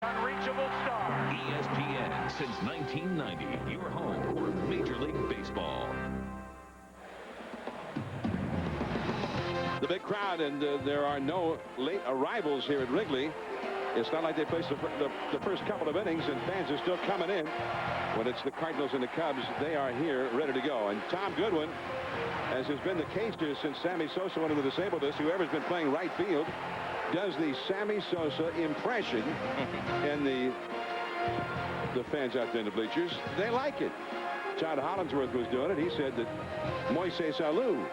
Unreachable star. ESPN since 1990, your home for Major League Baseball. The big crowd, and there are no late arrivals here at Wrigley. It's not like they placed the first couple of innings, and fans are still coming in. When it's the Cardinals and the Cubs, they are here ready to go. And Tom Goodwin, as has been the case here since Sammy Sosa went on the disabled list, whoever's been playing right field, does the Sammy Sosa impression, and the fans out there in the bleachers, they like it. Todd Hollandsworth was doing it. He said that Moises Alou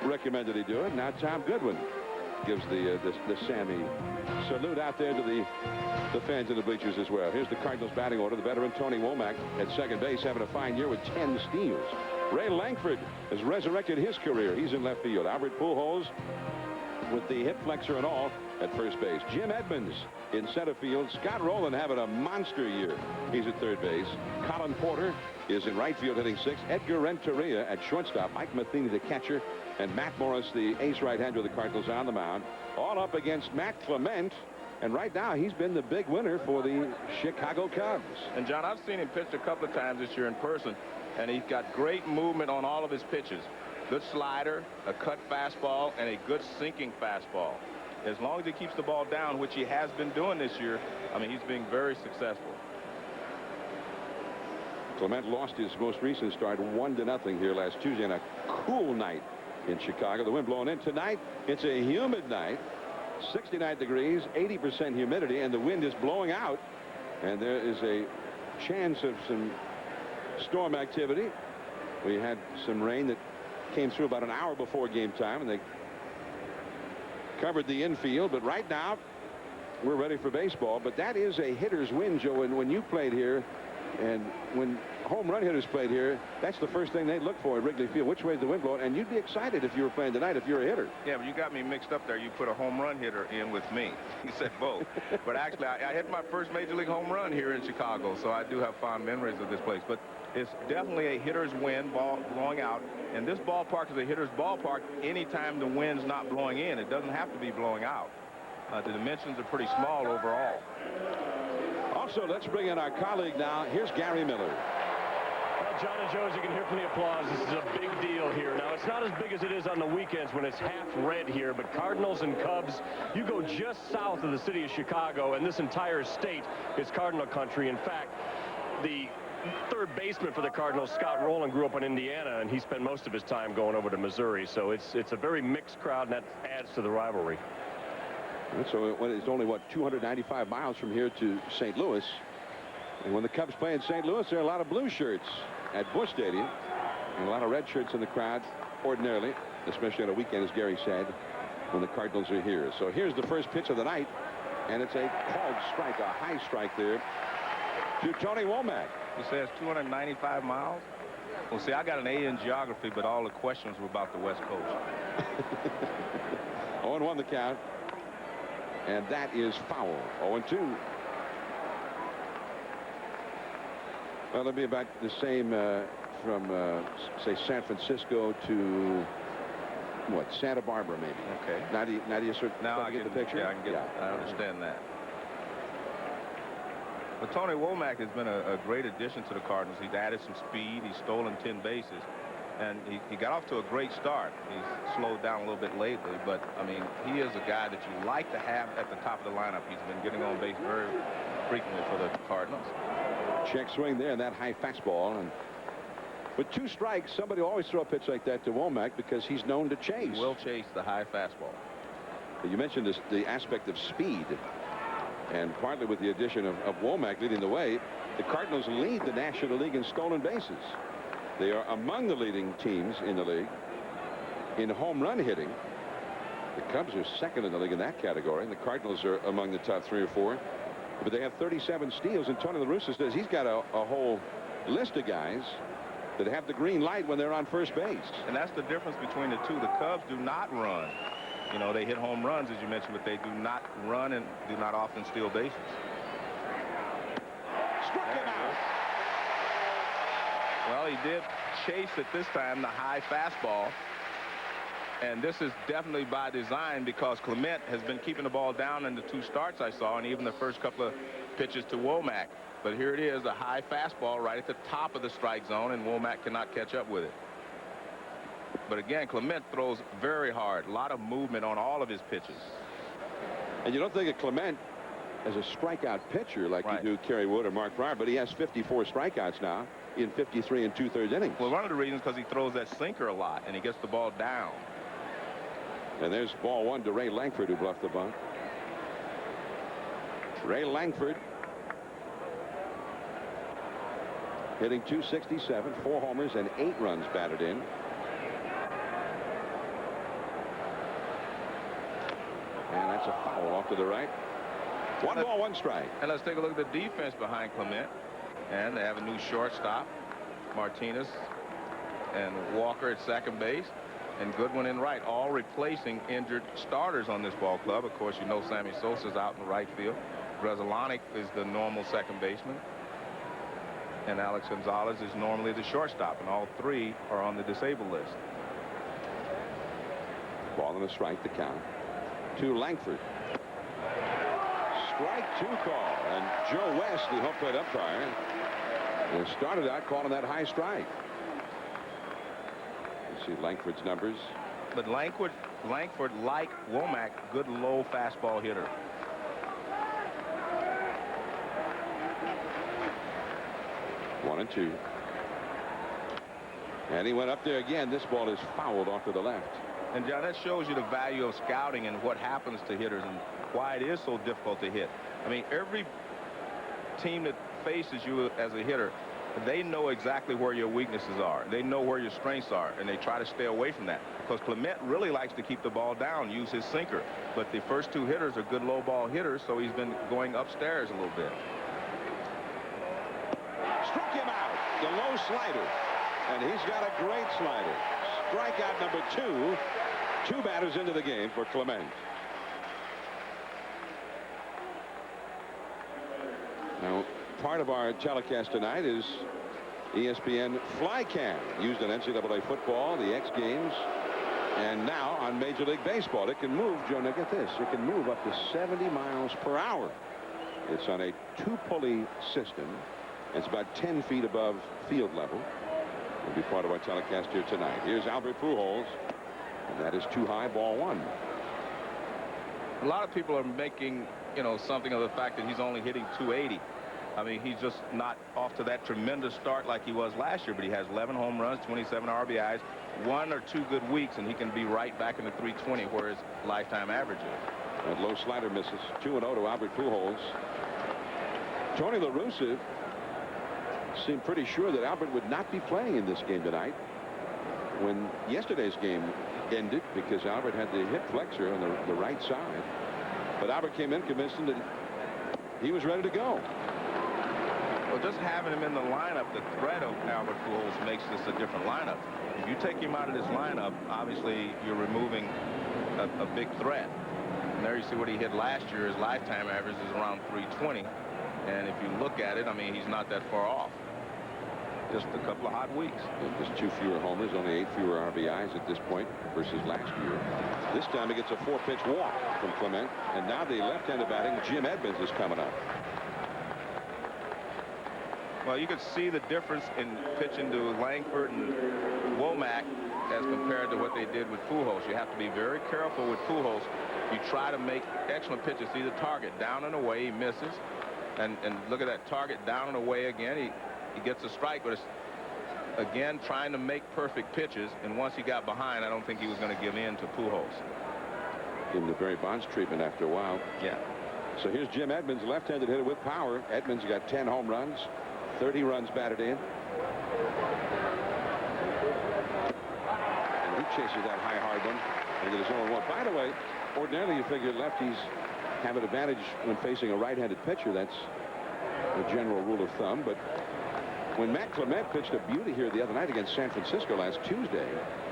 recommended he do it. Now Tom Goodwin gives the Sammy salute out there to the fans in the bleachers as well. Here's the Cardinals batting order. The veteran Tony Womack at second base, having a fine year with 10 steals. Ray Langford has resurrected his career. He's in left field. Albert Pujols with the hip flexor and all at first base. Jim Edmonds in center field. Scott Rolen having a monster year. He's at third base. Colin Porter is in right field hitting sixth. Edgar Renteria at shortstop. Mike Matheny the catcher. And Matt Morris, the ace right-hander of the Cardinals, on the mound. All up against Matt Clement. And right now, he's been the big winner for the Chicago Cubs. And, John, I've seen him pitch a couple of times this year in person, and he's got great movement on all of his pitches. Good slider, a cut fastball, and a good sinking fastball. As long as he keeps the ball down, which he has been doing this year, I mean, he's being very successful. Clement lost his most recent start 1-0 here last Tuesday on a cool night in Chicago. The wind blowing in. Tonight, it's a humid night. 69 degrees, 80% humidity, and the wind is blowing out. And there is a chance of some storm activity. We had some rain that came through about an hour before game time, and they covered the infield. But right now, we're ready for baseball. But that is a hitter's win, Joe. And when you played here, and when home run hitters played here, that's the first thing they look for at Wrigley Field. Which way is the wind blowing? And you'd be excited if you were playing tonight if you're a hitter. Yeah, but you got me mixed up there. You put a home run hitter in with me. You said both. But actually, I hit my first Major League home run here in Chicago, so I do have fond memories of this place. But it's definitely a hitter's win, ball blowing out. And this ballpark is a hitter's ballpark anytime the wind's not blowing in. It doesn't have to be blowing out. The dimensions are pretty small overall. Also, let's bring in our colleague now. Here's Gary Miller. Well, John and Joe, as you can hear from the applause, this is a big deal here. Now, it's not as big as it is on the weekends when it's half red here, but Cardinals and Cubs, you go just south of the city of Chicago, and this entire state is Cardinal country. In fact, the third baseman for the Cardinals, Scott Rolen, grew up in Indiana, and he spent most of his time going over to Missouri. So it's a very mixed crowd, and that adds to the rivalry. So it's only, what, 295 miles from here to St. Louis. And when the Cubs play in St. Louis, there are a lot of blue shirts at Busch Stadium and a lot of red shirts in the crowd ordinarily, especially on a weekend, as Gary said, when the Cardinals are here. So here's the first pitch of the night, and it's a called strike, a high strike there to Tony Womack. You say it's 295 miles? Well, see, I got an A in geography, but all the questions were about the West Coast. 0-1 the count. And that is foul. 0-2. Well, it'll be about the same from, say, San Francisco to, what, Santa Barbara, maybe. Okay. Now do you sort of get the picture? Yeah, I can get it. I understand that. But Tony Womack has been a great addition to the Cardinals. He's added some speed. He's stolen 10 bases. And he got off to a great start. He's slowed down a little bit lately, but, I mean, he is a guy that you like to have at the top of the lineup. He's been getting on base very frequently for the Cardinals. Check swing there, and that high fastball. And with 2 strikes, somebody will always throw a pitch like that to Womack because he's known to chase. He will chase the high fastball. You mentioned this, the aspect of speed. And partly with the addition of Womack leading the way, the Cardinals lead the National League in stolen bases. They are among the leading teams in the league in home run hitting. The Cubs are second in the league in that category, and the Cardinals are among the top 3 or 4. But they have 37 steals, and Tony La Russa says he's got a whole list of guys that have the green light when they're on first base. And that's the difference between the two. The Cubs do not run. You know, they hit home runs, as you mentioned, but they do not run and do not often steal bases. Struck him out. Well, he did chase at this time the high fastball. And this is definitely by design because Clement has been keeping the ball down in the 2 starts I saw, and even the first couple of pitches to Womack. But here it is, a high fastball right at the top of the strike zone, and Womack cannot catch up with it. But again, Clement throws very hard. A lot of movement on all of his pitches. And you don't think of Clement as a strikeout pitcher like you do Kerry Wood or Mark Prior, but he has 54 strikeouts now in 53 2/3 innings. Well, one of the reasons because he throws that sinker a lot, and he gets the ball down. And there's ball 1 to Ray Langford, who bluffed the bunt. Ray Langford hitting .267, 4 homers and 8 runs batted in. And that's a foul off to the right. 1 ball, 1 strike. And let's take a look at the defense behind Clement. And they have a new shortstop, Martinez, and Walker at second base, and Goodwin in right, all replacing injured starters on this ball club. Of course, you know Sammy Sosa's out in right field. Grzelcyk is the normal second baseman. And Alex Gonzalez is normally the shortstop, and all 3 are on the disabled list. Ball and a strike to count. To Langford. Strike 2 call. And Joe West, the home plate umpire, started out calling that high strike. You see Langford's numbers. But Langford, like Womack, good low fastball hitter. One and 2. And he went up there again. This ball is fouled off to the left. And John, that shows you the value of scouting and what happens to hitters and why it is so difficult to hit. I mean, every team that faces you as a hitter, they know exactly where your weaknesses are. They know where your strengths are, and they try to stay away from that. Because Clement really likes to keep the ball down, use his sinker. But the first 2 hitters are good low ball hitters, so he's been going upstairs a little bit. Struck him out. The low slider. And he's got a great slider. Strikeout number 2. 2 batters into the game for Clement. Now, part of our telecast tonight is ESPN Flycam, used in NCAA football, the X Games, and now on Major League Baseball. It can move, Joe, now get this, it can move up to 70 miles per hour. It's on a 2-pulley system. It's about 10 feet above field level. It'll be part of our telecast here tonight. Here's Albert Pujols, and that is too high, ball 1. A lot of people are making, something of the fact that he's only hitting .280. I mean, he's just not off to that tremendous start like he was last year, but he has 11 home runs, 27 RBIs, 1 or 2 good weeks, and he can be right back in the 320 where his lifetime average is. That low slider misses. 2-0 to Albert Pujols. Tony La Russa seemed pretty sure that Albert would not be playing in this game tonight when yesterday's game ended because Albert had the hip flexor on the right side. But Albert came in, convinced him that he was ready to go. Well, just having him in the lineup, the threat of Albert Pujols makes this a different lineup. If you take him out of this lineup, obviously you're removing a big threat. And there you see what he hit last year. His lifetime average is around 320. And if you look at it, I mean, he's not that far off. Just a couple of hot weeks. And just 2 fewer homers, only 8 fewer RBIs at this point versus last year. This time he gets a 4-pitch walk from Clement. And now the left-handed batting, Jim Edmonds, is coming up. Well, you could see the difference in pitching to Langford and Womack as compared to what they did with Pujols. You have to be very careful with Pujols. You try to make excellent pitches. See the target down and away, he misses. And look at that target down and away again. He gets a strike, but it's, again, trying to make perfect pitches. And once he got behind, I don't think he was going to give in to Pujols. Give him the Barry Bonds treatment after a while. Yeah. So here's Jim Edmonds, left-handed hitter with power. Edmonds got 10 home runs, 30 runs batted in. And he chases that high, hard one and get his own one. By the way, ordinarily you figure lefties have an advantage when facing a right-handed pitcher. That's the general rule of thumb. But when Matt Clement pitched a beauty here the other night against San Francisco last Tuesday,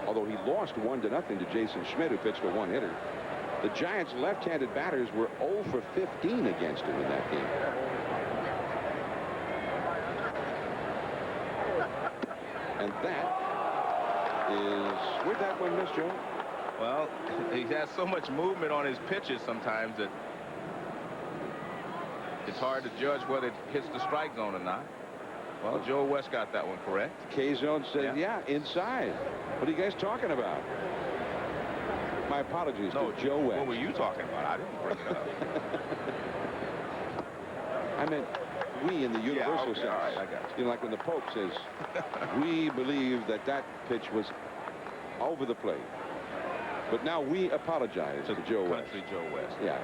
although he lost 1-0 to Jason Schmidt, who pitched a one-hitter, the Giants' left-handed batters were 0 for 15 against him in that game. And that is, where'd that one miss, Joe? Well, he has so much movement on his pitches sometimes that it's hard to judge whether it hits the strike zone or not. Well, Joe West got that one correct. K-Zone said, yeah, inside. What are you guys talking about? My apologies to Joe West. What were you talking about? I didn't bring it up. I meant we in the universal sense. All right, I got you. You know, like when the Pope says, we believe that that pitch was over the plate. But now we apologize to Joe West. Country Joe West. Yeah,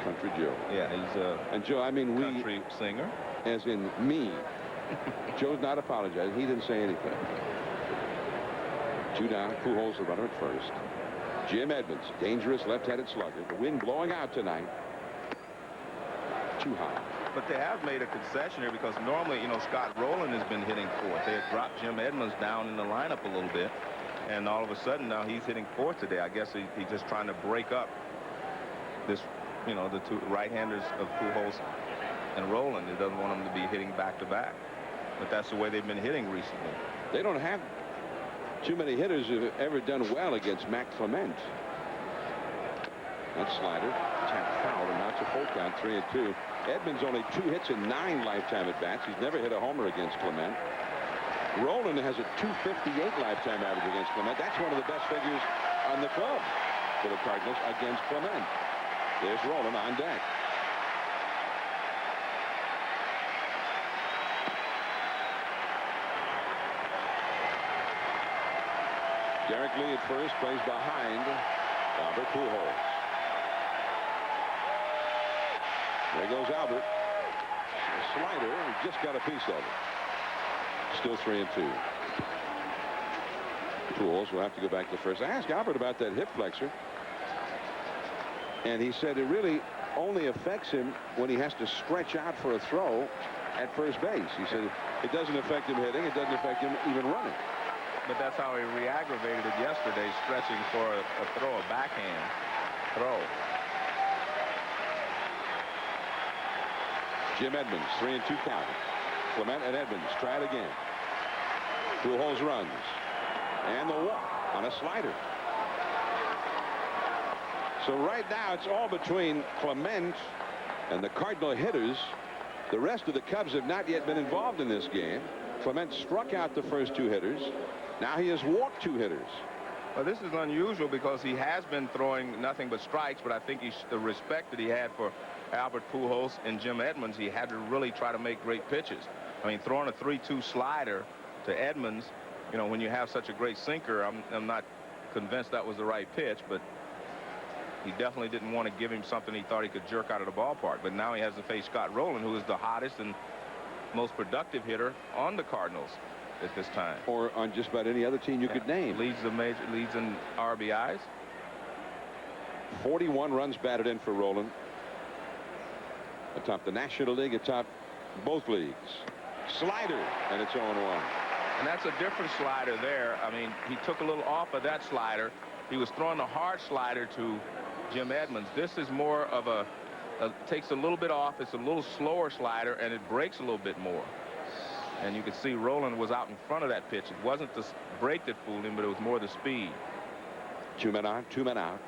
Country Joe. Yeah, he's and Joe, I mean we. Country singer. As in me. Joe's not apologizing. He didn't say anything. 2 down. Pujols the runner at first. Jim Edmonds, dangerous left-handed slugger. The wind blowing out tonight. Too high. But they have made a concession here because normally, you know, Scott Rolen has been hitting fourth. They had dropped Jim Edmonds down in the lineup a little bit. And all of a sudden now he's hitting fourth today. I guess he's just trying to break up this, you know, the two right-handers of Pujols and Rolen. He doesn't want them to be hitting back-to-back. But that's the way they've been hitting recently. They don't have too many hitters who have ever done well against Matt Clement. That slider tapped foul, and now it's a full count, 3-2. Edmonds only 2 hits in 9 lifetime at bats. He's never hit a homer against Clement. Rolen has a 258 lifetime average against Clement. That's one of the best figures on the club for the Cardinals against Clement. There's Rolen on deck. Derek Lee at first, plays behind Albert Pujols. There goes Albert. A slider, he just got a piece of it. Still 3-2. Pujols will have to go back to first. I asked Albert about that hip flexor, and he said it really only affects him when he has to stretch out for a throw at first base. He said it doesn't affect him hitting, it doesn't affect him even running. But that's how he re-aggravated it yesterday, stretching for a throw, a backhand throw. Jim Edmonds, 3-2 count. Clement and Edmonds try it again. Pujols runs. And the walk on a slider. So right now it's all between Clement and the Cardinal hitters. The rest of the Cubs have not yet been involved in this game. Clement struck out the first 2 hitters. Now he has walked 2 hitters. Well, this is unusual because he has been throwing nothing but strikes, but I think the respect that he had for Albert Pujols and Jim Edmonds, he had to really try to make great pitches. I mean, throwing a 3-2 slider to Edmonds, you know, when you have such a great sinker, I'm not convinced that was the right pitch, but he definitely didn't want to give him something he thought he could jerk out of the ballpark. But now he has to face Scott Rolen, who is the hottest and most productive hitter on the Cardinals at this time. Or on just about any other team you could name. Leads in RBIs. 41 runs batted in for Rolen. Atop the National League, atop both leagues. Slider, and it's 0-1. And that's a different slider there. I mean, he took a little off of that slider. He was throwing a hard slider to Jim Edmonds. This is more of takes a little bit off. It's a little slower slider, and it breaks a little bit more. And you can see Rolen was out in front of that pitch. It wasn't the break that fooled him, but it was more the speed. 2 men on, 2 men out.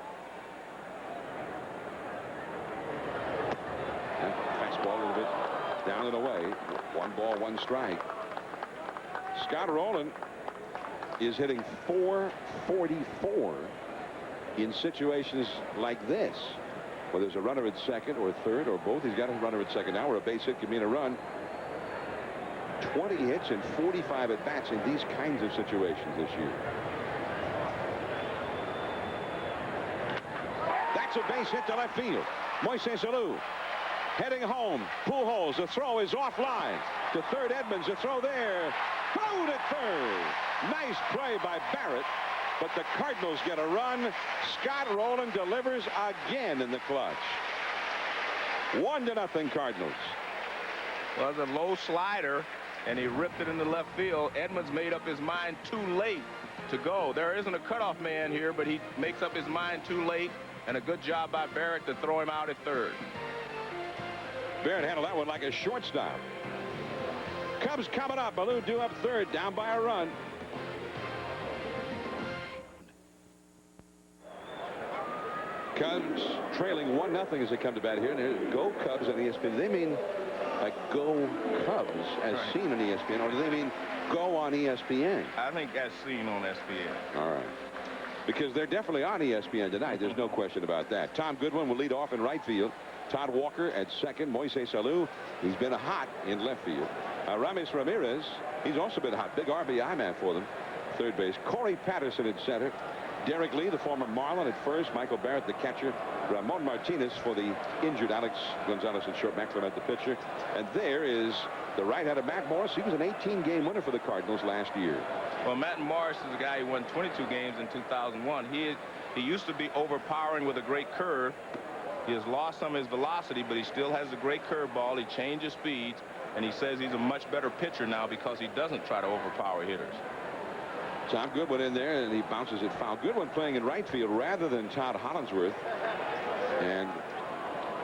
And fastball a little bit down and away. 1 ball, 1 strike. Scott Rolen is hitting .444 in situations like this, where there's a runner at second or third or both. He's got a runner at second now, where a base hit can mean a run. 20 hits and 45 at bats in these kinds of situations this year. That's a base hit to left field. Moises Alou heading home. Pujols, the throw is offline. To third, Edmonds, the throw there. Thrown at third. Nice play by Barrett, but the Cardinals get a run. Scott Rolen delivers again in the clutch. 1-0 Cardinals. Well, the low slider, and he ripped it into left field. Edmonds made up his mind too late to go. There isn't a cutoff man here, but he makes up his mind too late, and a good job by Barrett to throw him out at third. Barrett handled that one like a shortstop. Cubs coming up. Alou due up third, down by a run. Cubs trailing 1-0 as they come to bat here. And here, go Cubs on ESPN. Do they mean go Cubs as seen on ESPN, or do they mean go on ESPN? I think as seen on ESPN. All right. Because they're definitely on ESPN tonight. There's no question about that. Tom Goodwin will lead off in right field. Todd Walker at second. Moises Alou, he's been hot in left field. Aramis Ramirez, he's also been hot. Big RBI man for them. Third base. Corey Patterson at center. Derek Lee, the former Marlin, at first. Michael Barrett, the catcher. Ramon Martinez for the injured Alex Gonzalez at short. Matt Clement, the pitcher. And there is the right-hander Matt Morris. He was an 18-game winner for the Cardinals last year. Well, Matt Morris is a guy who won 22 games in 2001. He used to be overpowering with a great curve. He has lost some of his velocity, but he still has a great curveball. He changes speeds, and he says he's a much better pitcher now because he doesn't try to overpower hitters. Tom Goodwin in there, and he bounces it foul. Goodwin playing in right field rather than Todd Hollinsworth. And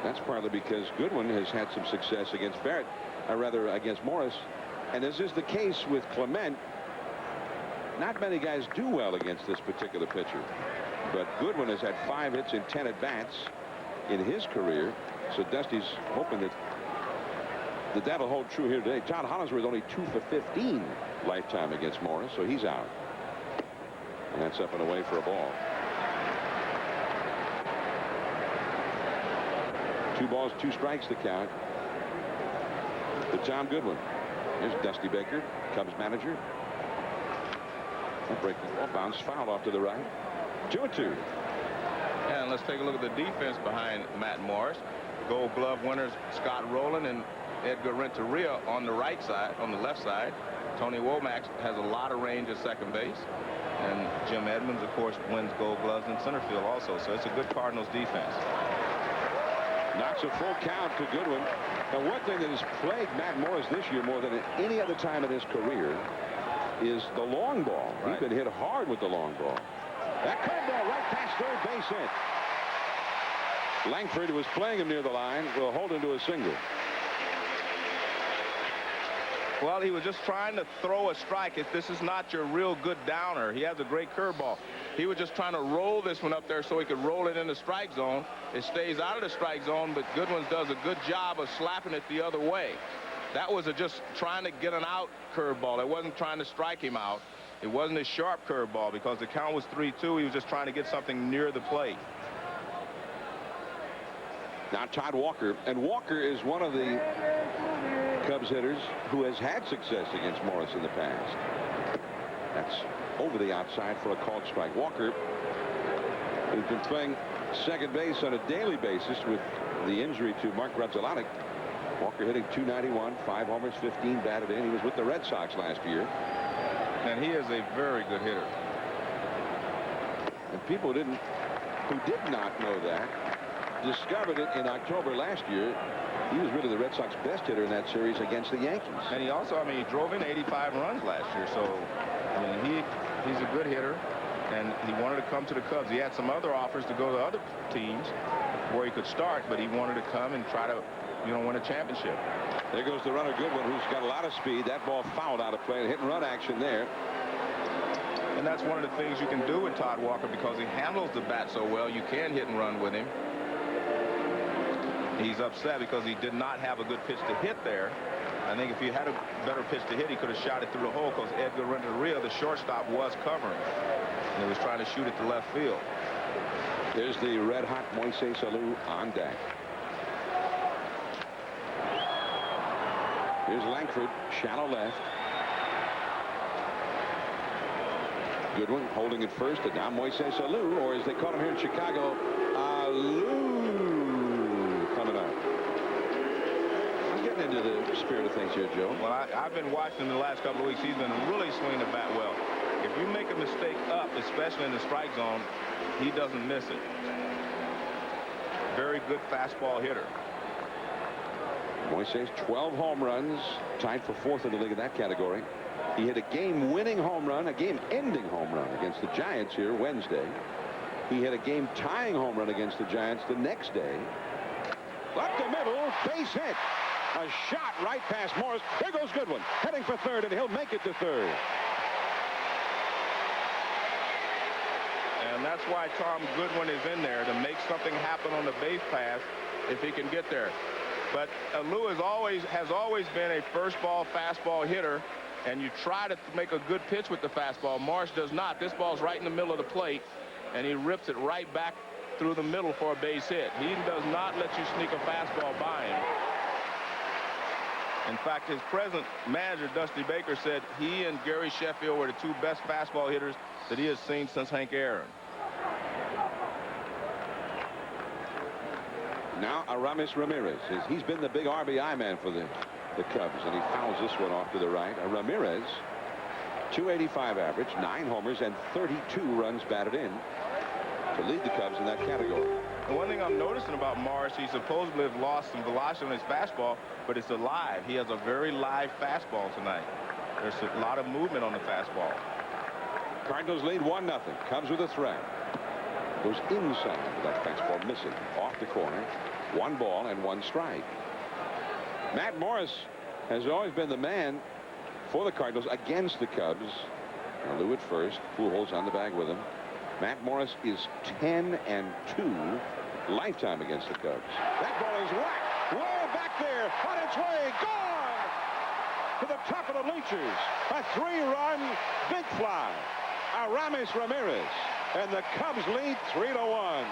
that's partly because Goodwin has had some success against Barrett, or rather against Morris. And as is the case with Clement, not many guys do well against this particular pitcher. But Goodwin has had 5 hits in 10 at-bats in his career. So Dusty's hoping that that'll hold true here today. Todd Hollinsworth only 2 for 15 lifetime against Morris, so he's out. And that's up and away for a ball. 2 balls, 2 strikes the count to Tom Goodwin. Here's Dusty Baker, Cubs manager. Breaking ball, bounce foul off to the right. 2-2. And let's take a look at the defense behind Matt Morris. Gold Glove winners Scott Rolen and Edgar Renteria on the right side, on the left side. Tony Womack has a lot of range at second base. And Jim Edmonds, of course, wins Gold Gloves in center field also. So it's a good Cardinals defense. Knocks a full count to Goodwin. Now, one thing that has plagued Matt Morris this year more than at any other time in his career is the long ball. Right. He's been hit hard with the long ball. That curveball right past third base hit. Langford, who was playing him near the line, will hold him to a single. Well, he was just trying to throw a strike. This is not your real good downer. He has a great curveball. He was just trying to roll this one up there so he could roll it in the strike zone. It stays out of the strike zone, but Goodwin does a good job of slapping it the other way. That was just trying to get an out curveball. It wasn't trying to strike him out. It wasn't a sharp curveball because the count was 3-2. He was just trying to get something near the plate. Now Todd Walker, and Walker is one of the Cubs hitters who has had success against Morris in the past. That's over the outside for a called strike. Walker has been playing second base on a daily basis with the injury to Mark Grudzielanek. Walker hitting .291, 5 homers, 15 batted in. He was with the Red Sox last year. And he is a very good hitter. And people who did not know that discovered it in October last year. He was really the Red Sox best hitter in that series against the Yankees. And he also, he drove in 85 runs last year. So, he's a good hitter. And he wanted to come to the Cubs. He had some other offers to go to other teams where he could start, but he wanted to come and try to, win a championship. There goes the runner Goodwin, who's got a lot of speed. That ball fouled out of play. Hit and run action there. And that's one of the things you can do with Todd Walker because he handles the bat so well. You can hit and run with him. He's upset because he did not have a good pitch to hit there. I think if he had a better pitch to hit, he could have shot it through the hole because Edgar Renteria, the shortstop, was covering. And he was trying to shoot it to left field. There's the red-hot Moises Alou on deck. Here's Langford, shallow left. Goodwin holding it first, and now Moises Alou, or as they call him here in Chicago, Alou, coming up. I'm getting into the spirit of things here, Joe. Well, I've been watching the last couple of weeks. He's been really swinging the bat well. If you make a mistake up, especially in the strike zone, he doesn't miss it. Very good fastball hitter. Moises, 12 home runs, tied for 4th in the league in that category. He hit a game-winning home run, a game-ending home run against the Giants here Wednesday. He hit a game-tying home run against the Giants the next day. Up the middle, base hit. A shot right past Morris. There goes Goodwin, heading for third, and he'll make it to third. And that's why Tom Goodwin is in there, to make something happen on the base pass if he can get there. But Lou has always been a first ball fastball hitter, and you try to make a good pitch with the fastball. Marsh does not. This ball's right in the middle of the plate, and he rips it right back through the middle for a base hit. He does not let you sneak a fastball by him. In fact, his present manager, Dusty Baker, said he and Gary Sheffield were the two best fastball hitters that he has seen since Hank Aaron. Now Aramis Ramirez. He's been the big RBI man for the Cubs, and he fouls this one off to the right. Ramirez, 285 average, 9 homers, and 32 runs batted in to lead the Cubs in that category. And one thing I'm noticing about Morris, he supposedly has lost some velocity on his fastball, but it's alive. He has a very live fastball tonight. There's a lot of movement on the fastball. Cardinals lead 1-0. Cubs with a threat. Goes inside with that fastball missing. Off the corner. 1 ball and 1 strike. Matt Morris has always been the man for the Cardinals against the Cubs. Now Lou at first. Pujols on the bag with him. Matt Morris is 10-2 lifetime against the Cubs. That ball is whacked way back there on its way. Gone to the top of the bleachers. A 3-run big fly. Aramis Ramirez. And the Cubs lead 3-1.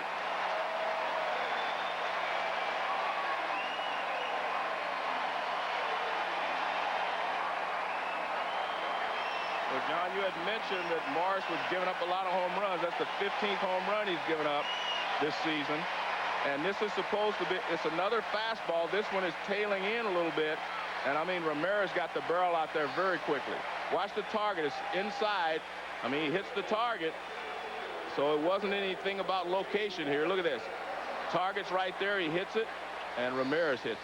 Well, John, you had mentioned that Morris was giving up a lot of home runs. That's the 15th home run he's given up this season. And this is supposed to be, it's another fastball. This one is tailing in a little bit. And I mean, Ramirez got the barrel out there very quickly. Watch the target. It's inside. I mean, he hits the target. So it wasn't anything about location here. Look at this. Target's right there. He hits it. And Ramirez hits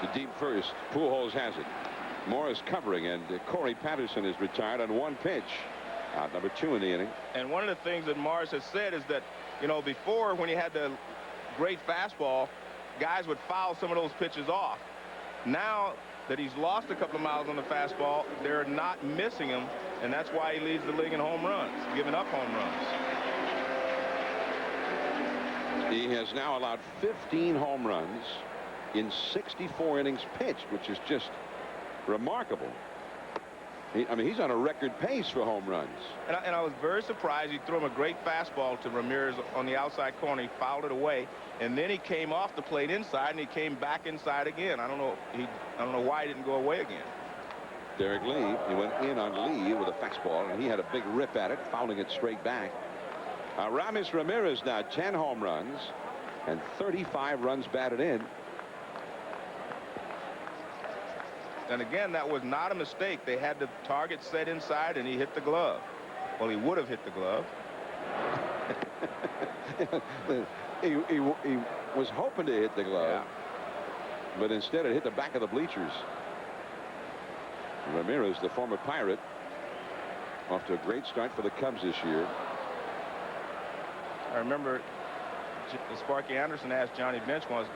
it. To deep first. Pujols has it. Morris covering, and Corey Patterson is retired on 1 pitch. Out number 2 in the inning. And one of the things that Morris has said is that, you know, before when he had the great fastball, guys would foul some of those pitches off. Now that he's lost a couple of miles on the fastball, they're not missing him, and that's why he leads the league in home runs, giving up home runs. He has now allowed 15 home runs in 64 innings pitched, which is just remarkable. I mean, he's on a record pace for home runs. And I was very surprised. He threw him a great fastball to Ramirez on the outside corner. He fouled it away, and then he came off the plate inside, and he came back inside again. I don't know why he didn't go away again. Derek Lee, he went in on Lee with a fastball, and he had a big rip at it, fouling it straight back. Aramis Ramirez now 10 home runs and 35 runs batted in. And again, that was not a mistake. They had the target set inside, and he hit the glove. Well, he would have hit the glove. he was hoping to hit the glove, but instead it hit the back of the bleachers. Ramirez, the former Pirate, off to a great start for the Cubs this year. I remember Sparky Anderson asked Johnny Bench once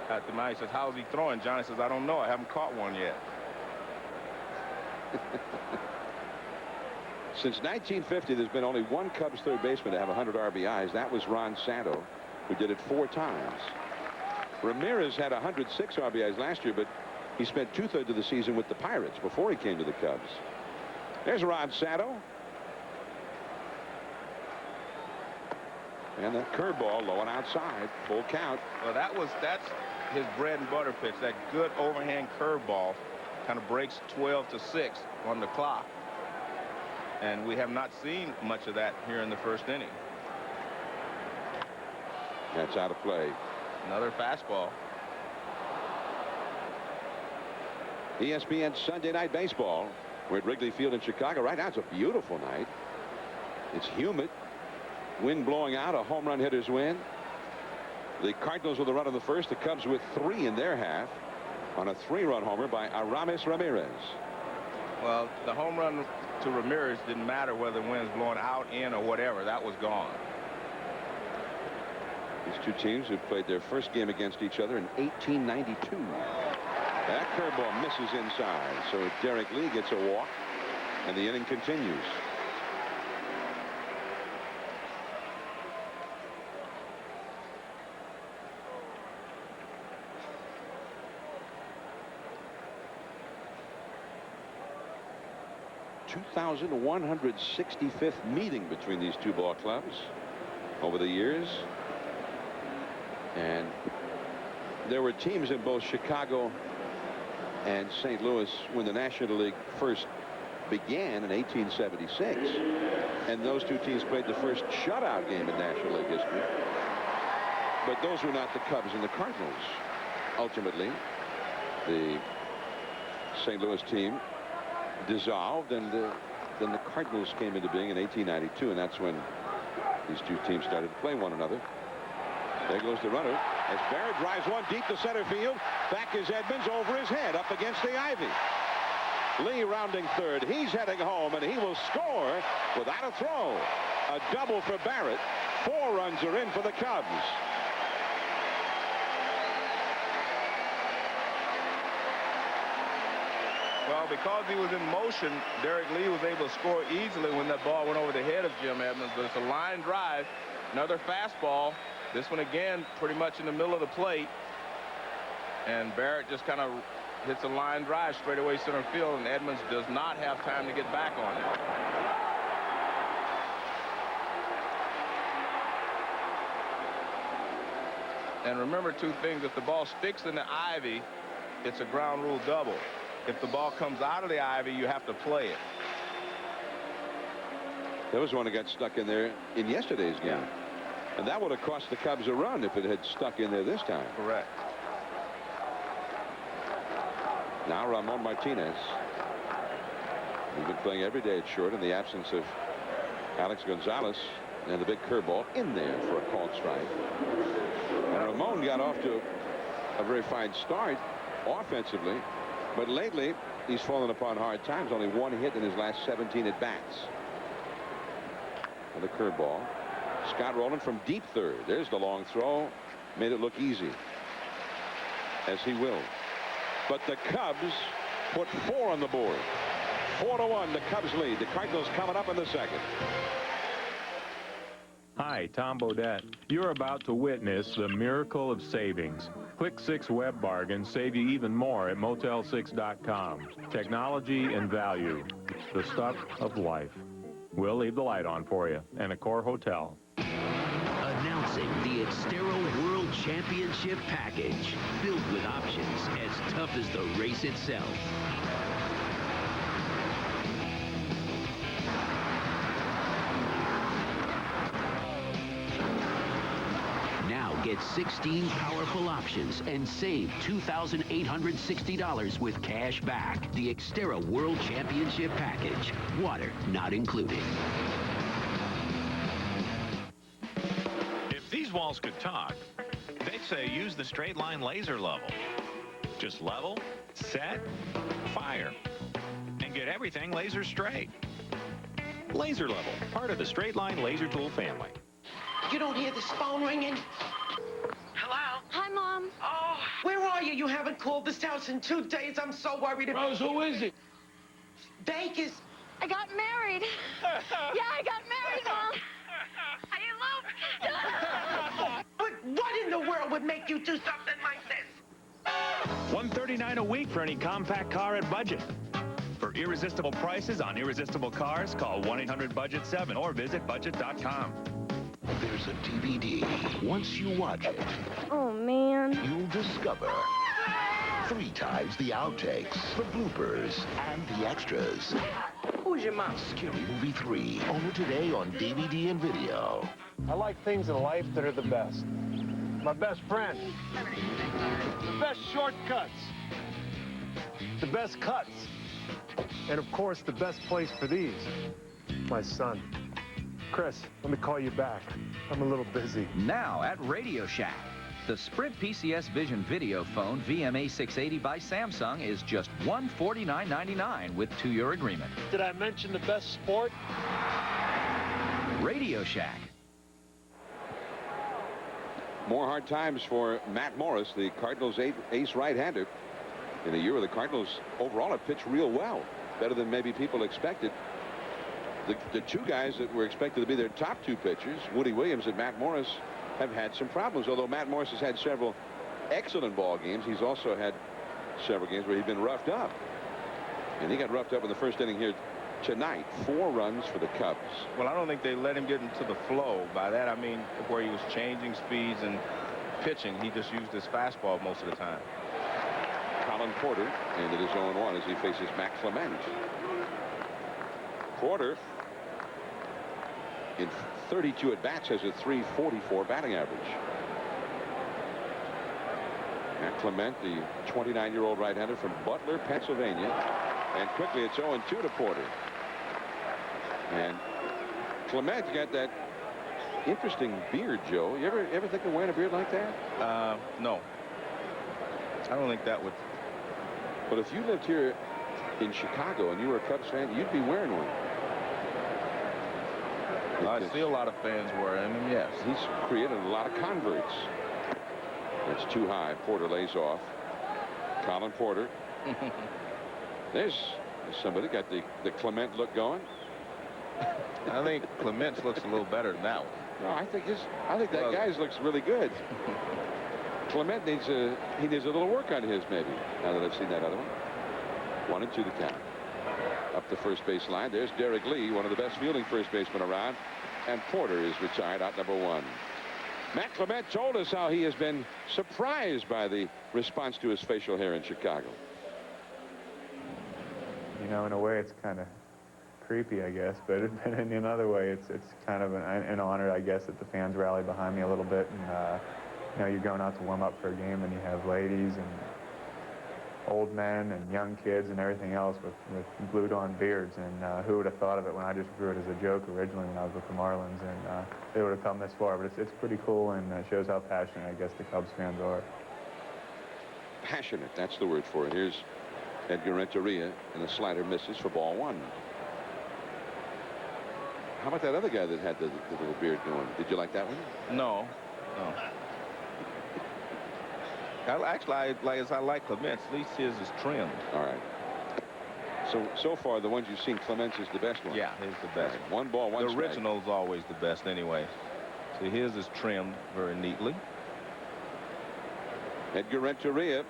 at the mound. He says, how's he throwing? Johnny says, I don't know. I haven't caught one yet. Since 1950, there's been only 1 Cubs third baseman to have 100 RBIs. That was Ron Santo, who did it 4 times. Ramirez had 106 RBIs last year, but he spent 2/3 of the season with the Pirates before he came to the Cubs. There's Ron Santo. And that curveball low and outside. Full count. Well, that's his bread and butter pitch. That good overhand curveball kind of breaks 12-6 on the clock. And we have not seen much of that here in the first inning. That's out of play. Another fastball. ESPN Sunday Night Baseball. We're at Wrigley Field in Chicago. Right now it's a beautiful night. It's humid. Wind blowing out. A home run hitters win. The Cardinals with a run in the first. The Cubs with 3 in their half on a 3-run homer by Aramis Ramirez. Well, the home run to Ramirez didn't matter whether the wind's blowing out, in, or whatever. That was gone. These two teams have played their first game against each other in 1892. That curveball misses inside, so Derek Lee gets a walk, and the inning continues. 2,165th meeting between these two ball clubs over the years. And there were teams in both Chicago and St. Louis when the National League first began in 1876. And those two teams played the first shutout game in National League history. But those were not the Cubs and the Cardinals. Ultimately, the St. Louis team dissolved, and then the Cardinals came into being in 1892, and that's when these two teams started to play one another. There goes the runner as Barrett drives one deep to center field. Back is Edmonds over his head up against the ivy. Lee rounding third. He's heading home, and he will score without a throw. A double for Barrett. 4 runs are in for the Cubs. Well, because he was in motion, Derek Lee was able to score easily when that ball went over the head of Jim Edmonds. But it's a line drive. Another fastball. This one again pretty much in the middle of the plate. And Barrett just kind of hits a line drive straight away center field, and Edmonds does not have time to get back on it. And remember two things. If the ball sticks in the ivy, it's a ground rule double. If the ball comes out of the ivy, you have to play it. There was one that got stuck in there in yesterday's game. Yeah. And that would have cost the Cubs a run if it had stuck in there this time. Correct. Now Ramon Martinez. He's been playing every day at short in the absence of Alex Gonzalez, and the big curveball in there for a called strike. And Ramon got off to a very fine start offensively, but lately he's fallen upon hard times. Only 1 hit in his last 17 at bats. And the curveball. Scott Rolen from deep third. There's the long throw. Made it look easy, as he will. But the Cubs put 4 on the board. 4-1, the Cubs lead. The Cardinals coming up in the second. Hi, Tom Bodette. You're about to witness the miracle of savings. Click 6 web bargains save you even more at Motel6.com. Technology and value, the stuff of life. We'll leave the light on for you. And Accor Hotel. Announcing the Xterra World Championship Package, built with options as tough as the race itself. Now get 16 powerful options and save $2,860 with cash back. The Xterra World Championship Package. Water not included. If these walls could talk, they'd say use the straight line laser level. Just level, set, fire, and get everything laser straight. Laser level, part of the straight line laser tool family. You don't hear this phone ringing? Hello? Hi, Mom. Oh, where are you? You haven't called this house in 2 days. I'm so worried. Rose, who is it? Vegas. I got married. Yeah, I got married, Mom. I eloped. But what in the world would make you do something like this? $139 a week for any compact car at Budget. For irresistible prices on irresistible cars, call 1-800-BUDGET-7 or visit budget.com. There's a DVD. Once you watch it, Oh, man. you'll discover 3 times the outtakes, the bloopers, and the extras. Who's your mom? Scary Movie 3, only today on DVD and video. I like things in life that are the best. My best friend. The best shortcuts. The best cuts. And of course, the best place for these. My son. Chris, let me call you back. I'm a little busy. Now at Radio Shack. The Sprint PCS Vision Video Phone VMA680 by Samsung is just $149.99 with 2-year agreement. Did I mention the best sport? Radio Shack. More hard times for Matt Morris, the Cardinals' ace right-hander. In a year where the Cardinals overall have pitched real well, better than maybe people expected. The 2 guys that were expected to be their top 2 pitchers, Woody Williams and Matt Morris, have had some problems. Although Matt Morris has had several excellent ball games, he's also had several games where he's been roughed up. And he got roughed up in the first inning here tonight. 4 runs for the Cubs. Well, I don't think they let him get into the flow. By that, I mean where he was changing speeds and pitching. He just used his fastball most of the time. Colin Porter, and it is 0-1 as he faces Matt Clement. Porter, in 32 at-bats, has a .344 batting average. Matt Clement, the 29-year-old right-hander from Butler, Pennsylvania. And quickly it's 0-2 to Porter. And Clement's got that interesting beard, Joe. You ever think of wearing a beard like that? No. I don't think that would. But if you lived here in Chicago and you were a Cubs fan, you'd be wearing one. I see a lot of fans wearing them, yes. He's created a lot of converts. It's too high. Porter lays off. Colin Porter. There's somebody got the Clement look going. I think Clement's looks a little better than that one. No, I think that guy's looks really good. Clement needs a little work on his, maybe, now that I've seen that other one. 1-2 the count. Up the first base line. There's Derek Lee, one of the best fielding first basemen around. And Porter is retired out number 1. Matt Clement told us how he has been surprised by the response to his facial hair in Chicago. You know, in a way, it's kind of creepy, I guess, but in another way, it's kind of an honor, I guess, that the fans rally behind me a little bit. And you know, you're going out to warm up for a game, and you have ladies and old men and young kids and everything else with glued-on beards. And who would have thought of it when I just grew it as a joke originally when I was with the Marlins, and they would have come this far. But it's pretty cool, and it shows how passionate, I guess, the Cubs fans are. Passionate, that's the word for it. Here's Edgar Renteria, and the slider misses for ball 1. How about that other guy that had the little beard going? Did you like that one? No. Actually, I like Clement's. At least his is trimmed. All right. So far, the ones you've seen, Clement's is the best one. Yeah, his the best. Right. 1 ball, 1 strike. The original's always the best anyway. See, his is trimmed very neatly. Edgar Renteria,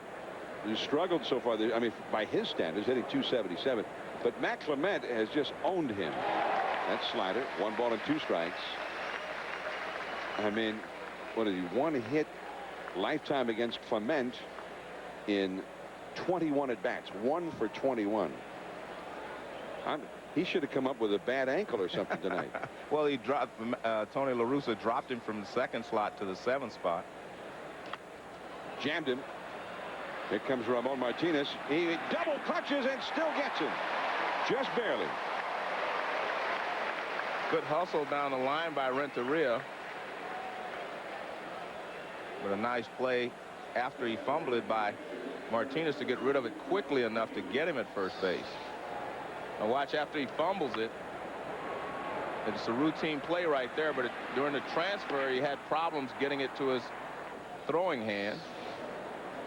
who struggled so far, I mean, by his standards, hitting .277. But Matt Clement has just owned him. That slider, 1 ball and 2 strikes. I mean, what is he, 1 hit lifetime against Clement in 21 at-bats. 1 for 21. He should have come up with a bad ankle or something tonight. Well, he dropped, Tony La Russa dropped him from the 2nd slot to the 7th spot. Jammed him. Here comes Ramon Martinez. He double clutches and still gets him. Just barely. Good hustle down the line by Renteria. With a nice play after he fumbled it by Martinez to get rid of it quickly enough to get him at first base. Now watch after he fumbles it. It's a routine play right there, but during the transfer he had problems getting it to his throwing hand.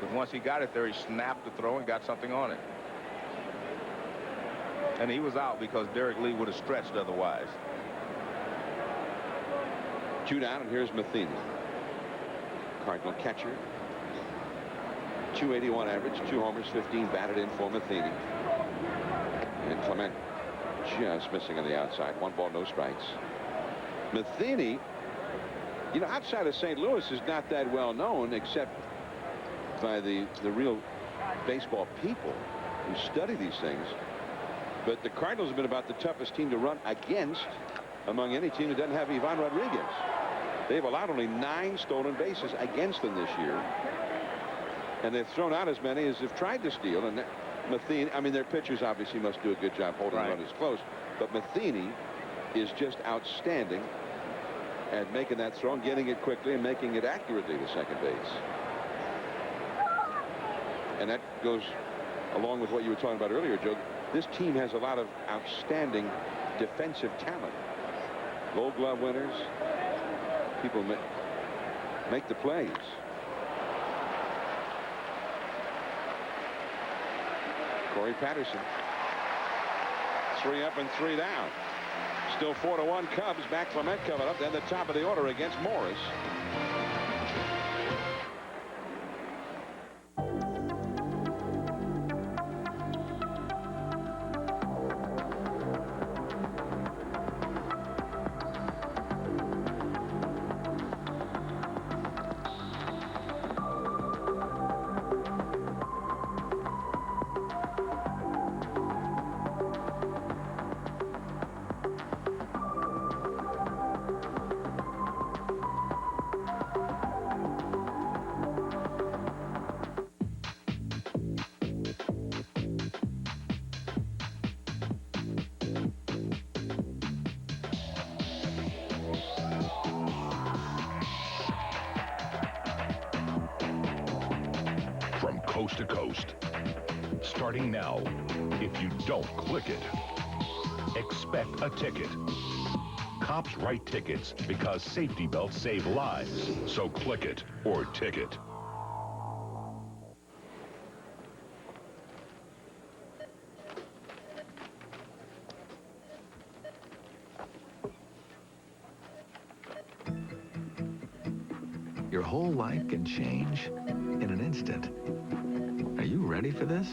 But once he got it there, he snapped the throw and got something on it. And he was out because Derek Lee would have stretched otherwise. 2 down, and here's Matheny. Cardinal catcher. .281 average, 2 homers, 15 batted in for Matheny. And Clement just missing on the outside. 1 ball, no strikes. Matheny, you know, outside of St. Louis is not that well known except by the real baseball people who study these things. But the Cardinals have been about the toughest team to run against among any team that doesn't have Ivan Rodriguez. They've allowed only 9 stolen bases against them this year. And they've thrown out as many as they've tried to steal. And Matheny, I mean, their pitchers obviously must do a good job holding the runners close. But Matheny is just outstanding at making that throw and getting it quickly and making it accurately to second base. And that goes along with what you were talking about earlier, Joe. This team has a lot of outstanding defensive talent. Gold Glove winners. People make the plays. Corey Patterson. 3 up and 3 down. Still 4-1 Cubs. Matt Clement coming up. Then the top of the order against Morris. coast to coast. Starting now, if you don't click it, expect a ticket. Cops write tickets because safety belts save lives. So click it or ticket. Your whole life can change in an instant. Are you ready for this?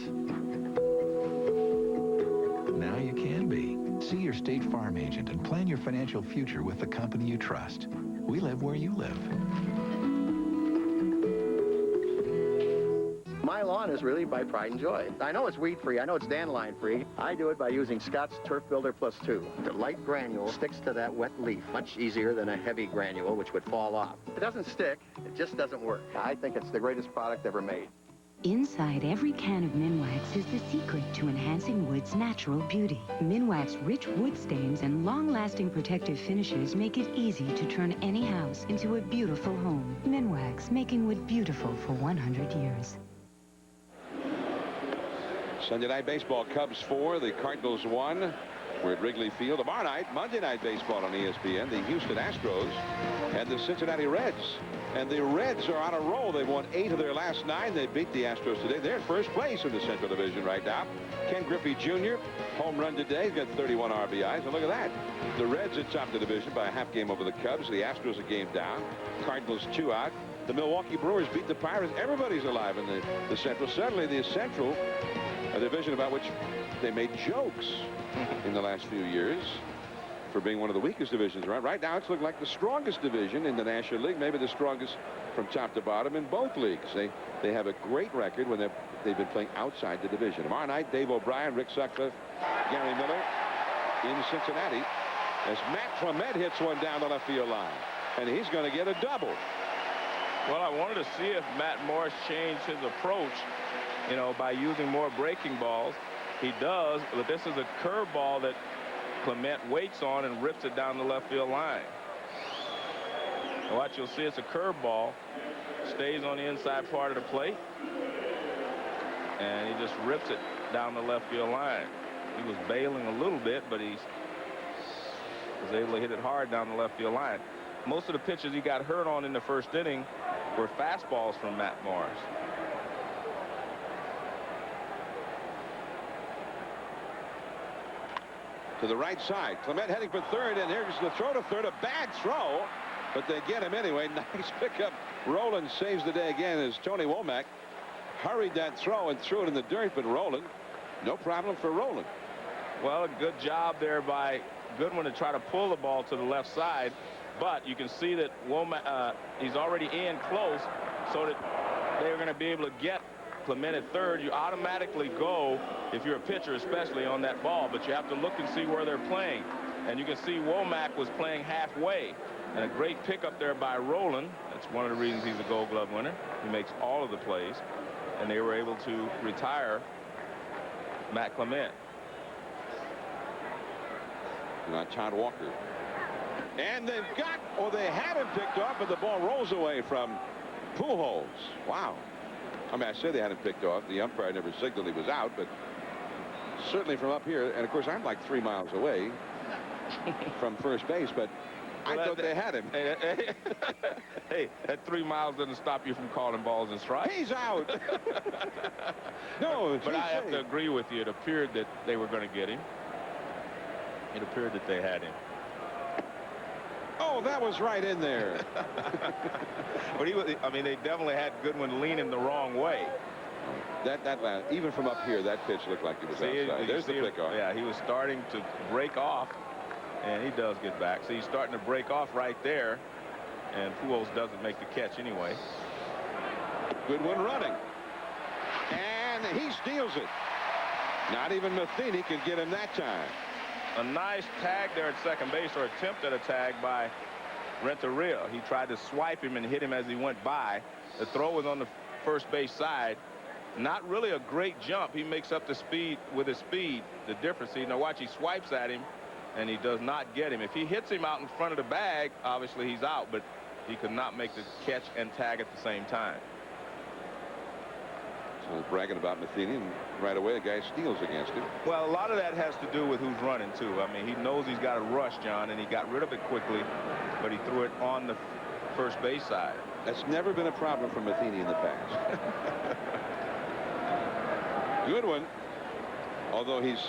Now you can be. See your State Farm agent and plan your financial future with the company you trust. We live where you live. My lawn is really by pride and joy. I know it's weed-free. I know it's dandelion-free. I do it by using Scott's Turf Builder Plus 2. The light granule sticks to that wet leaf much easier than a heavy granule, which would fall off. It doesn't stick. It just doesn't work. I think it's the greatest product ever made. Inside every can of Minwax is the secret to enhancing wood's natural beauty. Minwax's rich wood stains and long-lasting protective finishes make it easy to turn any house into a beautiful home. Minwax, making wood beautiful for 100 years. Sunday Night Baseball, Cubs 4, the Cardinals 1. We're at Wrigley Field. Tomorrow night, Monday Night Baseball on ESPN, the Houston Astros and the Cincinnati Reds. And the Reds are on a roll. They've won 8 of their last 9. They beat the Astros today. They're in first place in the Central Division right now. Ken Griffey Jr., home run today. He's got 31 RBIs. And look at that. The Reds at top of the division by a half game over the Cubs. The Astros a game down. Cardinals 2 out. The Milwaukee Brewers beat the Pirates. Everybody's alive in the Central. Certainly the Central, a division about which they made jokes in the last few years for being one of the weakest divisions around. Right now, it's looking like the strongest division in the National League, maybe the strongest from top to bottom in both leagues. They have a great record when they've been playing outside the division. Tomorrow night, Dave O'Brien, Rick Sutcliffe, Gary Miller in Cincinnati as Matt Clement hits one down the left field line. And he's going to get a double. Well, I wanted to see if Matt Morris changed his approach, you know, by using more breaking balls. He does, but this is a curveball that Clement waits on and rips it down the left field line. Watch, you'll see it's a curveball. Stays on the inside part of the plate. And he just rips it down the left field line. He was bailing a little bit, but he was able to hit it hard down the left field line. Most of the pitches he got hurt on in the first inning were fastballs from Matt Morris. To the right side. Clement heading for third, and here's the throw to third. A bad throw, but they get him anyway. Nice pickup. Rolen saves the day again as Tony Womack hurried that throw and threw it in the dirt, but Rolen, no problem for Rolen. Well, a good job there by Goodwin to try to pull the ball to the left side, but you can see that Womack, he's already in close, so that they're going to be able to get Clement at third. You automatically go, if you're a pitcher especially, on that ball, but you have to look and see where they're playing. And you can see Womack was playing halfway, and a great pickup there by Rolen. That's one of the reasons he's a Gold Glove winner. He makes all of the plays, and they were able to retire Matt Clement. Not Todd Walker. And they've got, or they had him picked off, but the ball rolls away from Pujols. Wow. I mean, I say they had him picked off. The umpire never signaled he was out, but certainly from up here, and of course I'm like 3 miles away from first base, but I thought they had him. Hey, that 3 miles doesn't stop you from calling balls and strikes. He's out. No, but I have to agree with you. It appeared that they were going to get him. It appeared that they had him. Oh, that was right in there. But I mean, they definitely had Goodwin leaning the wrong way. Even from up here, that pitch looked like it was outside. There's the pickoff. Yeah, he was starting to break off, and he does get back. So he's starting to break off right there, and Pujols doesn't make the catch anyway. Goodwin running, and he steals it. Not even Matheny could get him that time. A nice tag there at second base, or attempt at a tag by Renteria. He tried to swipe him and hit him as he went by. The throw was on the first base side. Not really a great jump. He makes up the speed with his speed. The difference, now watch, he swipes at him, and he does not get him. If he hits him out in front of the bag, obviously he's out, but he could not make the catch and tag at the same time. bragging about Matheny, and right away a guy steals against him. Well, a lot of that has to do with who's running, too. I mean, he knows he's got a rush, John, and he got rid of it quickly, but he threw it on the first base side. That's never been a problem for Matheny in the past. Goodwin, although he's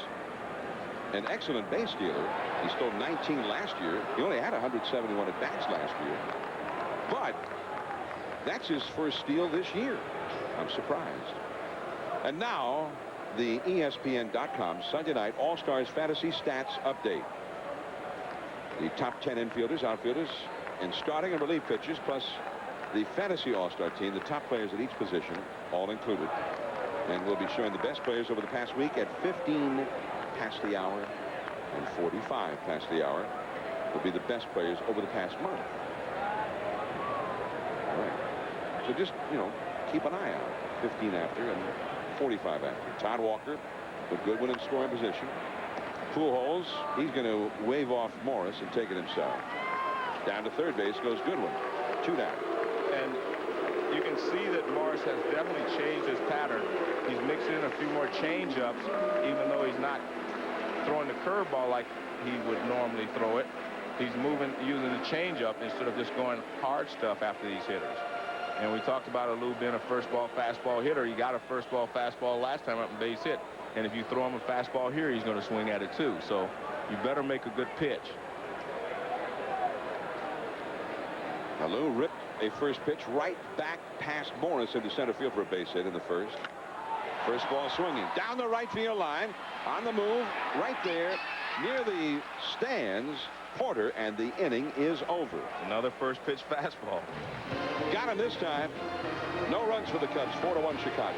an excellent base stealer, he stole 19 last year. He only had 171 at bats last year. But that's his first steal this year. I'm surprised. And now, the ESPN.com Sunday night All-Stars Fantasy Stats Update. The top 10 infielders, outfielders, and starting and relief pitchers, plus the Fantasy All-Star team, the top players at each position, all included. And we'll be showing the best players over the past week at 15 past the hour and 45 past the hour. Will be the best players over the past month. All right. So just, you know, keep an eye out. 15 after and 45 after. Todd Walker with Goodwin in scoring position. Pujols, he's going to wave off Morris and take it himself. Down to third base goes Goodwin. 2 down. And you can see that Morris has definitely changed his pattern. He's mixing in a few more change-ups, even though he's not throwing the curveball like he would normally throw it. He's using the change-up instead of just going hard stuff after these hitters. And we talked about Alou being a first ball fastball hitter. He got a first ball fastball last time up in base hit. And if you throw him a fastball here, he's going to swing at it too. So you better make a good pitch. Alou ripped a first pitch right back past Morris into center field for a base hit in the first. First ball swinging down the right field line, on the move, right there near the stands. Porter, and the inning is over. Another first pitch fastball. Got him this time. No runs for the Cubs. 4-1 Chicago.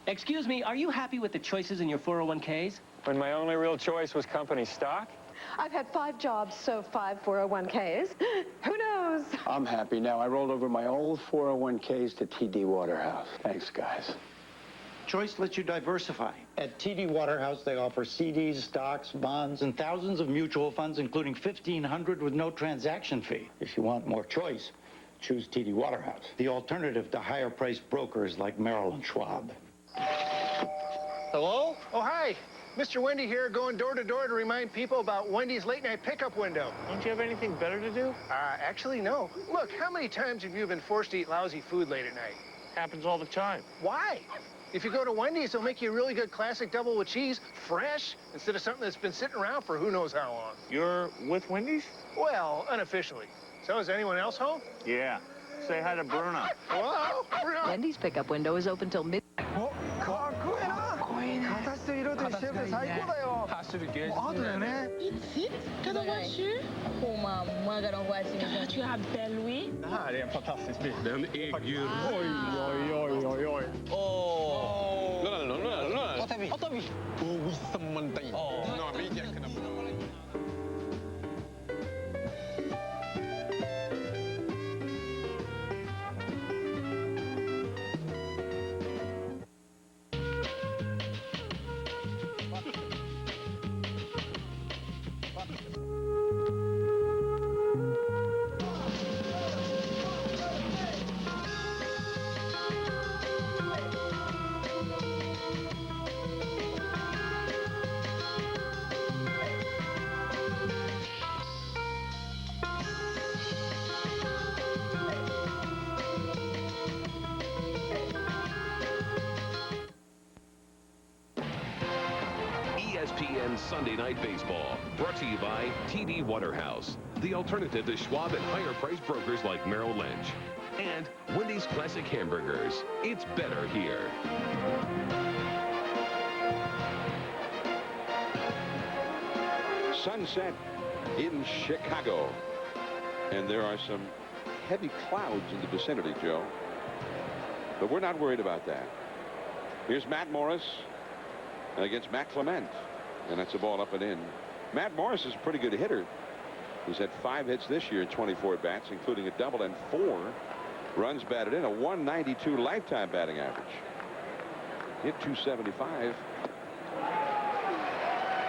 Excuse me, are you happy with the choices in your 401ks? When my only real choice was company stock? I've had 5 jobs, so 5 401ks. Who knows? I'm happy now. I rolled over my old 401ks to TD Waterhouse. Thanks, guys. Choice lets you diversify. At TD Waterhouse, they offer CDs, stocks, bonds, and thousands of mutual funds, including 1,500 with no transaction fee. If you want more choice, choose TD Waterhouse, the alternative to higher-priced brokers like Merrill and Schwab. Hello? Oh, hi. Mr. Wendy here, going door to door to remind people about Wendy's late-night pickup window. Don't you have anything better to do? Actually, no. Look, how many times have you been forced to eat lousy food late at night? Happens all the time. Why? If you go to Wendy's, they'll make you a really good classic double with cheese, fresh, instead of something that's been sitting around for who knows how long. You're with Wendy's? Well, unofficially. So is anyone else home? Yeah. Say hi to Bruno. Whoa, Bruno. Wendy's pickup window is open till midnight. Tu as belle, oui? Ah, det är en fantastisk bil. Den är grym. Oj. What have we? ESPN Sunday Night Baseball, brought to you by TD Waterhouse, the alternative to Schwab and higher-priced brokers like Merrill Lynch. And Wendy's Classic Hamburgers. It's better here. Sunset in Chicago. And there are some heavy clouds in the vicinity, Joe. But we're not worried about that. Here's Matt Morris against Matt Clement. And that's a ball up and in. Matt Morris is a pretty good hitter. He's had 5 hits this year in 24 at-bats, including a double and 4 runs batted in, a 192 lifetime batting average. Hit 275.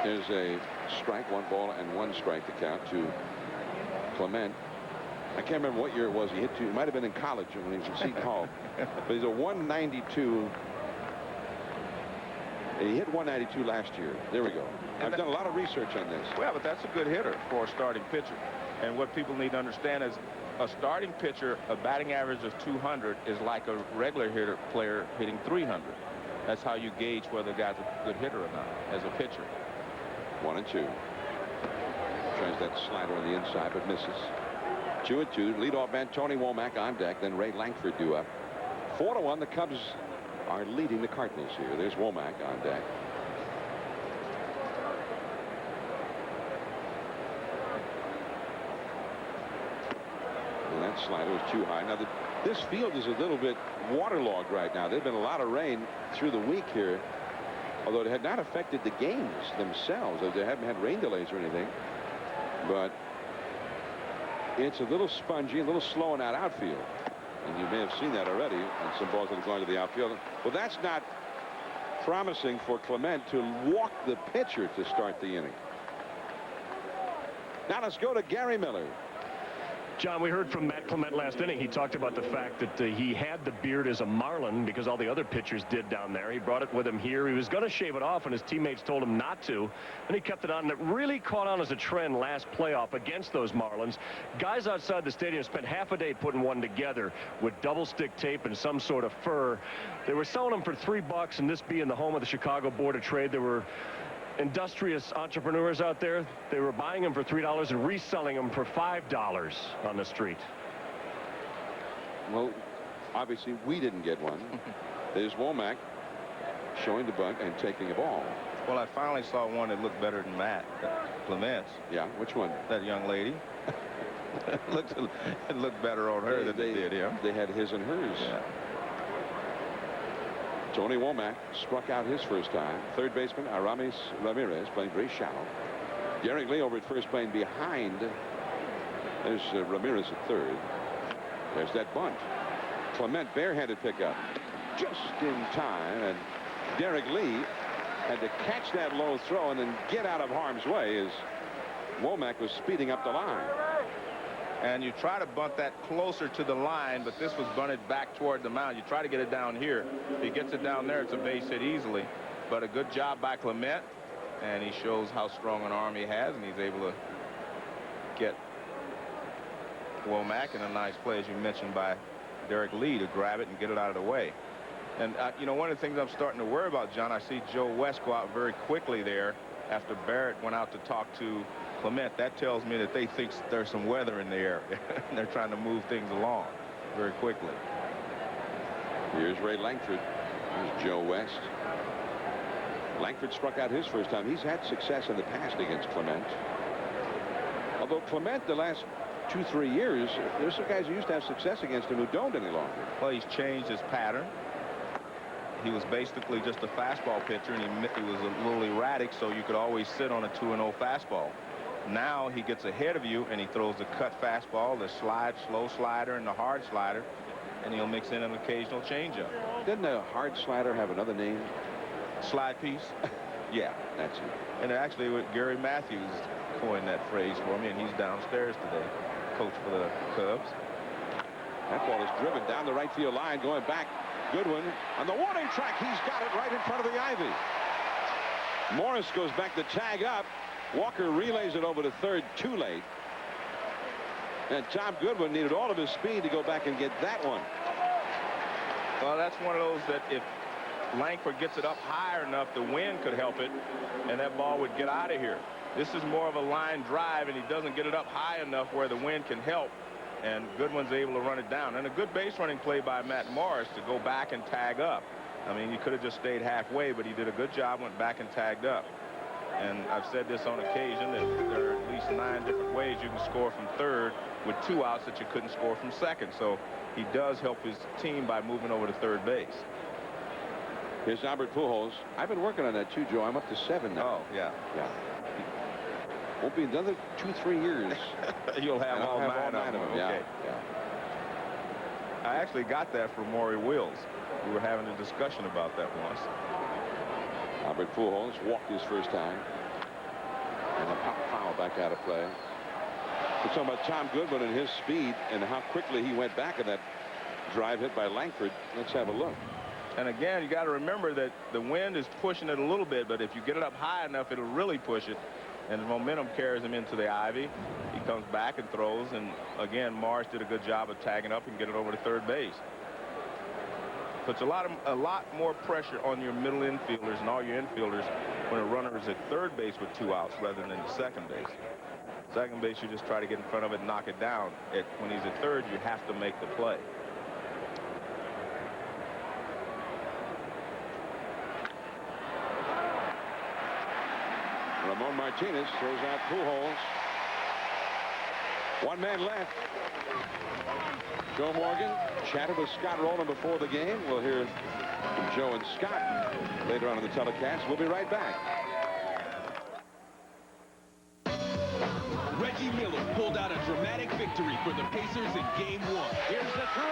There's a strike, 1 ball and 1 strike to count to Clement. I can't remember what year it was. He hit 2. He might have been in college when he was in Seton Hall. But he's a 192. He hit 192 last year. There we go. I've done a lot of research on this. Well, but that's a good hitter for a starting pitcher. And what people need to understand is a starting pitcher, a batting average of 200 is like a regular hitter player hitting 300. That's how you gauge whether the guy's a good hitter or not as a pitcher. 1-2. Tries that slider on the inside, but misses. 2-2. Leadoff man Tony Womack on deck. Then Ray Lankford due up. 4-1. The Cubs are leading the Cardinals here. There's Womack on deck. And that slider was too high. Now, this field is a little bit waterlogged right now. There's been a lot of rain through the week here, although it had not affected the games themselves. They haven't had rain delays or anything. But it's a little spongy, a little slow in that outfield. And you may have seen that already on some balls that have gone to the outfield. Well, that's not promising for Clement to walk the pitcher to start the inning. Now let's go to Gary Miller. John, we heard from Matt Clement last inning. He talked about the fact that he had the beard as a Marlin because all the other pitchers did down there. He brought it with him here. He was going to shave it off, and his teammates told him not to. And he kept it on. And it really caught on as a trend last playoff against those Marlins. Guys outside the stadium spent half a day putting one together with double-stick tape and some sort of fur. They were selling them for $3, and this being the home of the Chicago Board of Trade, there were industrious entrepreneurs out there. They were buying them for $3 and reselling them for $5 on the street. Well, obviously we didn't get one. There's Womack showing the bunt and taking a ball. Well, I finally saw one that looked better than Matt Clement's. Yeah, which one? That young lady. It looked better on her than it did him. They had his and hers. Yeah. Tony Womack struck out his first time. Third baseman Aramis Ramirez playing very shallow. Derek Lee over at first playing behind. There's Ramirez at third. There's that bunt. Clement barehanded pickup just in time, and Derek Lee had to catch that low throw and then get out of harm's way as Womack was speeding up the line. And you try to bunt that closer to the line, but this was bunted back toward the mound. You try to get it down here. If he gets it down there, it's a base hit easily. But a good job by Clement, and he shows how strong an arm he has, and he's able to get Womack in a nice play, as you mentioned, by Derek Lee to grab it and get it out of the way. And, you know, one of the things I'm starting to worry about, John, I see Joe West go out very quickly there after Barrett went out to talk to Clement. That tells me that they think there's some weather in the air. They're trying to move things along very quickly. Here's Ray Lankford. Here's Joe West. Lankford struck out his first time. He's had success in the past against Clement. Although Clement, the last 2-3 years, there's some guys who used to have success against him who don't any longer. Well, he's changed his pattern. He was basically just a fastball pitcher, and he was a little erratic, so you could always sit on a 2-0 fastball. Now he gets ahead of you, and he throws the cut fastball, the slow slider, and the hard slider, and he'll mix in an occasional changeup. Didn't the hard slider have another name? Slide piece? Yeah, that's it. And actually, Gary Matthews coined that phrase for me, and he's downstairs today, coach for the Cubs. That ball is driven down the right field line, going back. Goodwin on the warning track. He's got it right in front of the ivy. Morris goes back to tag up. Walker relays it over to third too late. And Tom Goodwin needed all of his speed to go back and get that one. Well, that's one of those that if Lankford gets it up high enough, the wind could help it, and that ball would get out of here. This is more of a line drive, and he doesn't get it up high enough where the wind can help. And Goodwin's able to run it down. And a good base running play by Matt Morris to go back and tag up. I mean, you could have just stayed halfway, but he did a good job, went back and tagged up. And I've said this on occasion that there are at least 9 different ways you can score from third with 2 outs that you couldn't score from second. So he does help his team by moving over to third base. Here's Albert Pujols. I've been working on that too, Joe. I'm up to 7 now. Oh, yeah. Yeah. Won't be another 2-3 years. You'll have all 9 of them. Okay. Yeah. I actually got that from Maury Wills. We were having a discussion about that once. Albert Pujols walked his first time. And a pop foul back out of play. We're talking about Tom Goodwin and his speed and how quickly he went back in that drive hit by Langford. Let's have a look. And again, you got to remember that the wind is pushing it a little bit, but if you get it up high enough, it'll really push it. And the momentum carries him into the ivy. He comes back and throws. And again, Morris did a good job of tagging up and getting it over to third base. Puts a lot more pressure on your middle infielders and all your infielders when a runner is at third base with 2 outs rather than second base. Second base, you just try to get in front of it and knock it down. When he's at third, you have to make the play. Ramon Martinez throws out Pujols. 1 man left. Joe Morgan chatted with Scott Rolen before the game. We'll hear from Joe and Scott later on in the telecast. We'll be right back. Reggie Miller pulled out a dramatic victory for the Pacers in Game 1. Here's the 3.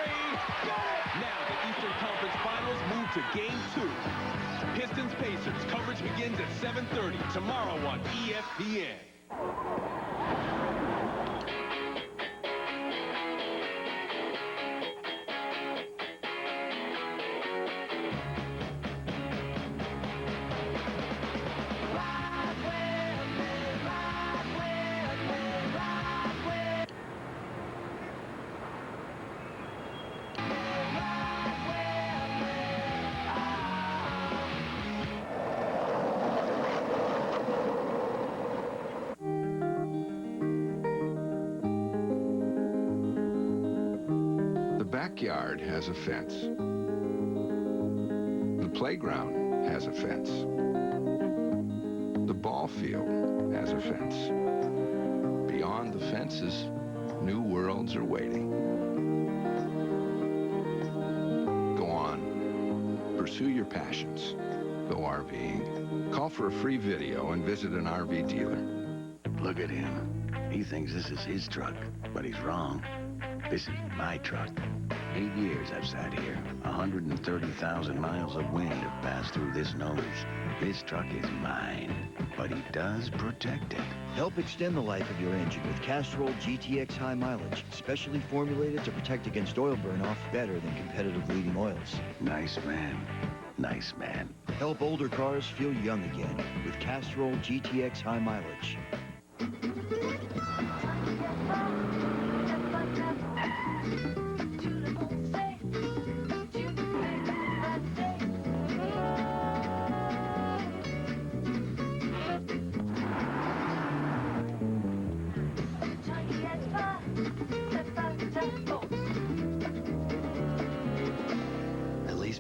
Got it! Now the Eastern Conference Finals move to Game 2. Pistons-Pacers coverage begins at 7:30 tomorrow on ESPN. The backyard has a fence. The playground has a fence. The ball field has a fence. Beyond the fences, new worlds are waiting. Go on. Pursue your passions. Go RVing. Call for a free video and visit an RV dealer. Look at him. He thinks this is his truck, but he's wrong. This is my truck. 8 years I've sat here. 130,000 miles of wind have passed through this nose. This truck is mine, but he does protect it. Help extend the life of your engine with Castrol GTX High Mileage, specially formulated to protect against oil burn-off better than competitive leading oils. Nice man. Nice man. Help older cars feel young again with Castrol GTX High Mileage.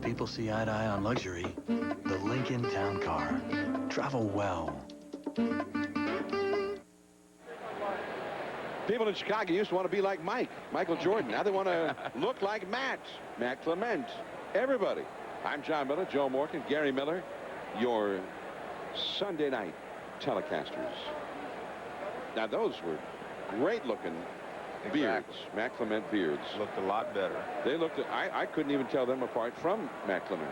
People see eye to eye on luxury. The Lincoln Town Car. Travel well. People in Chicago used to want to be like Michael Jordan. Now they want to look like Matt Clement. Everybody. I'm John Miller, Joe Morgan, Gary Miller, your Sunday night telecasters. Now those were great-looking beards, Matt Clement beards. Looked a lot better. They looked, I couldn't even tell them apart from Matt Clement.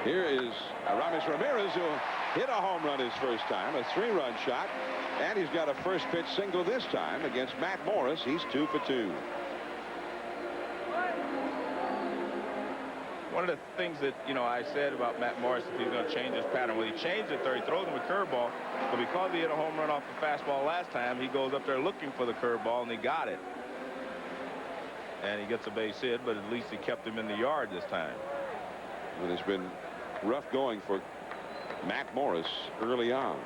Here is Aramis Ramirez, who hit a home run his first time, a 3-run shot, and he's got a first pitch single this time against Matt Morris. He's 2 for 2. One of the things that, I said about Matt Morris, if he's going to change his pattern. Well, he changed it there. He throws him a curveball, but because he hit a home run off the fastball last time, he goes up there looking for the curveball, and he got it. And he gets a base hit, but at least he kept him in the yard this time. Well, it's been rough going for Matt Morris early on.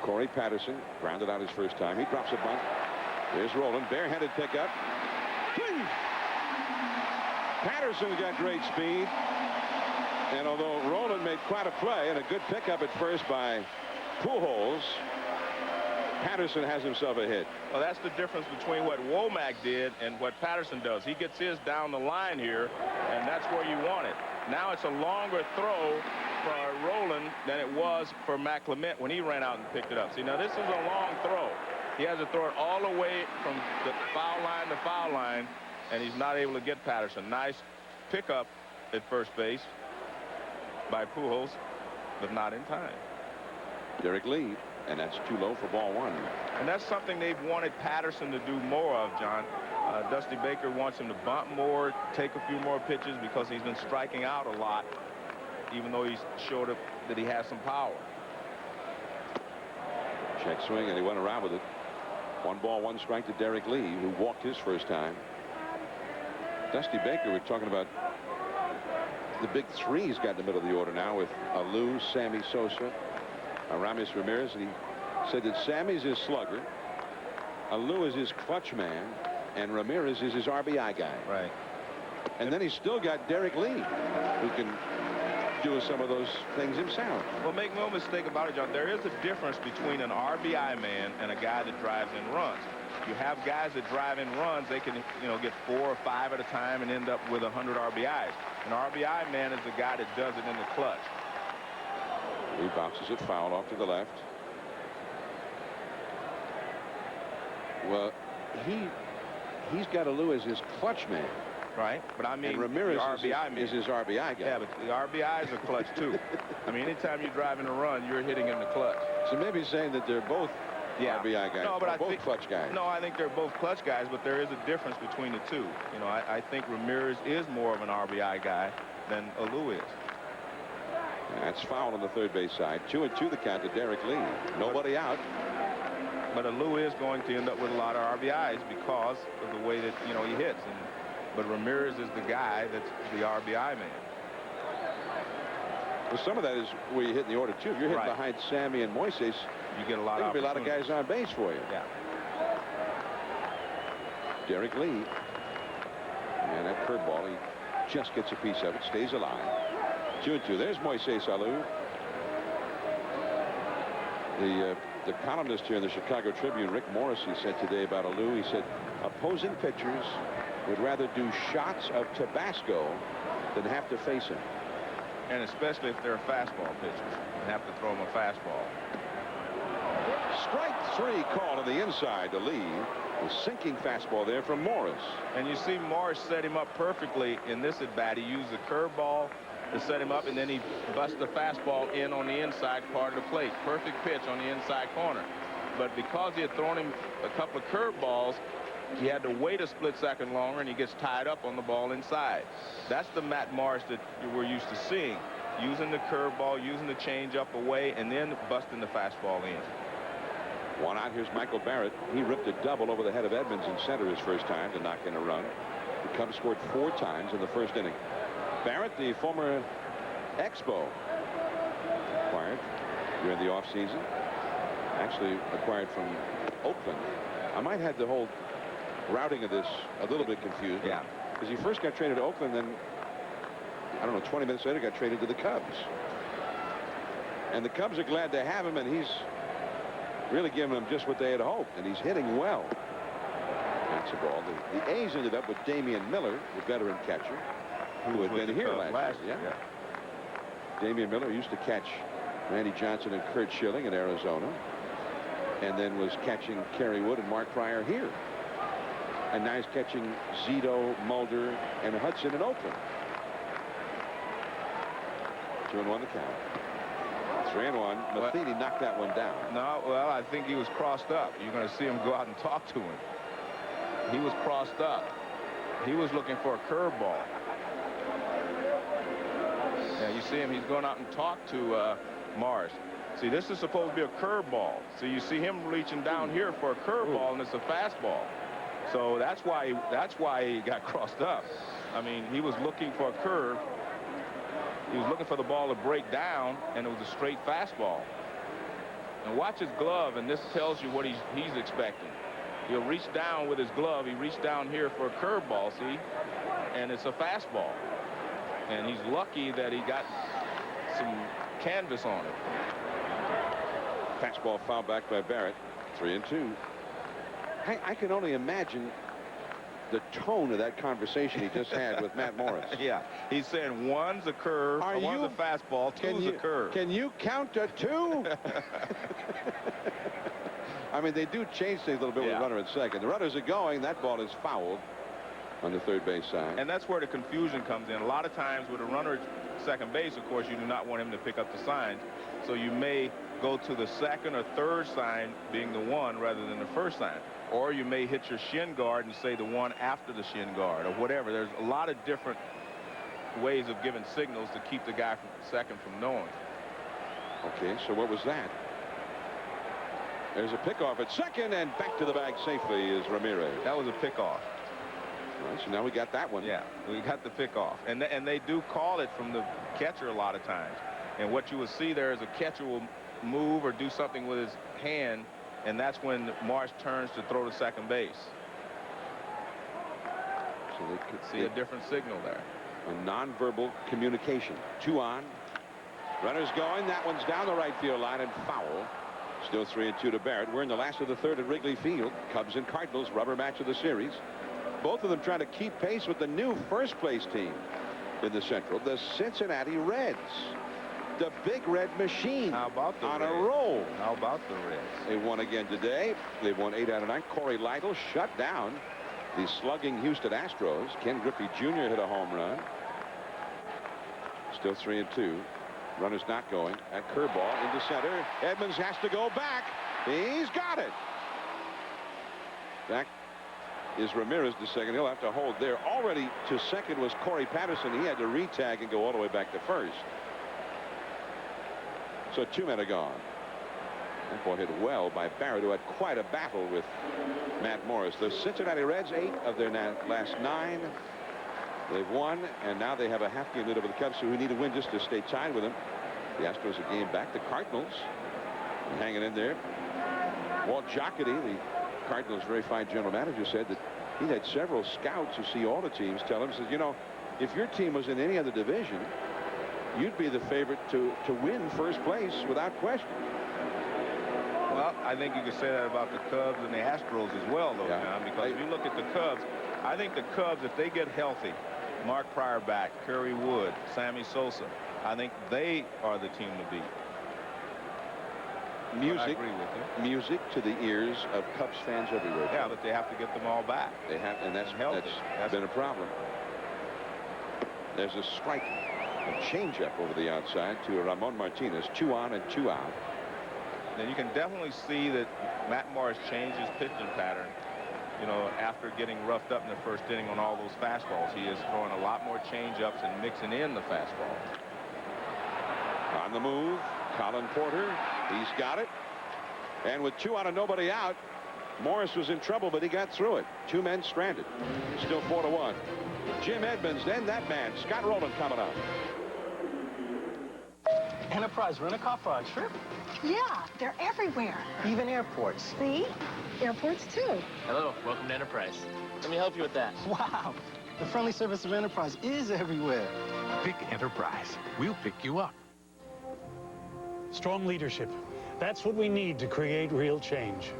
Corey Patterson grounded out his first time. He drops a bunt. Here's Rolen, barehanded pickup. Patterson's got great speed. And although Rolen made quite a play and a good pickup at first by Pujols, Patterson has himself a hit. Well, that's the difference between what Womack did and what Patterson does. He gets his down the line here, and that's where you want it. Now it's a longer throw for Rolen than it was for Matt Clement when he ran out and picked it up. See, now this is a long throw. He has to throw it all the way from the foul line to foul line, and he's not able to get Patterson. Nice pickup at first base by Pujols, but not in time. Derek Lee And that's too low for ball one. And that's something they've wanted Patterson to do more of, John. Dusty Baker wants him to bunt more, take a few more pitches, because he's been striking out a lot, even though he's showed up that he has some power. Check swing, and he went around with it. 1 ball, 1 strike to Derek Lee, who walked his first time. Dusty Baker, we're talking about the big three he's got in the middle of the order now with Alou, Sammy Sosa, Aramis Ramirez. And he said that Sammy's his slugger, Alou is his clutch man, and Ramirez is his RBI guy. Right. And then he's still got Derek Lee, who can do some of those things himself. Well, make no mistake about it, John. There is a difference between an RBI man and a guy that drives in runs. You have guys that drive in runs, they can, get 4 or 5 at a time and end up with 100 RBIs. An RBI man is the guy that does it in the clutch. He bounces it foul off to the left. Well, he's got Alou as his clutch man. Right, but I mean, and Ramirez is his RBI guy. Yeah, but the RBIs are clutch too. I mean, anytime you're driving a run, you're hitting in the clutch. So maybe he's saying that they're both RBI guys. No, but I both think, clutch guys. No, I think they're both clutch guys, but there is a difference between the two. I think Ramirez is more of an RBI guy than Alou is. That's foul on the third base side. 2-2 the count to Derek Lee. Nobody out. But Alou is going to end up with a lot of RBIs because of the way that he hits. But Ramirez is the guy that's the RBI man. Well, some of that is where you hit in the order too. If you're hitting behind Sammy and Moises, you get a lot. There'll be a lot of guys on base for you. Yeah. Derek Lee, and that curveball, he just gets a piece of it, stays alive. 2-2. There's Moises Alou. The columnist here in the Chicago Tribune, Rick Morrissey, said today about Alou, he said opposing pitchers would rather do shots of Tabasco than have to face him. And especially if they're fastball pitchers and have to throw him a fastball. Strike 3 call to the inside to Lee. A sinking fastball there from Morris. And you see Morris set him up perfectly in this at bat. He used the curveball to set him up, and then he busts the fastball in on the inside part of the plate. Perfect pitch on the inside corner. But because he had thrown him a couple of curveballs, he had to wait a split second longer, and he gets tied up on the ball inside. That's the Matt Morris that we're used to seeing. Using the curveball, using the changeup away, and then busting the fastball in. 1 out. Here's Michael Barrett. He ripped a double over the head of Edmonds in center his first time to knock in a run. The Cubs scored 4 times in the first inning. Barrett, the former Expo, acquired during the offseason. Actually acquired from Oakland. I might have the whole routing of this a little bit confused. Yeah. Because he first got traded to Oakland, then, I don't know, 20 minutes later got traded to the Cubs. And the Cubs are glad to have him, and he's really giving them just what they had hoped, and he's hitting well. That's a ball. The A's ended up with Damian Miller, the veteran catcher, who had been here last year. Yeah. Damian Miller used to catch Randy Johnson and Kurt Schilling in Arizona, and then was catching Kerry Wood and Mark Pryor here. And now he's catching Zito, Mulder, and Hudson in Oakland. 2-1 the count. 3-1. Matheny knocked that one down. No, well, I think he was crossed up. You're going to see him go out and talk to him. He was crossed up. He was looking for a curveball. Yeah, you see him. He's going out and talk to Morris. See, this is supposed to be a curveball. So you see him reaching down here for a curveball, and it's a fastball. So that's why he got crossed up. I mean, he was looking for a curve. He was looking for the ball to break down, and it was a straight fastball. And watch his glove, and this tells you what he's expecting. He'll reach down with his glove. He reached down here for a curveball, see? And it's a fastball. And he's lucky that he got some canvas on it. Fastball fouled back by Barrett. 3-2. I can only imagine the tone of that conversation he just had with Matt Morris. Yeah, he's saying one's a curve, one's a fastball, two's a curve. Can you count to 2? I mean, they do change things a little bit with the runner at second. The runners are going. That ball is fouled on the third base side. And that's where the confusion comes in. A lot of times with a runner second base, of course, you do not want him to pick up the signs. So you may go to the second or third sign being the one rather than the first sign. Or you may hit your shin guard and say the one after the shin guard or whatever. There's a lot of different ways of giving signals to keep the guy from second from knowing. Okay, so what was that? There's a pickoff at second, and back to the bag safely is Ramirez. That was a pickoff. All right, so now we got that one. Yeah, we got the pickoff. And they do call it from the catcher a lot of times. And what you will see there is a catcher will move or do something with his hand, and that's when Morris turns to throw to second base. So they could see a different signal there. A nonverbal communication. 2 on. Runners going. That one's down the right field line and foul. Still 3-2 to Barrett. We're in the last of the third at Wrigley Field. Cubs and Cardinals, rubber match of the series. Both of them trying to keep pace with the new first-place team in the Central, the Cincinnati Reds. The Big Red Machine. How about the on Reds? A roll. How about the Reds? They won again today. They've won 8 out of 9. Corey Lytle shut down the slugging Houston Astros. Ken Griffey Jr. hit a home run. Still 3-2. Runners not going. At curveball into center. Edmonds has to go back. He's got it. Back is Ramirez to second. He'll have to hold there. Already to second was Corey Patterson. He had to retag and go all the way back to first. So 2 men are gone. That ball hit well by Barrett, who had quite a battle with Matt Morris. The Cincinnati Reds, 8 of their last 9. They've won, and now they have a half game lead over the Cubs, who need to win just to stay tied with them. The Astros a game back. The Cardinals hanging in there. Walt Jocketty, the Cardinals' very fine general manager, said that he had several scouts who see all the teams tell him, says, you know, if your team was in any other division, you'd be the favorite to win first place without question. Well, I think you could say that about the Cubs and the Astros as well, though, John, because if you look at the Cubs, I think the Cubs, if they get healthy, Mark Pryor back, Kerry Wood, Sammy Sosa, I think they are the team to beat. Music, music to the ears of Cubs fans everywhere. Yeah, but they have to get them all back. They have, and that's been a problem. There's a strike, a changeup over the outside to Ramon Martinez. 2 on and 2 out. Then you can definitely see that Matt Morris changed his pitching pattern. You know, after getting roughed up in the first inning on all those fastballs, he is throwing a lot more changeups and mixing in the fastball. On the move, Colin Porter. He's got it. And with 2 out and nobody out, Morris was in trouble, but he got through it. 2 men stranded. Still 4-1. Jim Edmonds, then that man, Scott Rolen, coming up. Enterprise rent-a-car for our trip? Yeah, they're everywhere. Even airports. See? Airports, too. Hello, welcome to Enterprise. Let me help you with that. Wow, the friendly service of Enterprise is everywhere. Pick Enterprise. We'll pick you up. Strong leadership. That's what we need to create real change.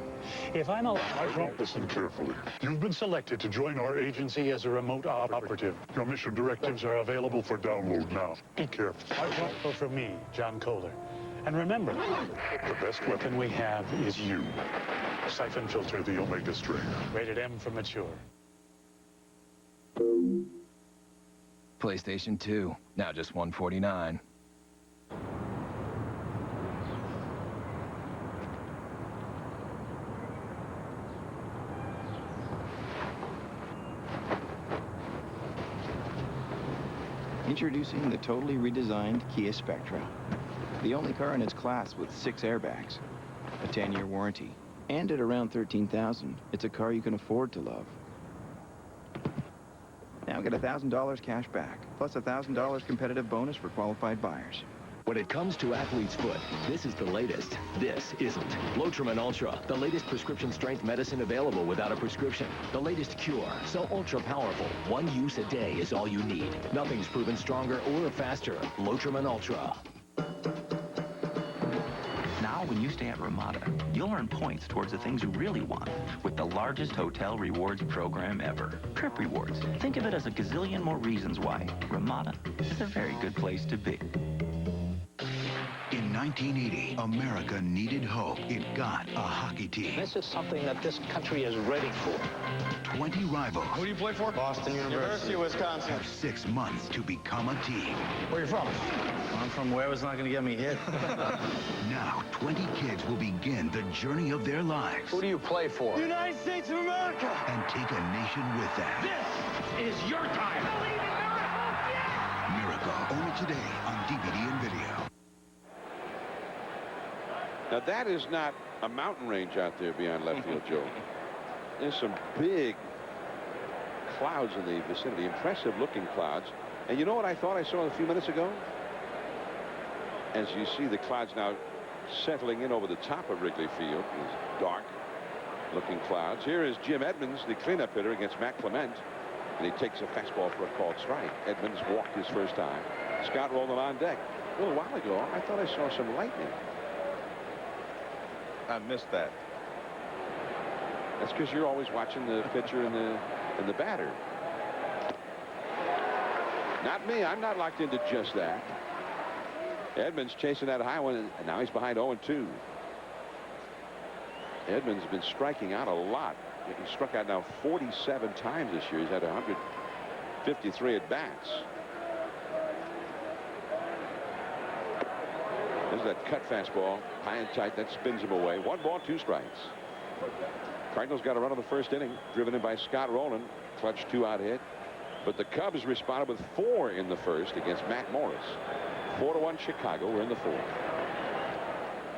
If I'm allowed... Listen carefully. You've been selected to join our agency as a remote operative. Your mission directives are available for download now. Be careful. Vote for me, John Kohler. And remember, the best weapon we have is you. Siphon filter the Omega strain. Rated M for mature. PlayStation 2, now just $149. Introducing the totally redesigned Kia Spectra. The only car in its class with 6 airbags, a 10-year warranty, and at around $13,000, it's a car you can afford to love. Now get $1,000 cash back, plus a $1,000 competitive bonus for qualified buyers. When it comes to athlete's foot, this is the latest. This isn't. Lotrimin Ultra, the latest prescription strength medicine available without a prescription. The latest cure, so ultra powerful. 1 use a day is all you need. Nothing's proven stronger or faster. Lotrimin Ultra. Now, when you stay at Ramada, you'll earn points towards the things you really want with the largest hotel rewards program ever. Trip Rewards. Think of it as a gazillion more reasons why Ramada is a very good place to be. In 1980, America needed hope. It got a hockey team. This is something that this country is ready for. 20 rivals. Who do you play for? Boston University of Wisconsin. Have 6 months to become a team. Where are you from? I'm from wherever's not going to get me hit. Now, 20 kids will begin the journey of their lives. Who do you play for? United States of America. And take a nation with them. This is your time. Miracle. Only today on DVD and video. Now, that is not a mountain range out there beyond left field, Joe. There's some big clouds in the vicinity, impressive-looking clouds. And you know what I thought I saw a few minutes ago? As you see the clouds now settling in over the top of Wrigley Field, these dark-looking clouds. Here is Jim Edmonds, the cleanup hitter against Matt Clement. And he takes a fastball for a called strike. Edmonds walked his first time. Scott Rolen on deck. A little while ago, I thought I saw some lightning. I missed that. That's because you're always watching the pitcher and the batter. Not me. I'm not locked into just that. Edmonds chasing that high one, and now he's behind 0-2. Edmonds has been striking out a lot. He struck out now 47 times this year. He's had 153 at-bats. There's that cut fastball, high and tight. That spins him away. 1 ball, 2 strikes. Cardinals got a run of the first inning, driven in by Scott Rolen. Clutch 2-out hit. But the Cubs responded with 4 in the first against Matt Morris. 4-1 Chicago. We're in the 4th.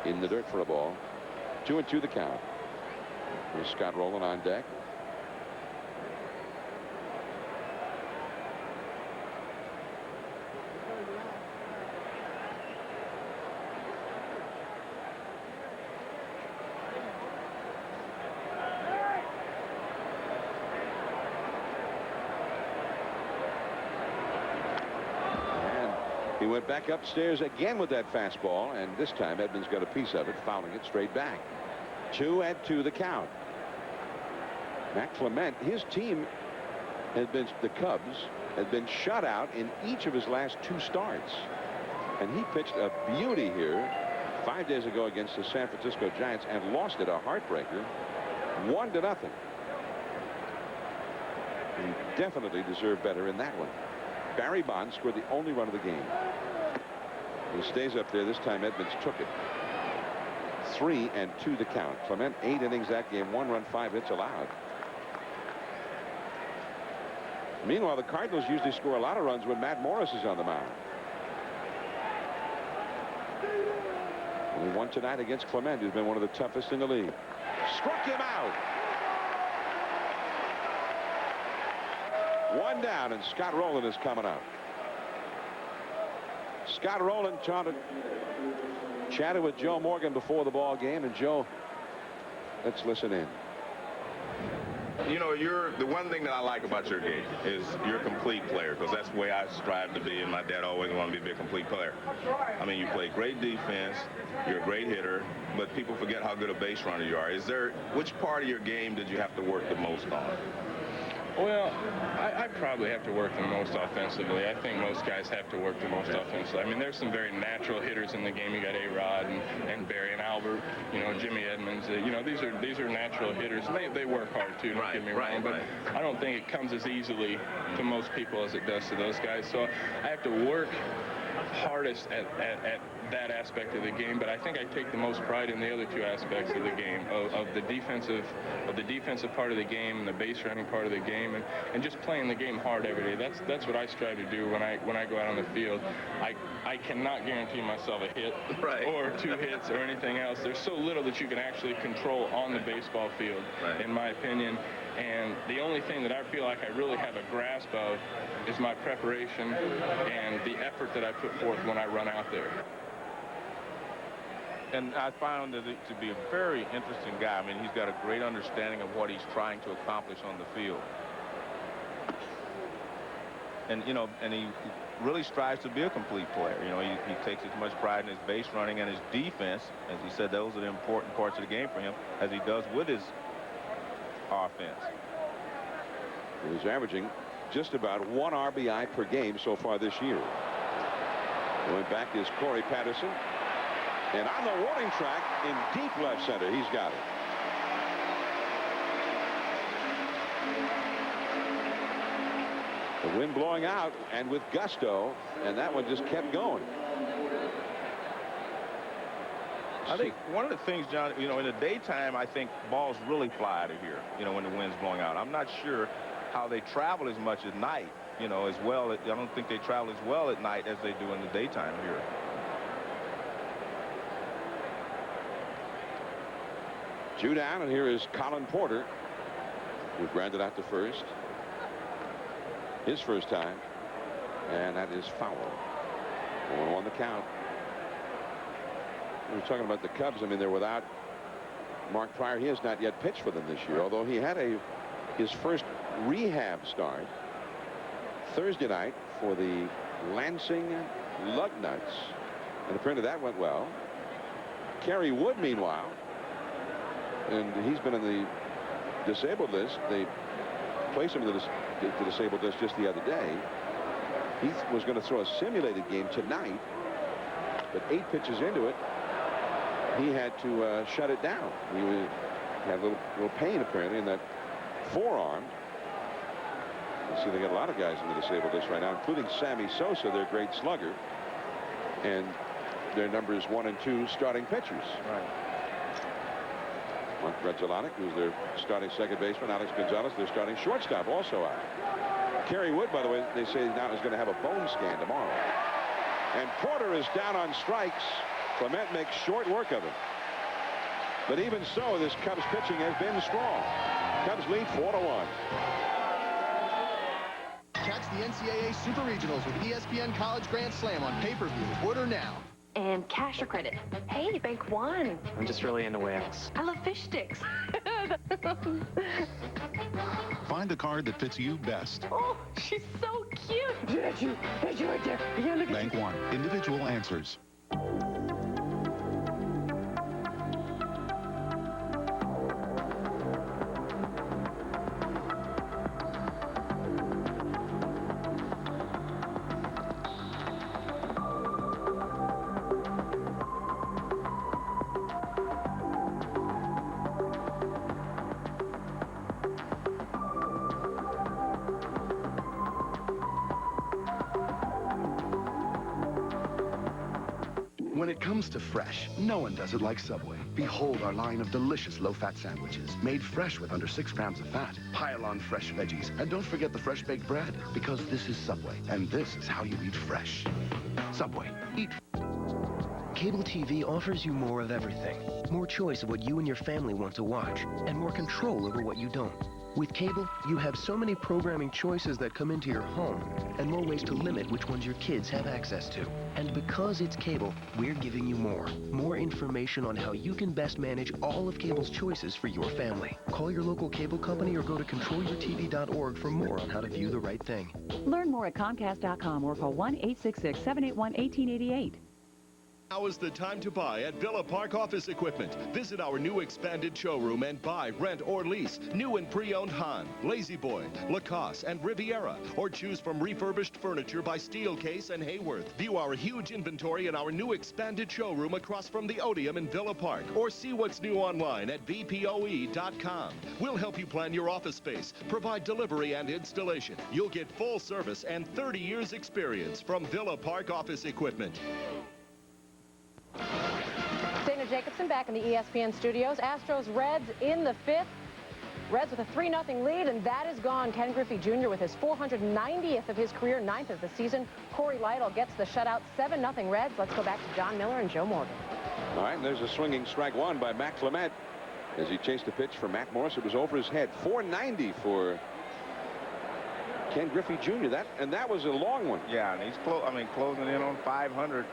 In the dirt for a ball. 2-2 the count. There's Scott Rolen on deck. He went back upstairs again with that fastball, and this time Edmonds got a piece of it, fouling it straight back. 2-2 the count. Matt Clement, his team had been, the Cubs, had been shut out in each of his last 2 starts. And he pitched a beauty here 5 days ago against the San Francisco Giants and lost it, a heartbreaker, 1-0. He definitely deserved better in that one. Barry Bonds scored the only run of the game. He stays up there. This time Edmonds took it. 3-2 the count. Clement 8 innings that game, 1 run, 5 hits allowed. Meanwhile, the Cardinals usually score a lot of runs when Matt Morris is on the mound. Only 1 tonight against Clement, who's been one of the toughest in the league. Struck him out. 1 down, and Scott Rolen is coming up. Scott Rolen chatted with Joe Morgan before the ball game, and Joe, let's listen in. You know, the one thing that I like about your game is you're a complete player, because that's the way I strive to be, and my dad always wanted me to be a complete player. I mean, you play great defense, you're a great hitter, but people forget how good a base runner you are. Which part of your game did you have to work the most on? Well, I probably have to work the most offensively. I think most guys have to work the most offensively. I mean, there's some very natural hitters in the game. You got A-Rod and Barry and Albert, you know, Jimmy Edmonds. You know, these are natural hitters. They work hard too, don't get me wrong. But I don't think it comes as easily to most people as it does to those guys. So I have to work hardest at that aspect of the game, but I think I take the most pride in the other 2 aspects of the game, of the defensive part of the game and the base running part of the game, and just playing the game hard every day. That's what I strive to do when I go out on the field. I cannot guarantee myself a hit or 2 hits or anything else. There's so little that you can actually control on the baseball field, in my opinion. And the only thing that I feel like I really have a grasp of is my preparation and the effort that I put forth when I run out there. And I found it to be a very interesting guy. I mean, he's got a great understanding of what he's trying to accomplish on the field. And, you know, and he really strives to be a complete player. You know, he takes as much pride in his base running and his defense. As he said, those are the important parts of the game for him, as he does with his offense. He's averaging just about 1 RBI per game so far this year. Going back is Corey Patterson. And on the warning track in deep left center, he's got it. The wind blowing out and with gusto, and that one just kept going. I think one of the things, John, you know, in the daytime, I think balls really fly out of here, you know, when the wind's blowing out. I'm not sure how they travel as much at night, you know, as well. I don't think they travel as well at night as they do in the daytime here. Two down, and here is Colin Porter, who grounded out to first. His first time, and that is foul. 1-1 the count. We were talking about the Cubs. I mean, they're without Mark Pryor. He has not yet pitched for them this year, although he had his first rehab start Thursday night for the Lansing Lugnuts, and apparently that went well. Kerry Wood, meanwhile, and he's been on the disabled list. They placed him in the disabled list just the other day. He was going to throw a simulated game tonight, but 8 pitches into it, he had to shut it down. He had a little pain apparently in that forearm. You see, they got a lot of guys in the disabled list right now, including Sammy Sosa, their great slugger, and their numbers 1 and 2 starting pitchers. Right. Mark Bretzelanek, who's their starting second baseman. Alex Gonzalez, their starting shortstop, also out. Kerry Wood, by the way, they say now is going to have a bone scan tomorrow. And Porter is down on strikes. Clement makes short work of it. But even so, this Cubs pitching has been strong. Cubs lead 4-1. Catch the NCAA Super Regionals with ESPN College Grand Slam on pay-per-view. Order now. And cash or credit? Hey, bank one. I'm just really into whales. I love fish sticks. Find the card that fits you best. Oh, she's so cute. Bank One. Individual answers. When it comes to fresh, no one does it like Subway. Behold our line of delicious low-fat sandwiches, made fresh with under 6 grams of fat. Pile on fresh veggies, and don't forget the fresh baked bread, because this is Subway, and this is how you eat fresh. Subway, eat. Cable TV offers you more of everything. More choice of what you and your family want to watch, and more control over what you don't. With cable, you have so many programming choices that come into your home, and more ways to limit which ones your kids have access to. And because it's cable, we're giving you more. More information on how you can best manage all of cable's choices for your family. Call your local cable company or go to controlyourtv.org for more on how to view the right thing. Learn more at Comcast.com or call 1-866-781-1888. Now is the time to buy at Villa Park Office Equipment. Visit our new expanded showroom and buy, rent, or lease new and pre-owned Hahn, Lazy Boy, Lacoste, and Riviera, or choose from refurbished furniture by Steelcase and Hayworth. View our huge inventory in our new expanded showroom across from the Odeum in Villa Park, or see what's new online at vpoe.com. We'll help you plan your office space, provide delivery and installation. You'll get full service and 30 years experience from Villa Park Office Equipment. Dana Jacobson back in the ESPN studios. Astros Reds in the 5th. Reds with a 3-0 lead, and that is gone. Ken Griffey Jr. with his 490th of his career, 9th of the season. Corey Lytle gets the shutout, 7-0 Reds. Let's go back to John Miller and Joe Morgan. All right, and there's a swinging strike one by Matt Clement as he chased a pitch for Matt Morris. It was over his head. 490 for Ken Griffey Jr. That was a long one. Yeah, and he's closing in on 500.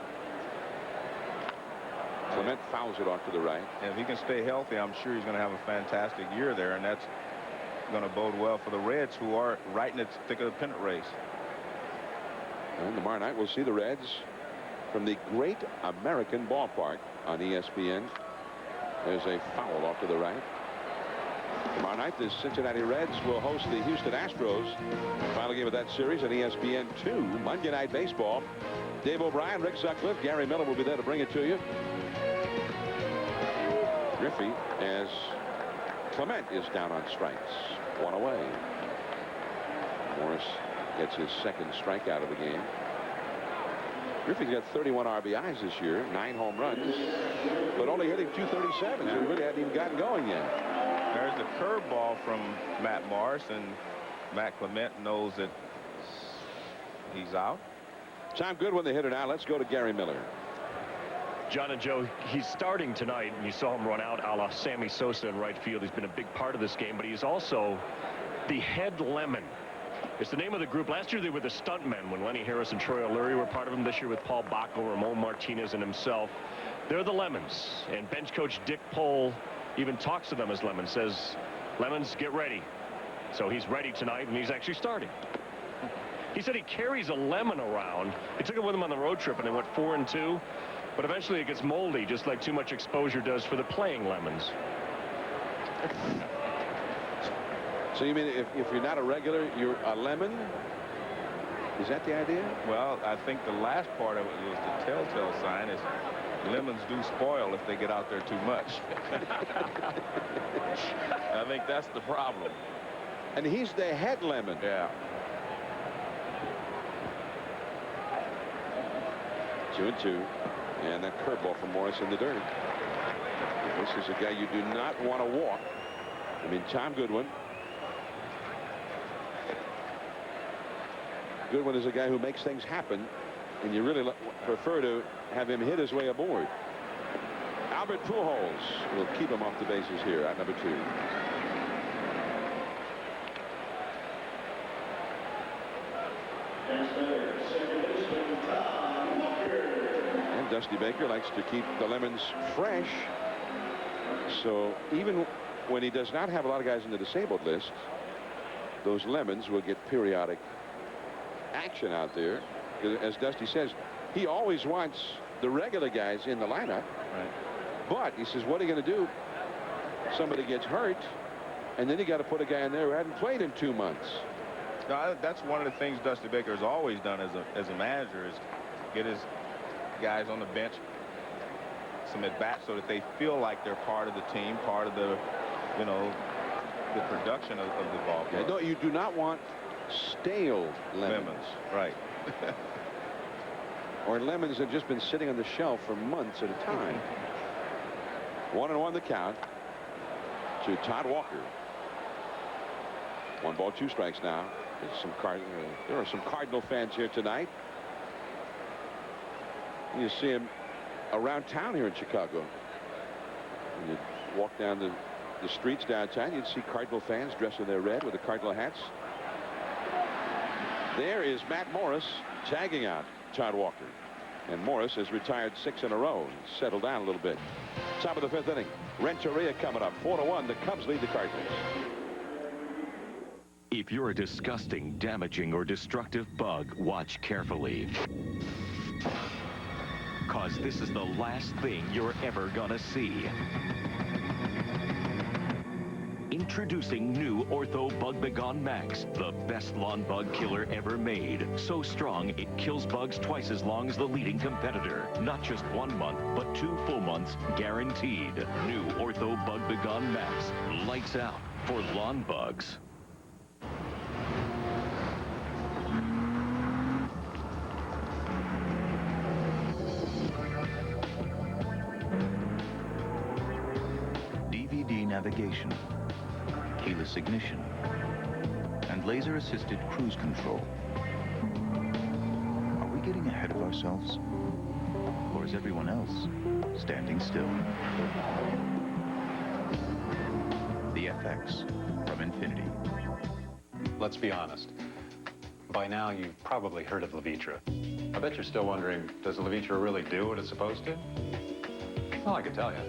Clement fouls it off to the right. And if he can stay healthy, I'm sure he's going to have a fantastic year there, and that's going to bode well for the Reds, who are right in the thick of the pennant race. And tomorrow night we'll see the Reds from the Great American Ballpark on ESPN. There's a foul off to the right. Tomorrow night, the Cincinnati Reds will host the Houston Astros. Final game of that series on ESPN 2, Monday Night Baseball. Dave O'Brien, Rick Sutcliffe, Gary Miller will be there to bring it to you. Griffey as Clement is down on strikes. One away. Morris gets his second strikeout of the game. Griffey's got 31 RBIs this year, 9 home runs, but only hitting .237, so he really hadn't even gotten going yet. There's the curveball from Matt Morris, and Matt Clement knows that he's out. Tom Goodwin, the hitter now. Let's go to Gary Miller. John and Joe, he's starting tonight, and you saw him run out a la Sammy Sosa in right field. He's been a big part of this game, but he's also the head lemon. It's the name of the group. Last year they were the stuntmen when Lenny Harris and Troy O'Leary were part of them. This year with Paul Bacco, Ramon Martinez, and himself. They're the lemons. And bench coach Dick Pohl even talks to them as lemons, says, lemons, get ready. So he's ready tonight, and he's actually starting. He said he carries a lemon around. He took it with him on the road trip, and they went 4-2. But eventually it gets moldy, just like too much exposure does for the playing lemons. So you mean if you're not a regular, you're a lemon? Is that the idea? Well, I think the last part of it was the telltale sign is lemons do spoil if they get out there too much. I think that's the problem. And he's the head lemon. Yeah. 2-2. And that curveball from Morris in the dirt. This is a guy you do not want to walk. I mean, Tom Goodwin. Goodwin is a guy who makes things happen, and you really prefer to have him hit his way aboard. Albert Pujols will keep him off the bases here at number 2. And Dusty Baker likes to keep the lemons fresh. So even when he does not have a lot of guys in the disabled list, those lemons will get periodic action out there. As Dusty says, he always wants the regular guys in the lineup. Right. But he says, what are you going to do? Somebody gets hurt, and then you got to put a guy in there who hadn't played in 2 months. No, that's one of the things Dusty Baker has always done as a manager, is get his guys on the bench some at bats so that they feel like they're part of the team, part of the, you know, the production of the ball game. No, you do not want stale lemons. Right. Or lemons that have just been sitting on the shelf for months at a time. 1-1 the count to Todd Walker. 1 ball, 2 strikes now. There are some Cardinal fans here tonight. You see him around town here in Chicago. When you walk down the streets downtown, you'd see Cardinal fans dressed in their red with the Cardinal hats. There is Matt Morris tagging out Todd Walker. And Morris has retired 6 in a row. Settled down a little bit. Top of the 5th inning. Renteria coming up. 4-1. The Cubs lead the Cardinals. If you're a disgusting, damaging, or destructive bug, watch carefully. 'Cause this is the last thing you're ever gonna see. Introducing new Ortho Bug Begone Max, the best lawn bug killer ever made. So strong, it kills bugs twice as long as the leading competitor. Not just 1 month, but 2 full months guaranteed. New Ortho Bug Begone Max. Lights out for lawn bugs. DVD navigation, keyless ignition, and laser-assisted cruise control. Are we getting ahead of ourselves? Or is everyone else standing still? The FX from Infinity. Let's be honest. By now, you've probably heard of Levitra. I bet you're still wondering, does Levitra really do what it's supposed to? Well, I could tell you.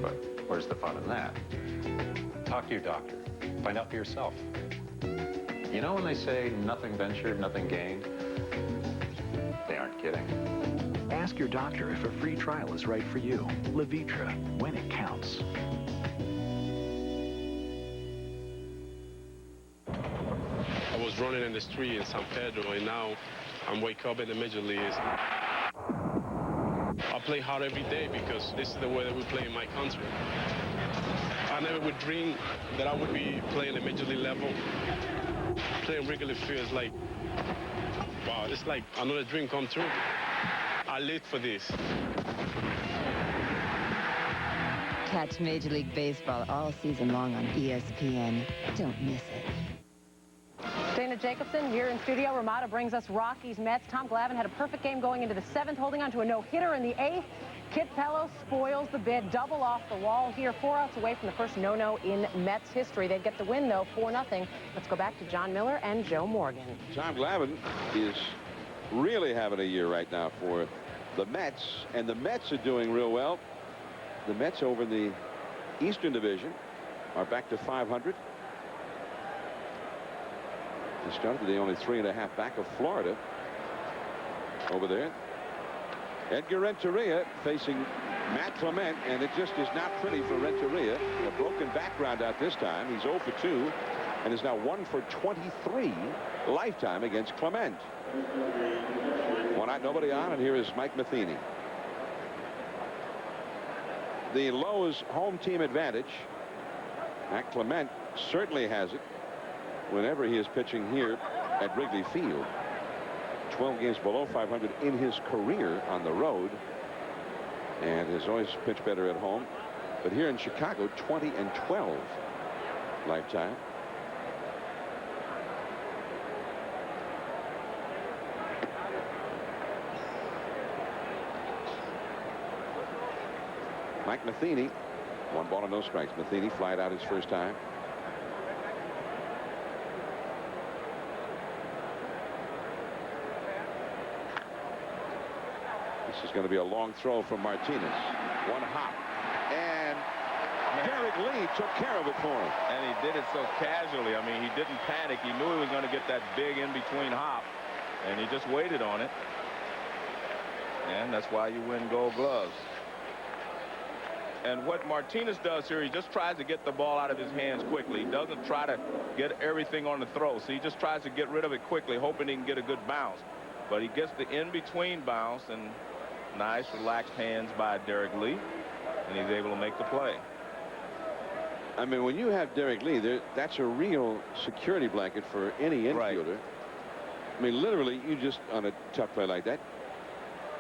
But where's the fun in that? Talk to your doctor. Find out for yourself. You know when they say nothing ventured, nothing gained? They aren't kidding. Ask your doctor if a free trial is right for you. Levitra, when it counts. I was running in the street in San Pedro, and now I'm wake up in the major leagues. I play hard every day because this is the way that we play in my country. I never would dream that I would be playing at Major League level. Playing Wrigley Field is like, wow, it's like another dream come true. I lived for this. Catch Major League Baseball all season long on ESPN. Don't miss it. Dana Jacobson here in studio. Ramada brings us Rockies Mets. Tom Glavine had a perfect game going into the 7th, holding on to a no-hitter in the 8th. Kit Pello spoils the bid. Double off the wall here. 4 outs away from the first no-no in Mets history. They'd get the win, though, 4-0. Let's go back to John Miller and Joe Morgan. Tom Glavine is really having a year right now for the Mets, and the Mets are doing real well. The Mets over in the Eastern Division are back to 500. They started the only 3.5 back of Florida over there. Edgar Renteria facing Matt Clement, and it just is not pretty for Renteria. A broken background out this time. He's 0 for 2 and is now 1 for 23 lifetime against Clement. 1 out, nobody on, and here is Mike Matheny. The Lowe's home team advantage. Matt Clement certainly has it whenever he is pitching here at Wrigley Field. 12 games below 500 in his career on the road, and has always pitched better at home. But here in Chicago, 20 and 12 lifetime. Mike Matheny, 1 ball and no strikes. Matheny flied out his first time. This is going to be a long throw from Martinez. 1 hop, and Derek Lee took care of it for him. And he did it so casually. I mean, he didn't panic. He knew he was going to get that big in-between hop, and he just waited on it. And that's why you win Gold Gloves. And what Martinez does here, he just tries to get the ball out of his hands quickly. He doesn't try to get everything on the throw. So he just tries to get rid of it quickly, hoping he can get a good bounce. But he gets the in-between bounce, and nice, relaxed hands by Derek Lee, and he's able to make the play. I mean, when you have Derek Lee, that's a real security blanket for any infielder. Right. I mean, literally, you just, on a tough play like that,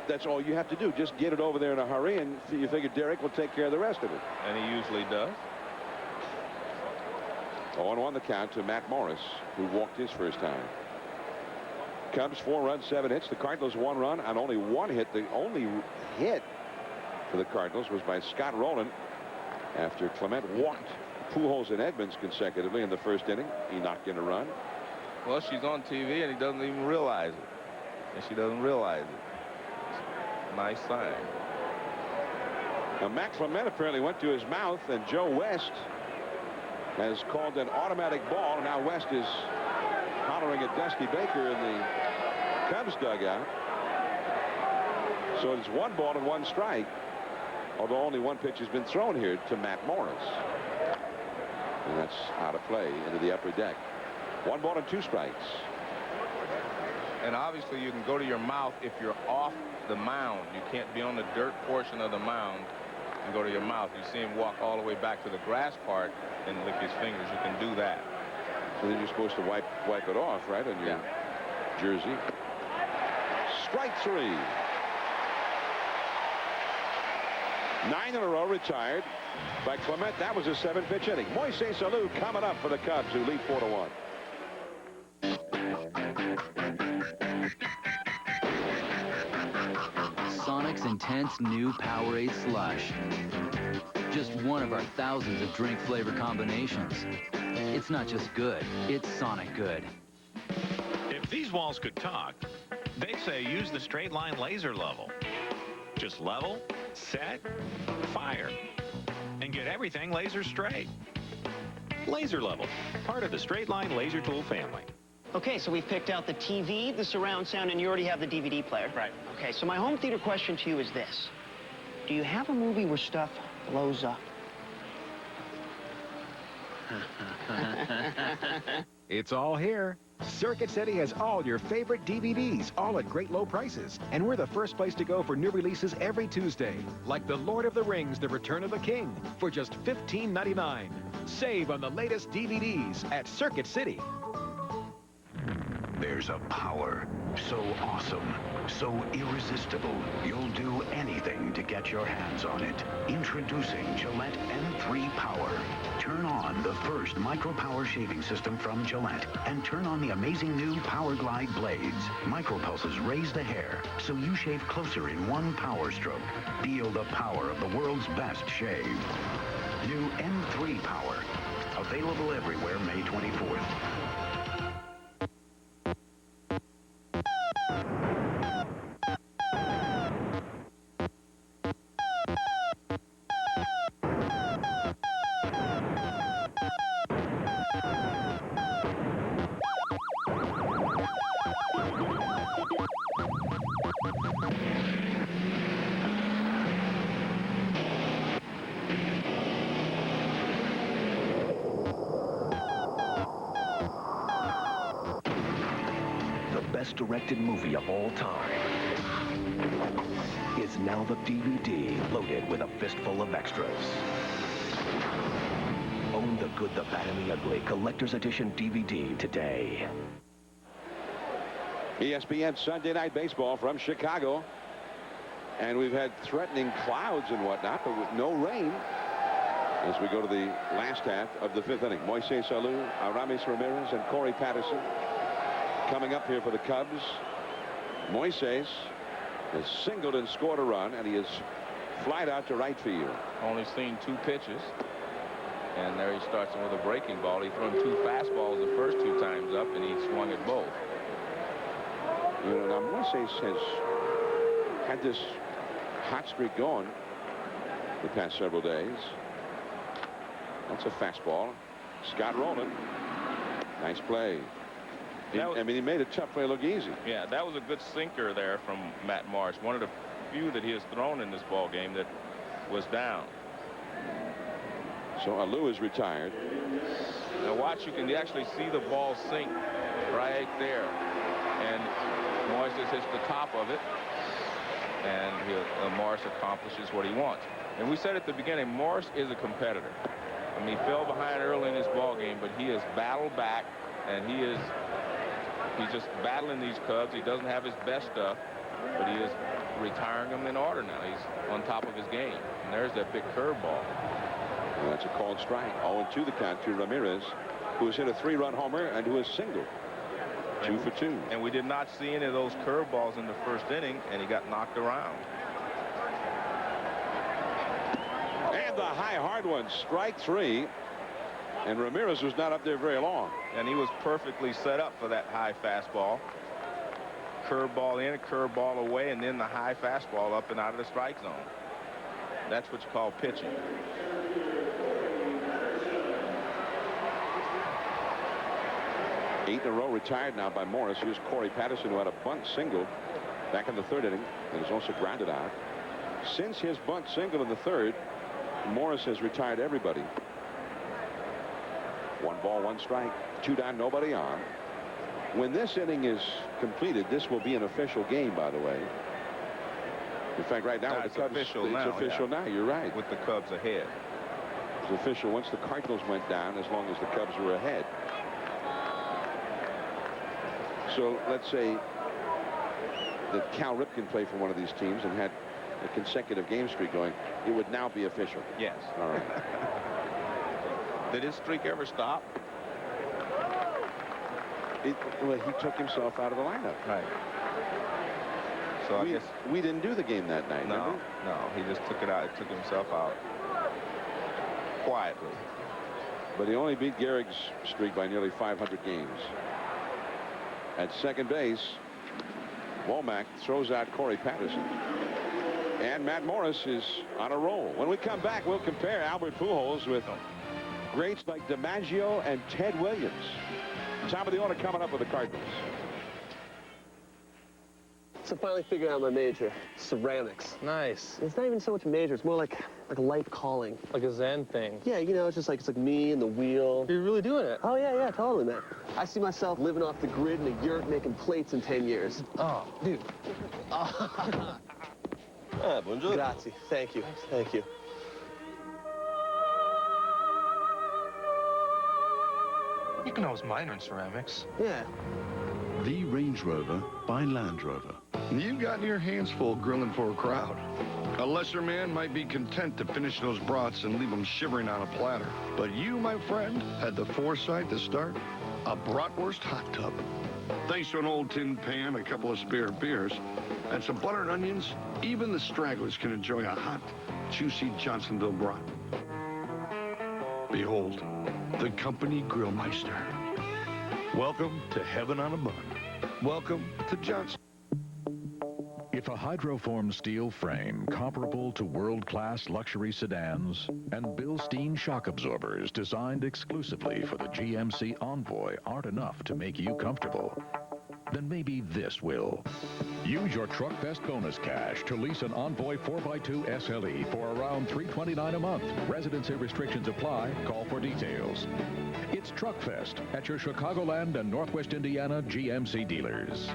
that's all you have to do. Just get it over there in a hurry, and you figure Derek will take care of the rest of it. And he usually does. 0-1 the count to Matt Morris, who walked his first time. Cubs 4 runs, 7 hits. The Cardinals 1 run on only 1 hit. The only hit for the Cardinals was by Scott Rolen after Clement walked Pujols and Edmonds consecutively in the first inning. He knocked in a run. Well, she's on TV, and he doesn't even realize it. And she doesn't realize it. Nice sign. Now, Matt Clement apparently went to his mouth, and Joe West has called an automatic ball. Now West is hollering at Dusty Baker in the Cubs dugout. So it's 1 ball and 1 strike, although only 1 pitch has been thrown here to Matt Morris. And that's out of play into the upper deck. 1 ball and 2 strikes. And obviously you can go to your mouth if you're off the mound. You can't be on the dirt portion of the mound and go to your mouth. You see him walk all the way back to the grass part and lick his fingers. You can do that. So then you're supposed to wipe it off, right, on your jersey. Strike 3. 9 in a row retired by Clement. That was a 7-pitch inning. Moises Alou coming up for the Cubs, who lead 4-1. Sonic's intense new Powerade Slush. Just one of our thousands of drink flavor combinations. It's not just good, it's Sonic good. If these walls could talk, they'd say use the straight line laser level. Just level, set, fire, and get everything laser straight. Laser level, part of the straight line laser tool family. Okay, so we've picked out the TV, the surround sound, and you already have the DVD player. Right. Okay, so my home theater question to you is this. Do you have a movie where stuff blows up? It's all here. Circuit City has all your favorite DVDs, all at great low prices. And we're the first place to go for new releases every Tuesday, like The Lord of the Rings, The Return of the King, for just $15.99. Save on the latest DVDs at Circuit City. There's a power so awesome, so irresistible, you'll do anything to get your hands on it. Introducing Gillette M3 Power. Turn on the first micro power shaving system from Gillette and turn on the amazing new Power Glide blades. Micropulses raise the hair so you shave closer in one power stroke. Feel the power of the world's best shave. New M3 Power. Available everywhere May 24th. Directed movie of all time is now the DVD loaded with a fistful of extras. Own The Good, the Bad, and the Ugly Collector's Edition DVD today. ESPN Sunday Night Baseball from Chicago. And we've had threatening clouds and whatnot, but with no rain as we go to the last half of the 5th inning. Moises Alou, Aramis Ramirez, and Corey Patterson coming up here for the Cubs. Moises has singled and scored a run, and he is flied out to right field. Only seen 2 pitches. And there he starts with a breaking ball. He threw 2 fastballs the first 2 times up, and he swung at both. You know, now Moises has had this hot streak going the past several days. That's a fastball. Scott Rolen. Nice play. I mean, he made a tough play look easy. Yeah, that was a good sinker there from Matt Morris. One of the few that he has thrown in this ball game that was down. So Alou is retired. Now watch, you can actually see the ball sink right there. And Morris just hits the top of it. And Morris accomplishes what he wants. And we said at the beginning, Morris is a competitor. I mean, he fell behind early in this ball game, but he has battled back, and he's just battling these Cubs. He doesn't have his best stuff, but he is retiring them in order now. He's on top of his game. And there's that big curveball. Well, that's a called strike. 0-2 the count to Ramirez, who has hit a 3-run homer and who has singled. 2 for 2. And we did not see any of those curveballs in the first inning, and he got knocked around. And the high hard one, strike 3. And Ramirez was not up there very long. And he was perfectly set up for that high fastball. Curveball in, curveball away, and then the high fastball up and out of the strike zone. That's what you call pitching. Eight in a row retired now by Morris. Here's Corey Patterson, who had a bunt single back in the 3rd inning and is also grounded out. Since his bunt single in the 3rd, Morris has retired everybody. 1 ball, 1 strike, 2 down, nobody on. When this inning is completed, this will be an official game, by the way. In fact, right now, it's the Cubs, official it's now. official now. You're right. With the Cubs ahead. It's official once the Cardinals went down, as long as the Cubs were ahead. So let's say that Cal Ripken played for one of these teams and had a consecutive game streak going. It would now be official. Yes. All right. Did his streak ever stop? Well, he took himself out of the lineup. Right. So I guess we didn't do the game that night. No, no, he just took it out. He took himself out quietly. But he only beat Gehrig's streak by nearly 500 games. At second base, Womack throws out Corey Patterson. And Matt Morris is on a roll. When we come back, we'll compare Albert Pujols with greats like DiMaggio and Ted Williams. Top of the order coming up with the Cardinals. So finally figured out my major, ceramics. Nice. It's not even so much a major, it's more like a life calling. Like a Zen thing. Yeah, you know, it's like me and the wheel. You're really doing it? Oh, yeah, totally, man. I see myself living off the grid in a yurt making plates in 10 years. Oh, dude. Ah, buongiorno. Grazie. Thank you. Thank you. You can always minor in ceramics. Yeah. The Range Rover by Land Rover. You've gotten your hands full grilling for a crowd. A lesser man might be content to finish those brats and leave them shivering on a platter. But you, my friend, had the foresight to start a bratwurst hot tub. Thanks to an old tin pan, a couple of spare beers, and some butter and onions, even the stragglers can enjoy a hot, juicy Johnsonville brat. Behold, the company Grillmeister. Welcome to heaven on a bun. Welcome to Johnson. If a hydroformed steel frame comparable to world-class luxury sedans and Bilstein shock absorbers designed exclusively for the GMC Envoy aren't enough to make you comfortable, then maybe this will. Use your TruckFest bonus cash to lease an Envoy 4x2 SLE for around $329 a month. Residency restrictions apply. Call for details. It's TruckFest at your Chicagoland and Northwest Indiana GMC dealers.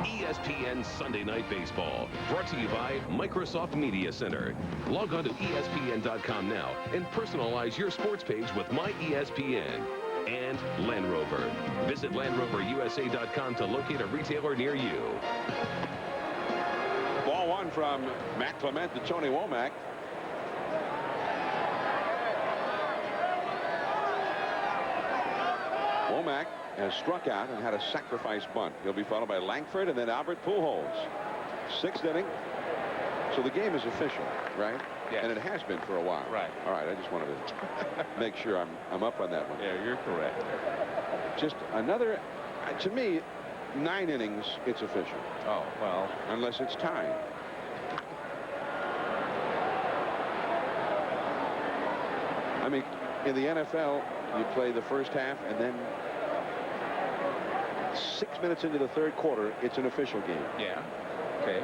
ESPN Sunday Night Baseball, brought to you by Microsoft Media Center. Log on to ESPN.com now and personalize your sports page with My ESPN. And Land Rover. Visit LandRoverUSA.com to locate a retailer near you. Ball one from Matt Clement to Tony Womack. Womack has struck out and had a sacrifice bunt. He'll be followed by Langford and then Albert Pujols. Sixth inning. So the game is official, right? Yes. And it has been for a while. Right. All right, I just wanted to make sure I'm up on that one. Yeah, you're correct. Just another, to me, 9 innings, it's official. Oh, well. Unless it's tied. I mean, in the NFL, you play the first half, and then 6 minutes into the third quarter, it's an official game. Yeah. Okay.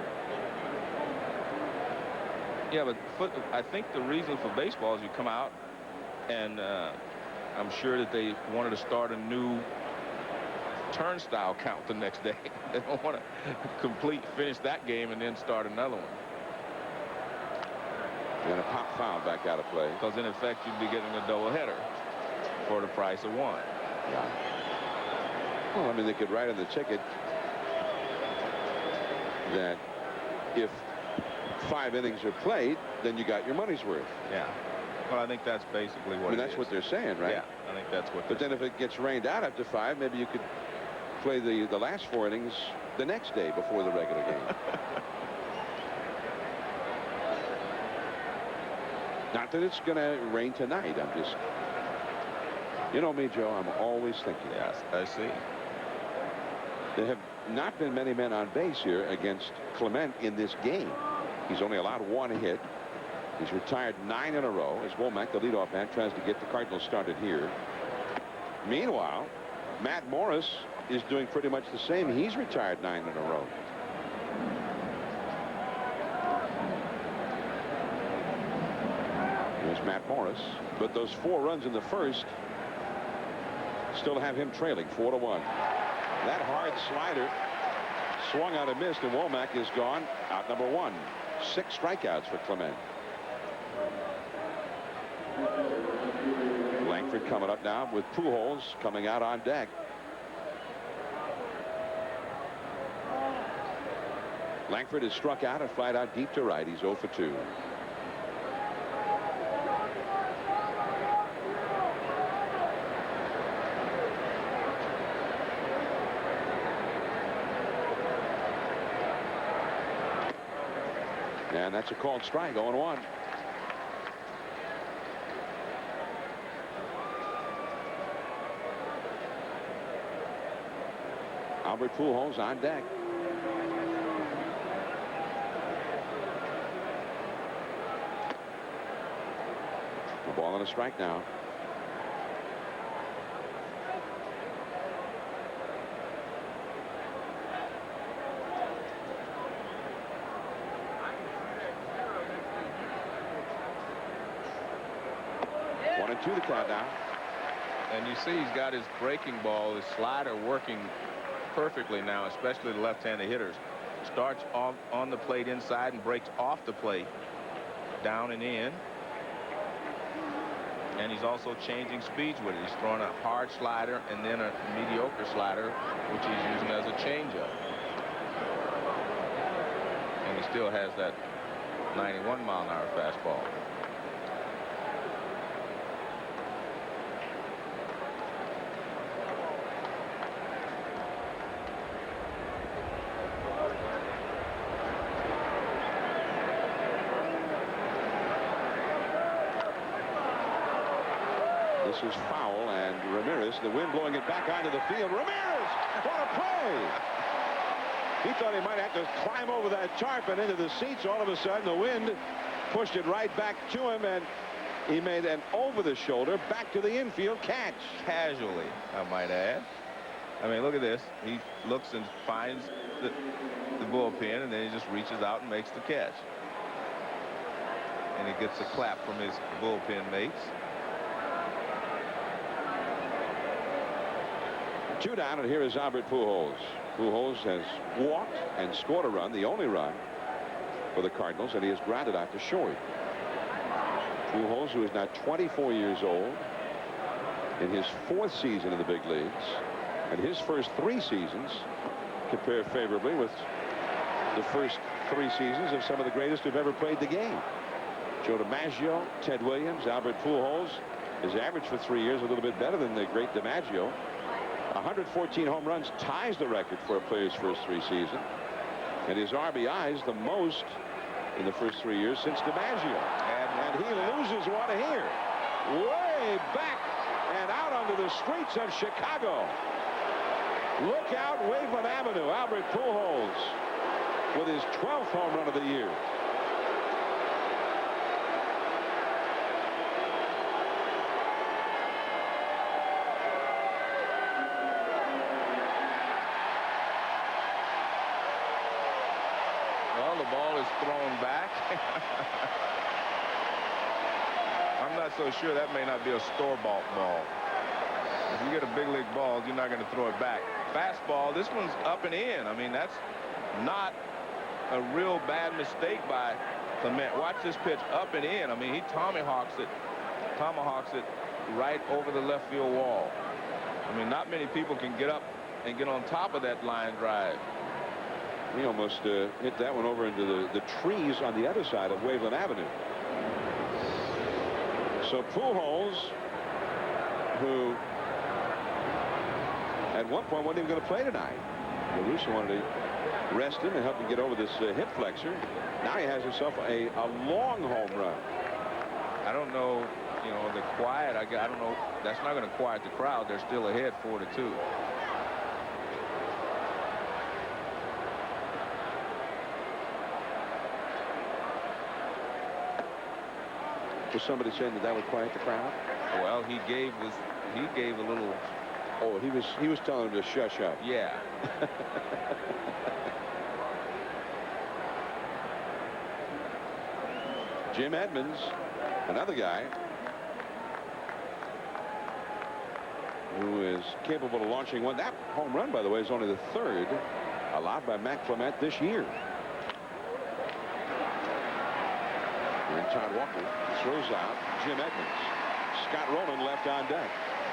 Yeah, but I think the reason for baseball is you come out, and I'm sure that they wanted to start a new turnstile count the next day. They don't want to finish that game and then start another one. And a pop foul back out of play. Because in effect, you'd be getting a doubleheader for the price of one. Yeah. Well, I mean, they could write on the ticket that if 5 innings are played, then you got your money's worth. Yeah. Well, I think that's basically what that's what they're saying, right? Yeah, I think that's what. But then if it gets rained out after 5, maybe you could play the last 4 innings the next day before the regular game. Not that it's going to rain tonight. I'm just, you know me, Joe, I'm always thinking. Yes, I see. There have not been many men on base here against Clement in this game. He's only allowed 1 hit. He's retired 9 in a row as Womack, the leadoff man, tries to get the Cardinals started here. Meanwhile, Matt Morris is doing pretty much the same. He's retired 9 in a row. Here's Matt Morris. But those 4 runs in the first still have him trailing 4-1. That hard slider swung out and missed, and Womack is gone. Out number 1. 6 strikeouts for Clement. Langford coming up now with Pujols coming out on deck. Langford is struck out and flied out deep to right. He's 0 for 2. And that's a called strike, 0-1. Albert Pujols on deck. A ball and a strike now. One and two the count now. And you see he's got his breaking ball, his slider working perfectly now, especially the left-handed hitters. Starts off on the plate inside and breaks off the plate down and in. And he's also changing speeds with it. He's throwing a hard slider and then a mediocre slider, which he's using as a changeup. And he still has that 91-mile-an-hour fastball. This is foul, and Ramirez, the wind blowing it back onto the field. Ramirez, what a play! He thought he might have to climb over that tarp and into the seats. All of a sudden, the wind pushed it right back to him, and he made an over-the-shoulder back to the infield catch. Casually, I might add. I mean, look at this. He looks and finds the bullpen, and then he just reaches out and makes the catch. And he gets a clap from his bullpen mates. 2 down, and here is Albert Pujols. Pujols has walked and scored a run, the only run for the Cardinals, and he has grounded out to short. Pujols, who is now 24 years old, in his 4th season in the big leagues, and his first 3 seasons compare favorably with the first 3 seasons of some of the greatest who've ever played the game. Joe DiMaggio, Ted Williams, Albert Pujols. His average for 3 years a little bit better than the great DiMaggio. 114 home runs ties the record for a player's first 3 seasons. And his RBIs the most in the first 3 years since DiMaggio. And he loses one here. Way back and out onto the streets of Chicago. Look out, Waveland Avenue. Albert Pujols with his 12th home run of the year. Thrown back. I'm not so sure that may not be a store-bought ball. If you get a big league ball, you're not going to throw it back. Fastball, this one's up and in. I mean, that's not a real bad mistake by Clement. Watch this pitch up and in. I mean, he tomahawks it right over the left field wall. I mean, not many people can get up and get on top of that line drive. He almost hit that one over into the trees on the other side of Waveland Avenue. So Pujols, who at one point wasn't even going to play tonight. La Russa wanted to rest him and help him get over this hip flexor. Now he has himself a long home run. I don't know, you know, the quiet. I don't know. That's not going to quiet the crowd. They're still ahead 4-2. Was somebody saying that would quiet the crowd? Well, he gave a little. Oh, he was telling him to shush up. Yeah. Jim Edmonds, another guy who is capable of launching one. That home run, by the way, is only the 3rd allowed by Matt Clement this year. And Todd Walker throws out Jim Edmonds. Scott Rolen left on deck.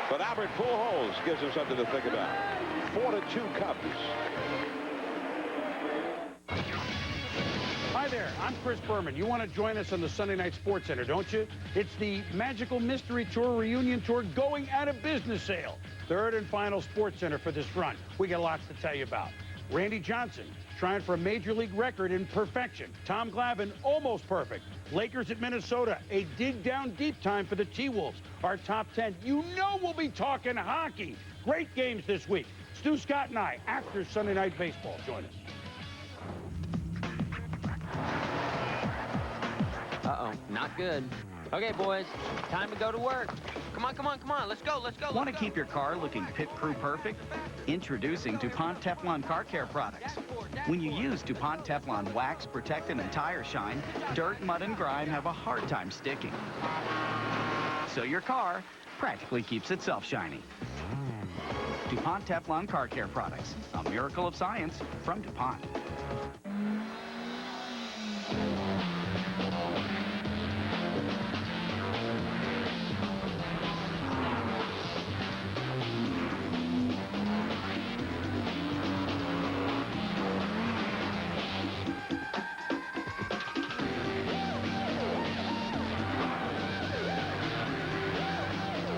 But Albert Pujols gives him something to think about. 4-2 Cubs. Hi there, I'm Chris Berman. You want to join us on the Sunday Night Sports Center, don't you? It's the Magical Mystery Tour Reunion Tour going out of business sale. 3rd and final Sports Center for this run. We got lots to tell you about. Randy Johnson, trying for a major league record in perfection. Tom Glavine, almost perfect. Lakers at Minnesota, a dig down deep time for the T-Wolves. Our top 10, you know we'll be talking hockey. Great games this week. Stu Scott and I, after Sunday Night Baseball. Join us. Uh-oh, not good. Okay, boys, time to go to work. Come on, come on, come on. Let's go, let's go. Want to keep your car looking pit crew perfect? Introducing DuPont Teflon Car Care products. When you use DuPont Teflon Wax, Protectant, and Tire Shine, dirt, mud, and grime have a hard time sticking. So your car practically keeps itself shiny. DuPont Teflon Car Care products. A miracle of science from DuPont.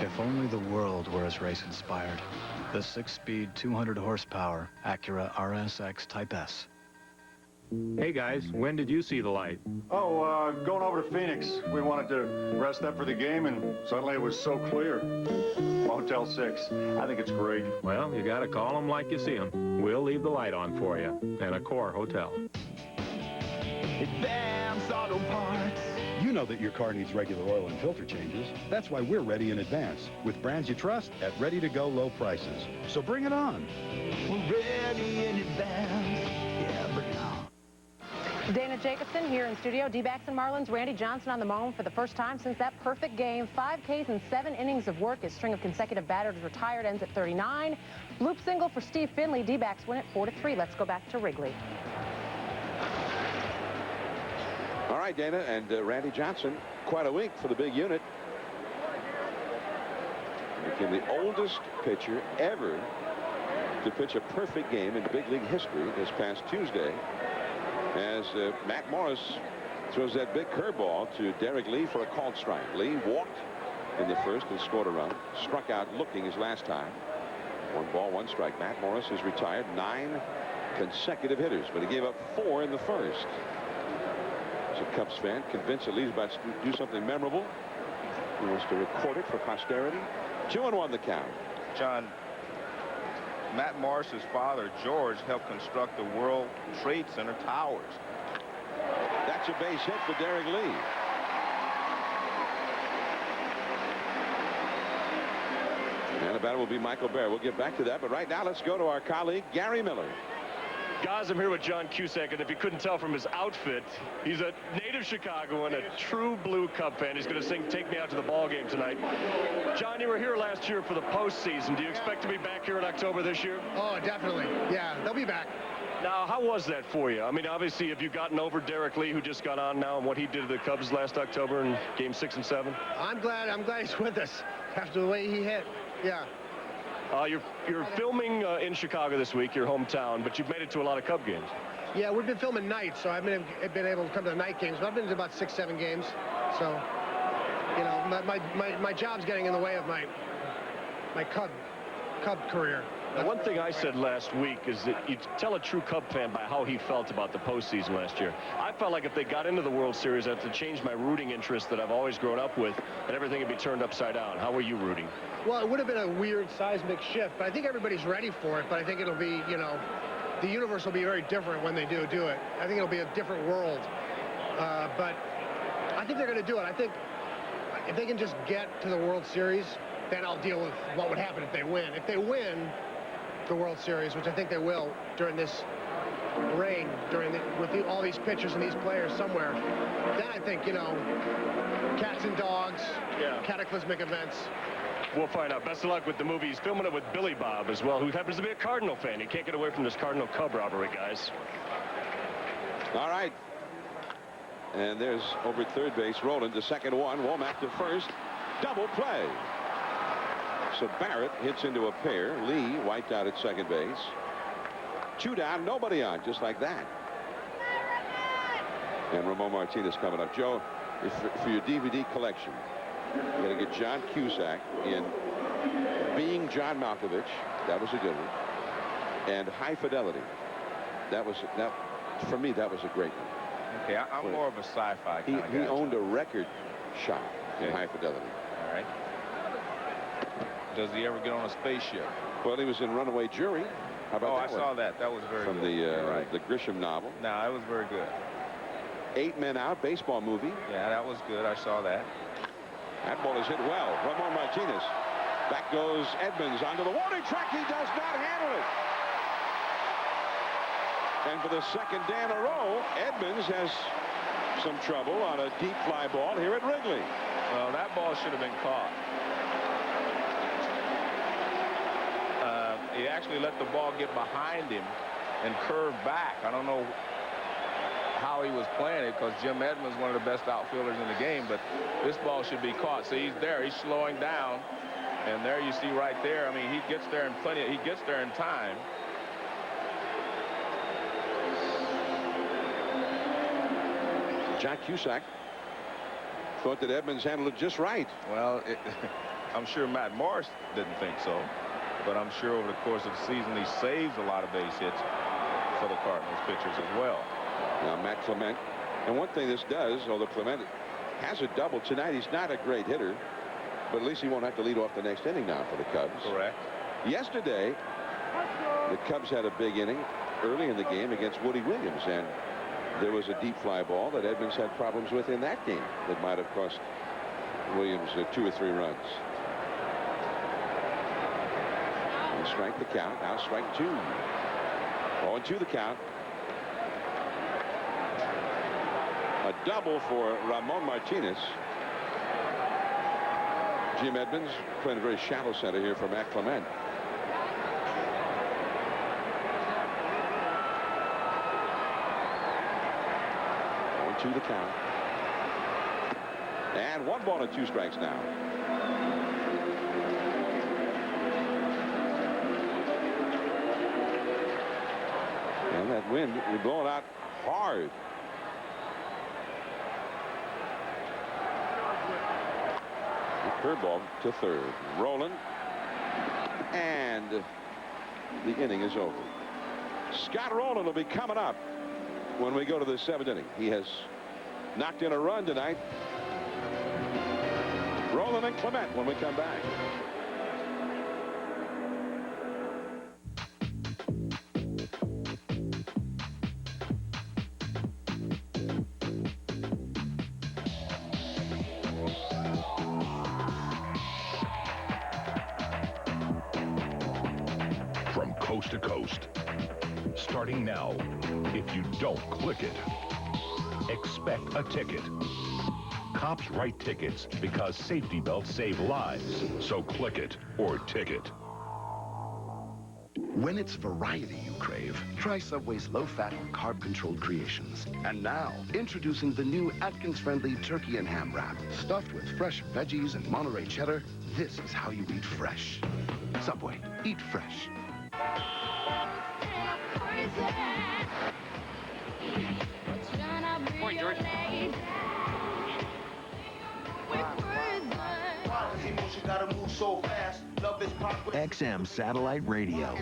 If only the world were as race-inspired. The 6-speed, 200 horsepower Acura RSX Type S. Hey guys, when did you see the light? Oh, going over to Phoenix. We wanted to rest up for the game, and suddenly it was so clear. Motel 6. I think it's great. Well, you gotta call them like you see them. We'll leave the light on for you. And Accor Hotel. Advance Auto Parts. You know that your car needs regular oil and filter changes. That's why we're ready in advance, with brands you trust at ready-to-go low prices. So bring it on. We're ready in advance. Yeah, bring it on. Dana Jacobson here in studio. D-backs and Marlins. Randy Johnson on the mound for the first time since that perfect game. 5 Ks and 7 innings of work. His string of consecutive batters retired ends at 39. Loop single for Steve Finley. D-backs win it 4-3. Let's go back to Wrigley. All right, Dana, and Randy Johnson, quite a week for the big unit. He became the oldest pitcher ever to pitch a perfect game in big league history this past Tuesday, as Matt Morris throws that big curveball to Derek Lee for a called strike. Lee walked in the first and scored a run, struck out looking his last time. 1 ball, 1 strike. Matt Morris has retired 9 consecutive hitters, but he gave up 4 in the first. As a Cubs fan, convinced that Lee's about to do something memorable. He wants to record it for posterity. 2-1 the count. John, Matt Morris's father, George, helped construct the World Trade Center towers. That's a base hit for Derek Lee. And the batter will be Michael Bear. We'll get back to that, but right now let's go to our colleague Gary Miller. Guys, I'm here with John Cusack, and if you couldn't tell from his outfit, he's a native Chicagoan, a true blue Cub fan. He's going to sing "Take Me Out to the Ball Game" tonight. John, you were here last year for the postseason. Do you expect to be back here in October this year? Oh, definitely. Yeah, they'll be back. Now, how was that for you? I mean, obviously, have you gotten over Derek Lee, who just got on now, and what he did to the Cubs last October in Game 6 and 7? I'm glad he's with us after the way he hit. Yeah. You're filming in Chicago this week, your hometown, but you've made it to a lot of Cub games. Yeah, we've been filming nights, so I've been able to come to the night games. But I've been to about 6, 7 games. So, you know, my job's getting in the way of my Cub career. Now, one thing I said last week is that you tell a true Cub fan by how he felt about the postseason last year. I felt like if they got into the World Series, I'd have to change my rooting interest that I've always grown up with, and everything would be turned upside down. How were you rooting? Well, it would have been a weird seismic shift, but I think everybody's ready for it. But I think it'll be, you know, the universe will be very different when they do it. I think it'll be a different world. But I think they're going to do it. I think if they can just get to the World Series, then I'll deal with what would happen if they win. If they win the World Series, which I think they will during this reign, with all these pitchers and these players somewhere, then I think, you know, cats and dogs, cataclysmic events. We'll find out. Best of luck with the movie. He's filming it with Billy Bob as well, who happens to be a Cardinal fan. He can't get away from this Cardinal-Cub rivalry, guys. All right. And there's over at third base, Rolen to second one. Womack to first. Double play. So Barrett hits into a pair. Lee wiped out at second base. 2 down, nobody on, just like that. And Ramon Martinez coming up. Joe, for your DVD collection, you're going to get John Cusack in Being John Malkovich. That was a good one. And High Fidelity. for me, that was a great one. Okay, I'm more of a sci-fi kind of guy. He owned a record shot in high fidelity. All right. Does he ever get on a spaceship? Well, he was in Runaway Jury. How about that? I saw that. That was very From good. the Grisham novel. No, that was very good. 8 Men Out, baseball movie. Yeah, that was good. I saw that. That ball is hit well. Ramon Martinez. Back goes Edmonds onto the warning track. He does not handle it. And for the second day in a row, Edmonds has some trouble on a deep fly ball here at Wrigley. Well, that ball should have been caught. He actually let the ball get behind him and curve back. I don't know how he was playing it because Jim Edmonds is one of the best outfielders in the game, but this ball should be caught. So he's there. He's slowing down. And there you see right there. I mean, he gets there in he gets there in time. Jack Cusack thought that Edmonds handled it just right. Well, I'm sure Matt Morris didn't think so, but I'm sure over the course of the season he saves a lot of base hits for the Cardinals pitchers as well. Now Matt Clement, and one thing this does, although Clement has a double tonight, he's not a great hitter, but at least he won't have to lead off the next inning now for the Cubs. Correct. Yesterday, the Cubs had a big inning early in the game against Woody Williams, and there was a deep fly ball that Edmonds had problems with in that game that might have cost Williams 2 or 3 runs. And strike the count. Now strike 2. 0-2 the count. A double for Ramon Martinez. Jim Edmonds playing a very shallow center here for Matt Clement. To the count. And 1 ball and 2 strikes now. And that wind is blowing out hard. The curveball to third. Rolen. And the inning is over. Scott Rolen will be coming up when we go to the 7th inning. He has knocked in a run tonight. Rolen and Clement when we come back. From coast to coast. Starting now. If you don't click it, expect a ticket. Cops write tickets because safety belts save lives. So click it or ticket. When it's variety you crave, try Subway's low-fat, carb-controlled creations. And now, introducing the new Atkins-friendly turkey and ham wrap. Stuffed with fresh veggies and Monterey cheddar, this is how you eat fresh. Subway, eat fresh. Point, George. XM satellite radio.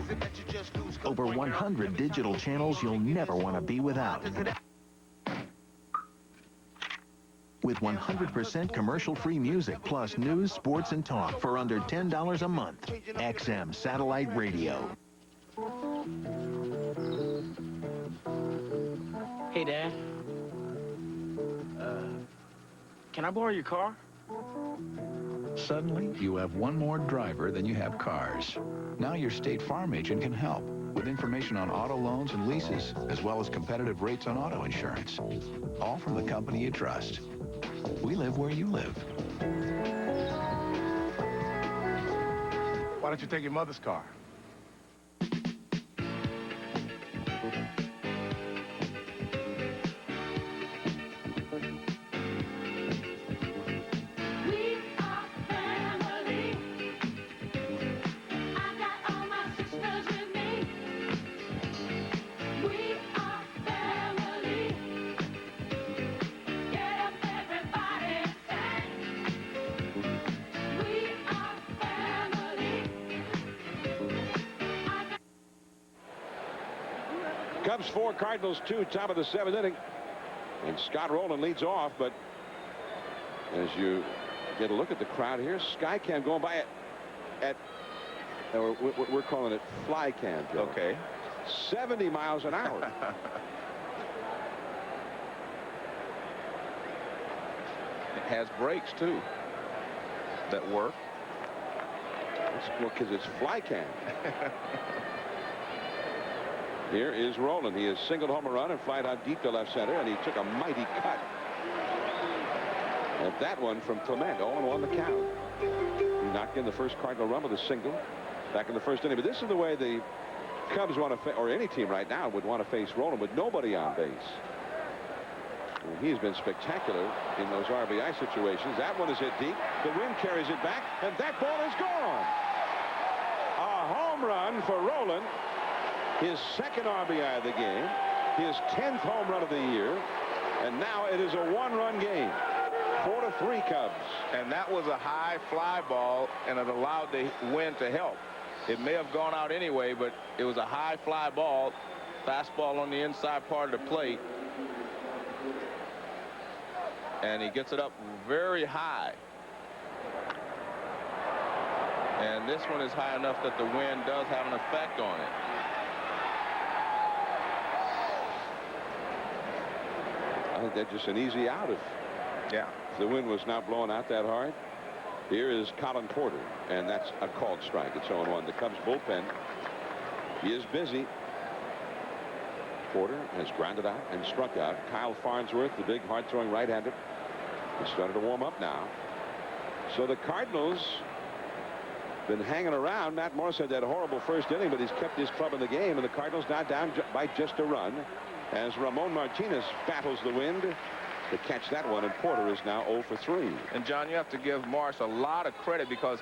Over 100 digital channels you'll never want to be without. With 100% commercial-free music plus news, sports, and talk for under $10 a month. XM satellite radio. Hey, Dad. Can I borrow your car? Suddenly, you have one more driver than you have cars. Now your State Farm agent can help with information on auto loans and leases, as well as competitive rates on auto insurance. All from the company you trust. We live where you live. Why don't you take your mother's car? Cubs 4, Cardinals 2, top of the 7th inning. And Scott Rolen leads off, but as you get a look at the crowd here, Skycam going by at we're calling it Flycam. Okay. 70 miles an hour. It has brakes, too, that work. Well, because it's Flycam. Here is Rolen. He has singled home a run and flied out deep to left center, and he took a mighty cut at that one from Clement. 0-1 the count. He knocked in the first Cardinal run with a single back in the first inning. But this is the way the Cubs want to, or any team right now would want to face Rolen with nobody on base. And he's been spectacular in those RBI situations. That one is hit deep. The wind carries it back, and that ball is gone. A home run for Rolen. His second RBI of the game, his 10th home run of the year, and now it is a one-run game. 4-3 Cubs. And that was a high fly ball, and it allowed the wind to help. It may have gone out anyway, but it was a high fly ball, fastball on the inside part of the plate. And he gets it up very high. And this one is high enough that the wind does have an effect on it. I think that's just an easy out if the wind was not blowing out that hard. Here is Colin Porter, and that's a called strike. It's 0-1. The Cubs bullpen is busy. Porter has grounded out and struck out. Kyle Farnsworth, the big hard-throwing right-hander, has started to warm up now. So the Cardinals been hanging around. Matt Morris had that horrible first inning, but he's kept his club in the game, and the Cardinals now down by just a run as Ramon Martinez battles the wind to catch that one, and Porter is now 0 for 3. And John, you have to give Morris a lot of credit because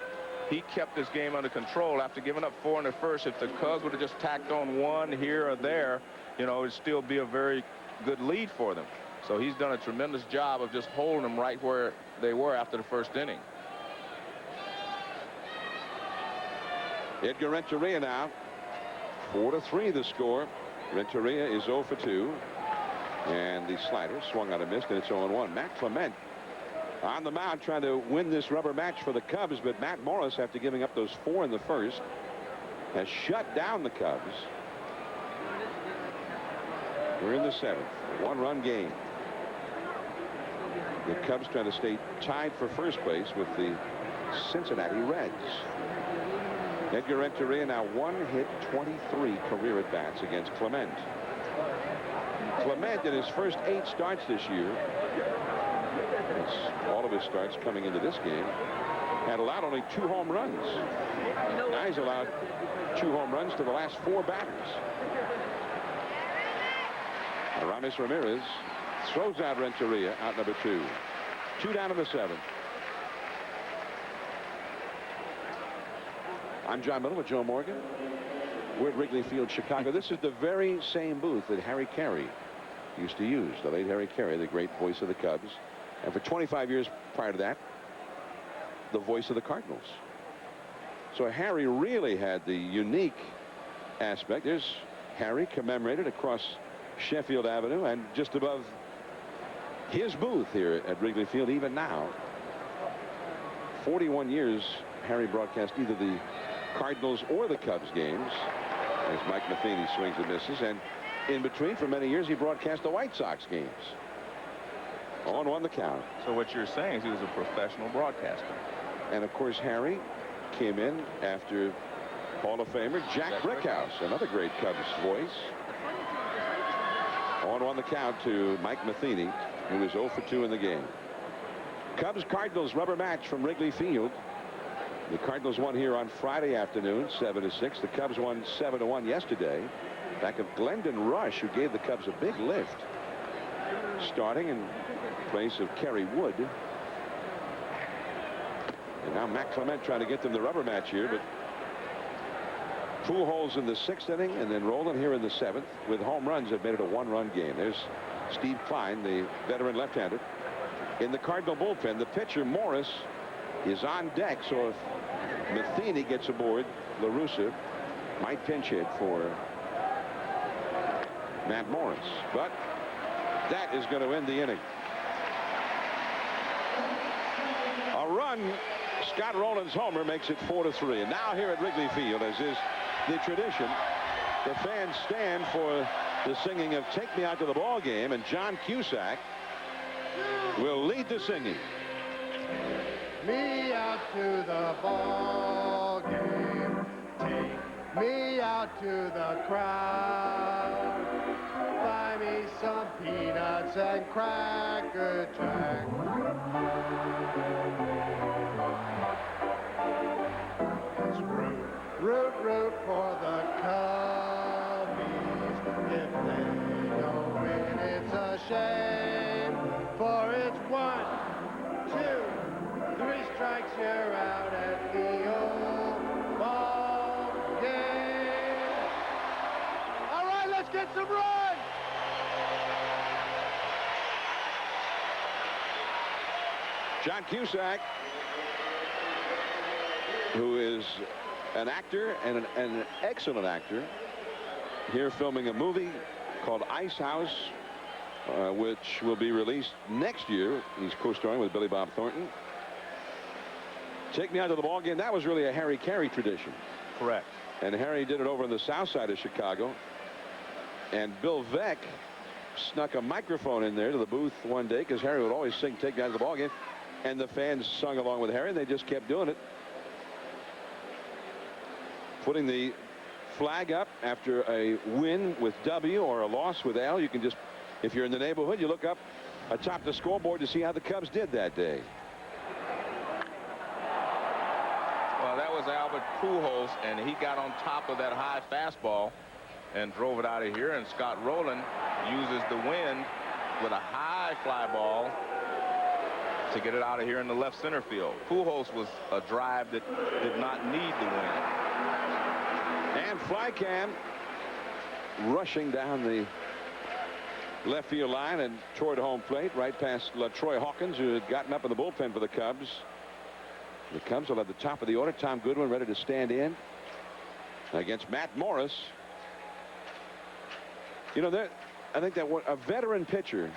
he kept this game under control after giving up 4 in the first. If the Cubs would have just tacked on 1 here or there, you know, it'd still be a very good lead for them. So he's done a tremendous job of just holding them right where they were after the first inning. Edgar Renteria now 4-3 the score. Renteria is 0 for 2. And the slider swung out and missed, and it's 0-1. Matt Clement on the mound trying to win this rubber match for the Cubs, but Matt Morris, after giving up those 4 in the first, has shut down the Cubs. We're in the 7th. 1-run game. The Cubs trying to stay tied for first place with the Cincinnati Reds. Edgar Renteria now 1 hit, 23 career at-bats against Clement. Clement in his first 8 starts this year, all of his starts coming into this game, had allowed only 2 home runs. Now he's allowed 2 home runs to the last 4 batters. Aramis Ramirez throws out Renteria, out number 2. 2 down in the 7th. I'm John Miller with Joe Morgan. We're at Wrigley Field, Chicago. This is the very same booth that Harry Carey used to use. The late Harry Carey, the great voice of the Cubs. And for 25 years prior to that, the voice of the Cardinals. So Harry really had the unique aspect. There's Harry commemorated across Sheffield Avenue and just above his booth here at Wrigley Field even now. 41 years Harry broadcast either the Cardinals or the Cubs games as Mike Matheny swings and misses, and in between for many years he broadcast the White Sox games. 0-1 the count. So what you're saying is he was a professional broadcaster. And of course Harry came in after Hall of Famer Jack Brickhouse, another great Cubs voice. 0-1 the count to Mike Matheny, who is 0 for 2 in the game. Cubs-Cardinals rubber match from Wrigley Field. The Cardinals won here on Friday afternoon, 7-6. The Cubs won 7-1 yesterday. Back of Glendon Rush, who gave the Cubs a big lift, starting in place of Kerry Wood. And now Matt Clement trying to get them the rubber match here, but Pujols in the 6th inning, and then Rolen here in the 7th with home runs have made it a 1-run game. There's Steve Klein, the veteran left-hander. In the Cardinal bullpen, the pitcher Morris is on deck, so if Matheny gets aboard, La Russa might pinch hit for Matt Morris. But that is going to end the inning. A run, Scott Rolen's homer makes it 4-3. And now here at Wrigley Field, as is the tradition, the fans stand for the singing of Take Me Out to the Ball Game, and John Cusack will lead the singing. Me out to the ball game, take me out to the crowd, buy me some peanuts and Cracker Jack. Let's root for the Cubbies. If they don't win, it's a shame, for it's 1, 2, 3 strikes, you're out at the old ball game. All right, let's get some runs. John Cusack, who is an actor and an excellent actor, here filming a movie called Ice House, which will be released next year. He's co-starring with Billy Bob Thornton. Take Me Out to the Ball Game. That was really a Harry Carey tradition. Correct. And Harry did it over on the south side of Chicago. And Bill Veeck snuck a microphone in there to the booth one day, because Harry would always sing Take Me Out to the Ball Game. And the fans sung along with Harry, and they just kept doing it. Putting the flag up after a win with W or a loss with L. You can just, if you're in the neighborhood, you look up atop the scoreboard to see how the Cubs did that day. Well, that was Albert Pujols, and he got on top of that high fastball and drove it out of here. And Scott Rolen uses the wind with a high fly ball to get it out of here in the left center field. Pujols was a drive that did not need the wind. And Flycam rushing down the left field line and toward home plate, right past LaTroy Hawkins, who had gotten up in the bullpen for the Cubs. The Cubs will at the top of the order. Tom Goodwin ready to stand in against Matt Morris. You know, I think that a veteran pitcher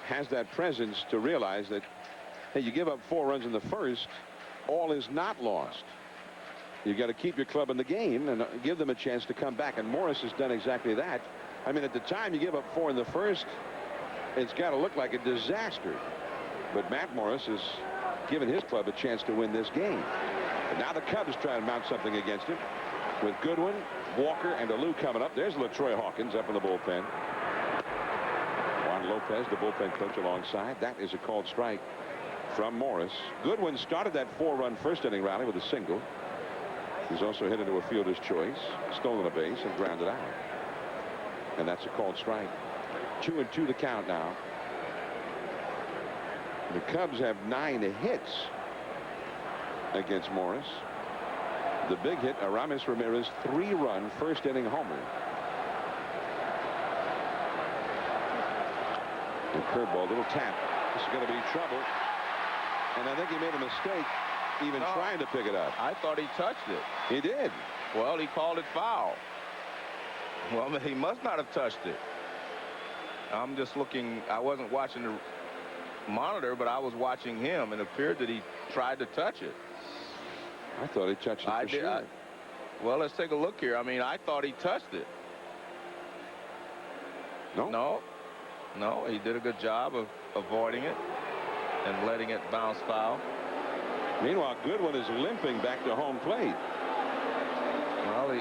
has that presence to realize that, hey, you give up 4 runs in the first, all is not lost. You got to keep your club in the game and give them a chance to come back. And Morris has done exactly that. I mean, at the time you give up 4 in the first, it's got to look like a disaster. But Matt Morris has given his club a chance to win this game. And now the Cubs try to mount something against him with Goodwin, Walker, and Alou coming up. There's LaTroy Hawkins up in the bullpen. Juan Lopez, the bullpen coach, alongside. That is a called strike from Morris. Goodwin started that 4-run first inning rally with a single. He's also hit into a fielder's choice, stolen a base, and grounded out. And that's a called strike. 2-2 the count now. The Cubs have 9 hits against Morris. The big hit, Aramis Ramirez, 3-run first inning homer. The curveball, little tap. This is going to be trouble. And I think he made a mistake even trying to pick it up. I thought he touched it. He did. Well, he called it foul. Well, he must not have touched it. I'm just looking. I wasn't watching the monitor, but I was watching him, and it appeared that he tried to touch it. I thought he touched it for sure. Well, let's take a look here. I mean, I thought he touched it. No, he did a good job of avoiding it and letting it bounce foul. Meanwhile, Goodwin is limping back to home plate. Well, he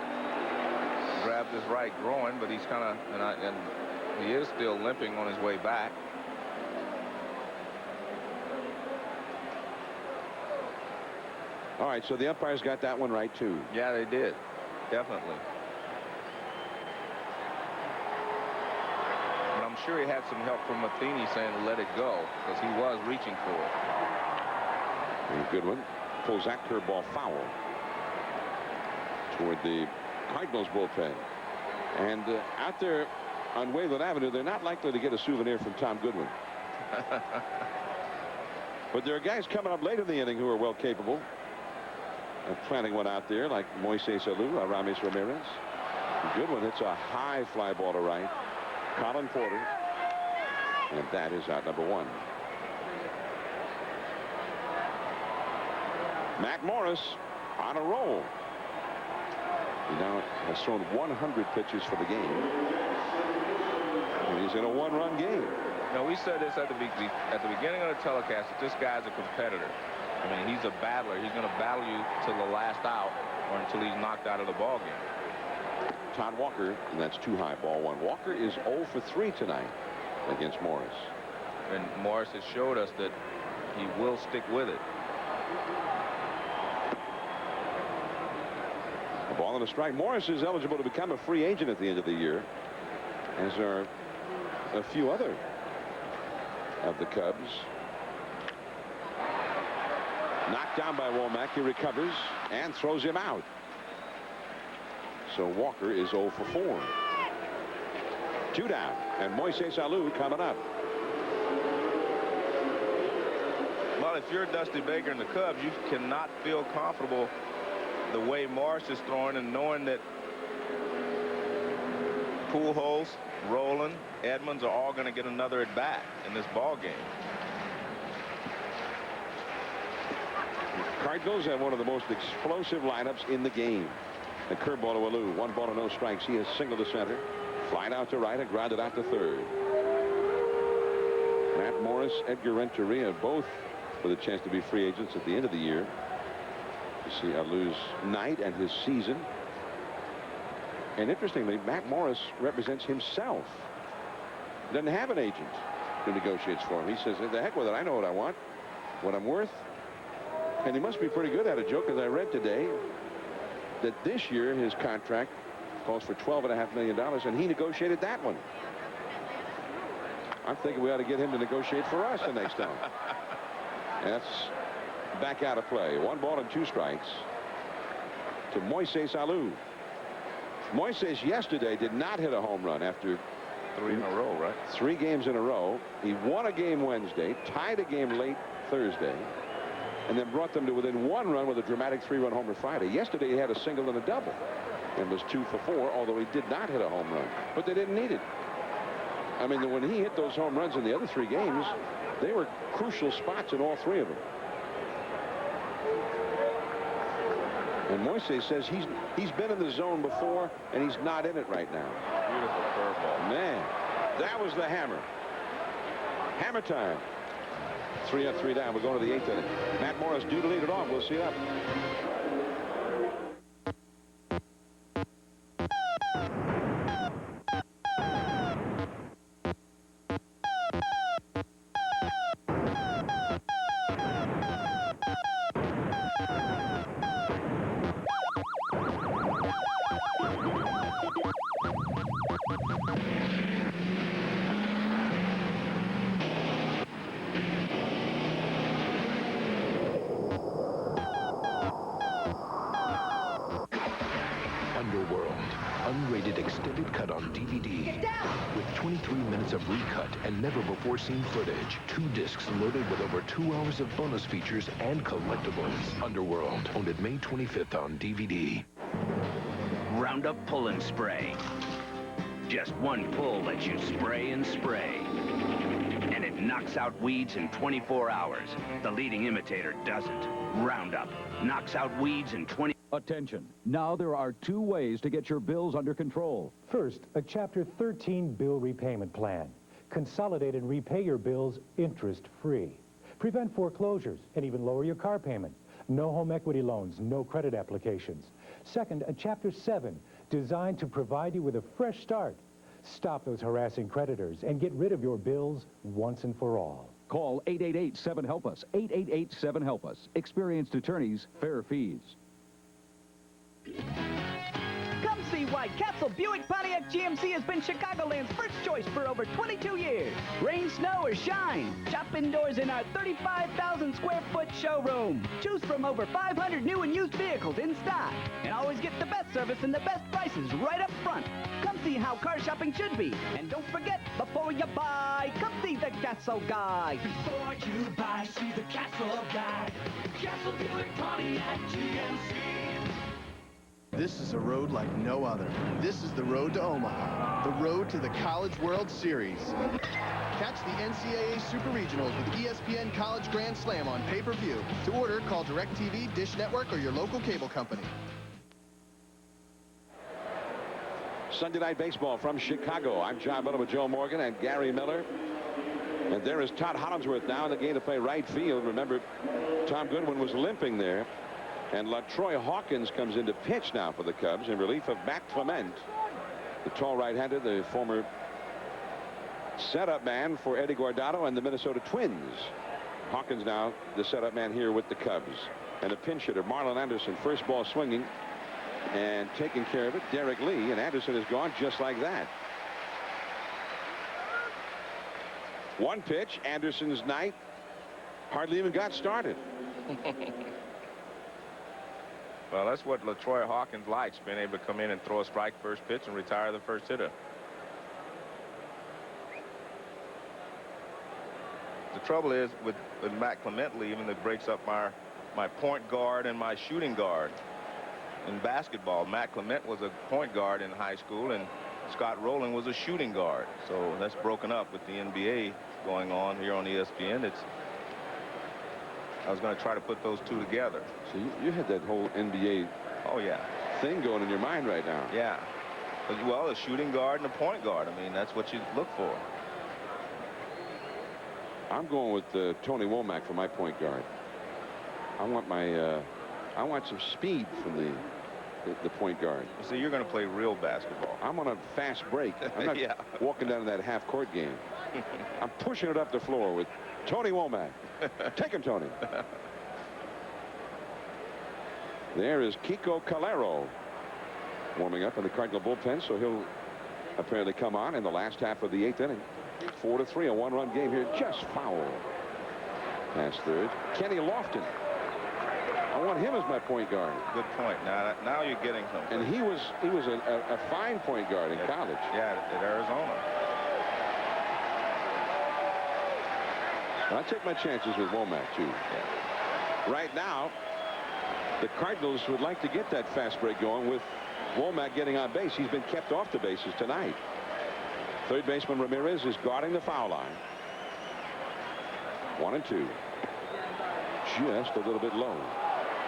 grabbed his right groin, but he's kind of, and he is still limping on his way back. All right, so the umpires got that one right, too. Yeah, they did. Definitely. But I'm sure he had some help from Matheny saying let it go, because he was reaching for it. And Goodwin pulls that curveball foul toward the Cardinals bullpen. And out there on Wayland Avenue, they're not likely to get a souvenir from Tom Goodwin. But there are guys coming up late in the inning who are well capable of planting one out there, like Moises Alou, Aramis Ramirez. Good one. Hits a high fly ball to right. Colin Porter. And that is out number 1. Matt Morris on a roll. He now has thrown 100 pitches for the game. And he's in a 1-run game. Now, we said this at the beginning of the telecast, that this guy's a competitor. I mean, he's a battler. He's going to battle you till the last out or until he's knocked out of the ball game. Todd Walker, and that's 2 high, ball 1. Walker is 0 for 3 tonight against Morris. And Morris has showed us that he will stick with it. A ball and a strike. Morris is eligible to become a free agent at the end of the year, as are a few other of the Cubs. Knocked down by Womack. He recovers and throws him out. So Walker is 0 for 4. 2 down, and Moises Alou coming up. Well, if you're Dusty Baker and the Cubs, you cannot feel comfortable the way Morris is throwing, and knowing that Pujols, Rolen, Edmonds are all going to get another at bat in this ball game. Cardinals have one of the most explosive lineups in the game. The curveball to Alou. 1 ball and no strikes. He has singled to center. Flying out to right and grounded out to third. Matt Morris, Edgar Renteria, both with a chance to be free agents at the end of the year. You see Alou's night and his season. And interestingly, Matt Morris represents himself. He doesn't have an agent who negotiates for him. He says, the heck with it. I know what I want, what I'm worth. And he must be pretty good at it, Joe, because I read today that this year his contract calls for $12.5 million, and he negotiated that one. I'm thinking we ought to get him to negotiate for us the next time. And that's back out of play. 1 ball and 2 strikes to Moises Alou. Moises yesterday did not hit a home run after 3 in a row, right? 3 games in a row. He won a game Wednesday, tied a game late Thursday, and then brought them to within 1 run with a dramatic 3-run homer Friday. Yesterday he had a single and a double and was 2 for 4, although he did not hit a home run. But they didn't need it. I mean, when he hit those home runs in the other 3 games, they were crucial spots in all 3 of them. And Moises says he's been in the zone before, and he's not in it right now. Beautiful curveball. Man, that was the hammer. Hammer time. 3 up, 3 down. We're going to the 8th inning. Matt Morris due to lead it off. We'll see it up. Unrated extended cut on DVD. With 23 minutes of recut and never-before-seen footage. 2 discs loaded with over 2 hours of bonus features and collectibles. Underworld, owned May 25th on DVD. Roundup Pull-and Spray. Just 1 pull lets you spray and spray. And it knocks out weeds in 24 hours. The leading imitator doesn't. Roundup knocks out weeds in 20... Attention. Now there are 2 ways to get your bills under control. First, a Chapter 13 bill repayment plan. Consolidate and repay your bills interest-free. Prevent foreclosures and even lower your car payment. No home equity loans, no credit applications. Second, a Chapter 7 designed to provide you with a fresh start. Stop those harassing creditors and get rid of your bills once and for all. Call 888-7-HELP-US. 888-7-HELP-US. Experienced attorneys, fair fees. Come see why Castle Buick Pontiac GMC has been Chicagoland's first choice for over 22 years. Rain, snow, or shine, shop indoors in our 35,000 square foot showroom. Choose from over 500 new and used vehicles in stock. And always get the best service and the best prices right up front. Come see how car shopping should be. And don't forget, before you buy, come see the Castle Guy. Before you buy, see the Castle Guy. Castle Buick Pontiac GMC. This is a road like no other. This is the road to Omaha, the road to the College World Series. Catch the NCAA Super Regionals with ESPN College Grand Slam on pay-per-view. To order, call DirecTV, Dish Network, or your local cable company. Sunday Night Baseball from Chicago. I'm John Miller with Joe Morgan and Gary Miller. And there is Todd Hollingsworth now in the game to play right field. Remember, Tom Goodwin was limping there. And LaTroy Hawkins comes in to pitch now for the Cubs in relief of Matt Clement, the tall right-hander, the former setup man for Eddie Guardado and the Minnesota Twins. Hawkins now the setup man here with the Cubs. And a pinch hitter, Marlon Anderson, first ball swinging and taking care of it, Derek Lee, and Anderson is gone just like that. One pitch, Anderson's night hardly even got started. Well, that's what LaTroy Hawkins likes, being able to come in and throw a strike first pitch and retire the first hitter. The trouble is with Matt Clement leaving, it breaks up my point guard and my shooting guard. In basketball, Matt Clement was a point guard in high school, and Scott Rolen was a shooting guard. So that's broken up with the NBA going on here on ESPN. I was going to try to put those two together. So you had that whole NBA thing going in your mind right now. Yeah. Well, a shooting guard and a point guard. I mean, that's what you look for. I'm going with Tony Womack for my point guard. I want some speed from the point guard. So you're going to play real basketball. I'm on a fast break. I'm not walking down to that half-court game. I'm pushing it up the floor with Tony Womack. Take him, Tony. There is Kiko Calero warming up in the Cardinal bullpen, so he'll apparently come on in the last half of the 8th inning. 4-3, a one-run game here, just foul. Past third. Kenny Lofton. I want him as my point guard. Good point. Now you're getting something. And he was a fine point guard in college. Yeah, at Arizona. I take my chances with Womack, too. Yeah. Right now, the Cardinals would like to get that fast break going with Womack getting on base. He's been kept off the bases tonight. Third baseman Ramirez is guarding the foul line. 1-2. Just a little bit low.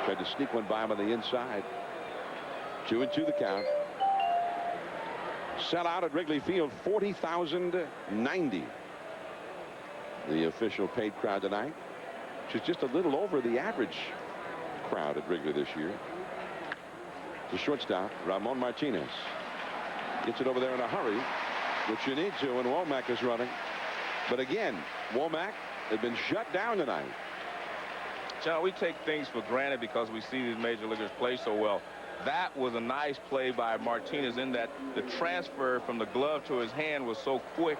Tried to sneak one by him on the inside. 2-2 the count. Sellout at Wrigley Field, 40,090. The official paid crowd tonight, which is just a little over the average crowd at Wrigley this year. The shortstop, Ramon Martinez. Gets it over there in a hurry, which you need to when Womack is running. But again, Womack had been shut down tonight. John, we take things for granted because we see these major leaguers play so well. That was a nice play by Martinez in that the transfer from the glove to his hand was so quick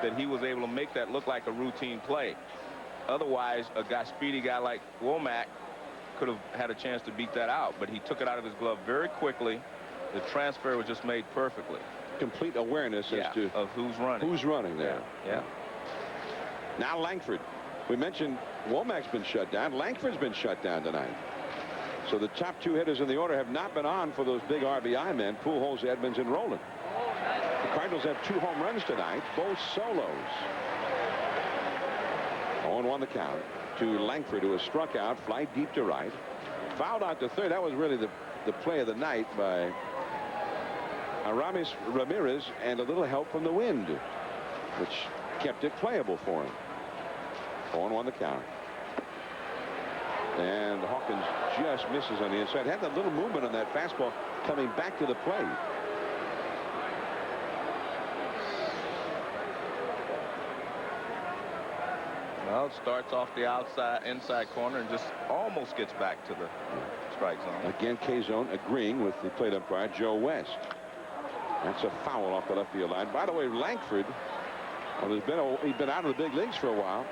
that he was able to make that look like a routine play. Otherwise, a speedy guy like Womack could have had a chance to beat that out, but he took it out of his glove very quickly. The transfer was just made perfectly. Complete awareness as to of who's running. Who's running there. Yeah. Now Langford. We mentioned Womack's been shut down. Langford's been shut down tonight. So the top two hitters in the order have not been on for those big RBI men, Pujols, Edmonds, and Rolen. The Cardinals have 2 home runs tonight, both solos. 0-1 the count to Langford, who was struck out, fly deep to right. Fouled out to third. That was really the play of the night by Aramis Ramirez, and a little help from the wind, which kept it playable for him. 0-1 the count. And Hawkins just misses on the inside. Had that little movement on that fastball coming back to the plate. Well, it starts off the inside corner and just almost gets back to the strike zone. Again, K-Zone agreeing with the plate umpire, Joe West. That's a foul off the left field line. By the way, Langford, he's been out of the big leagues for a while,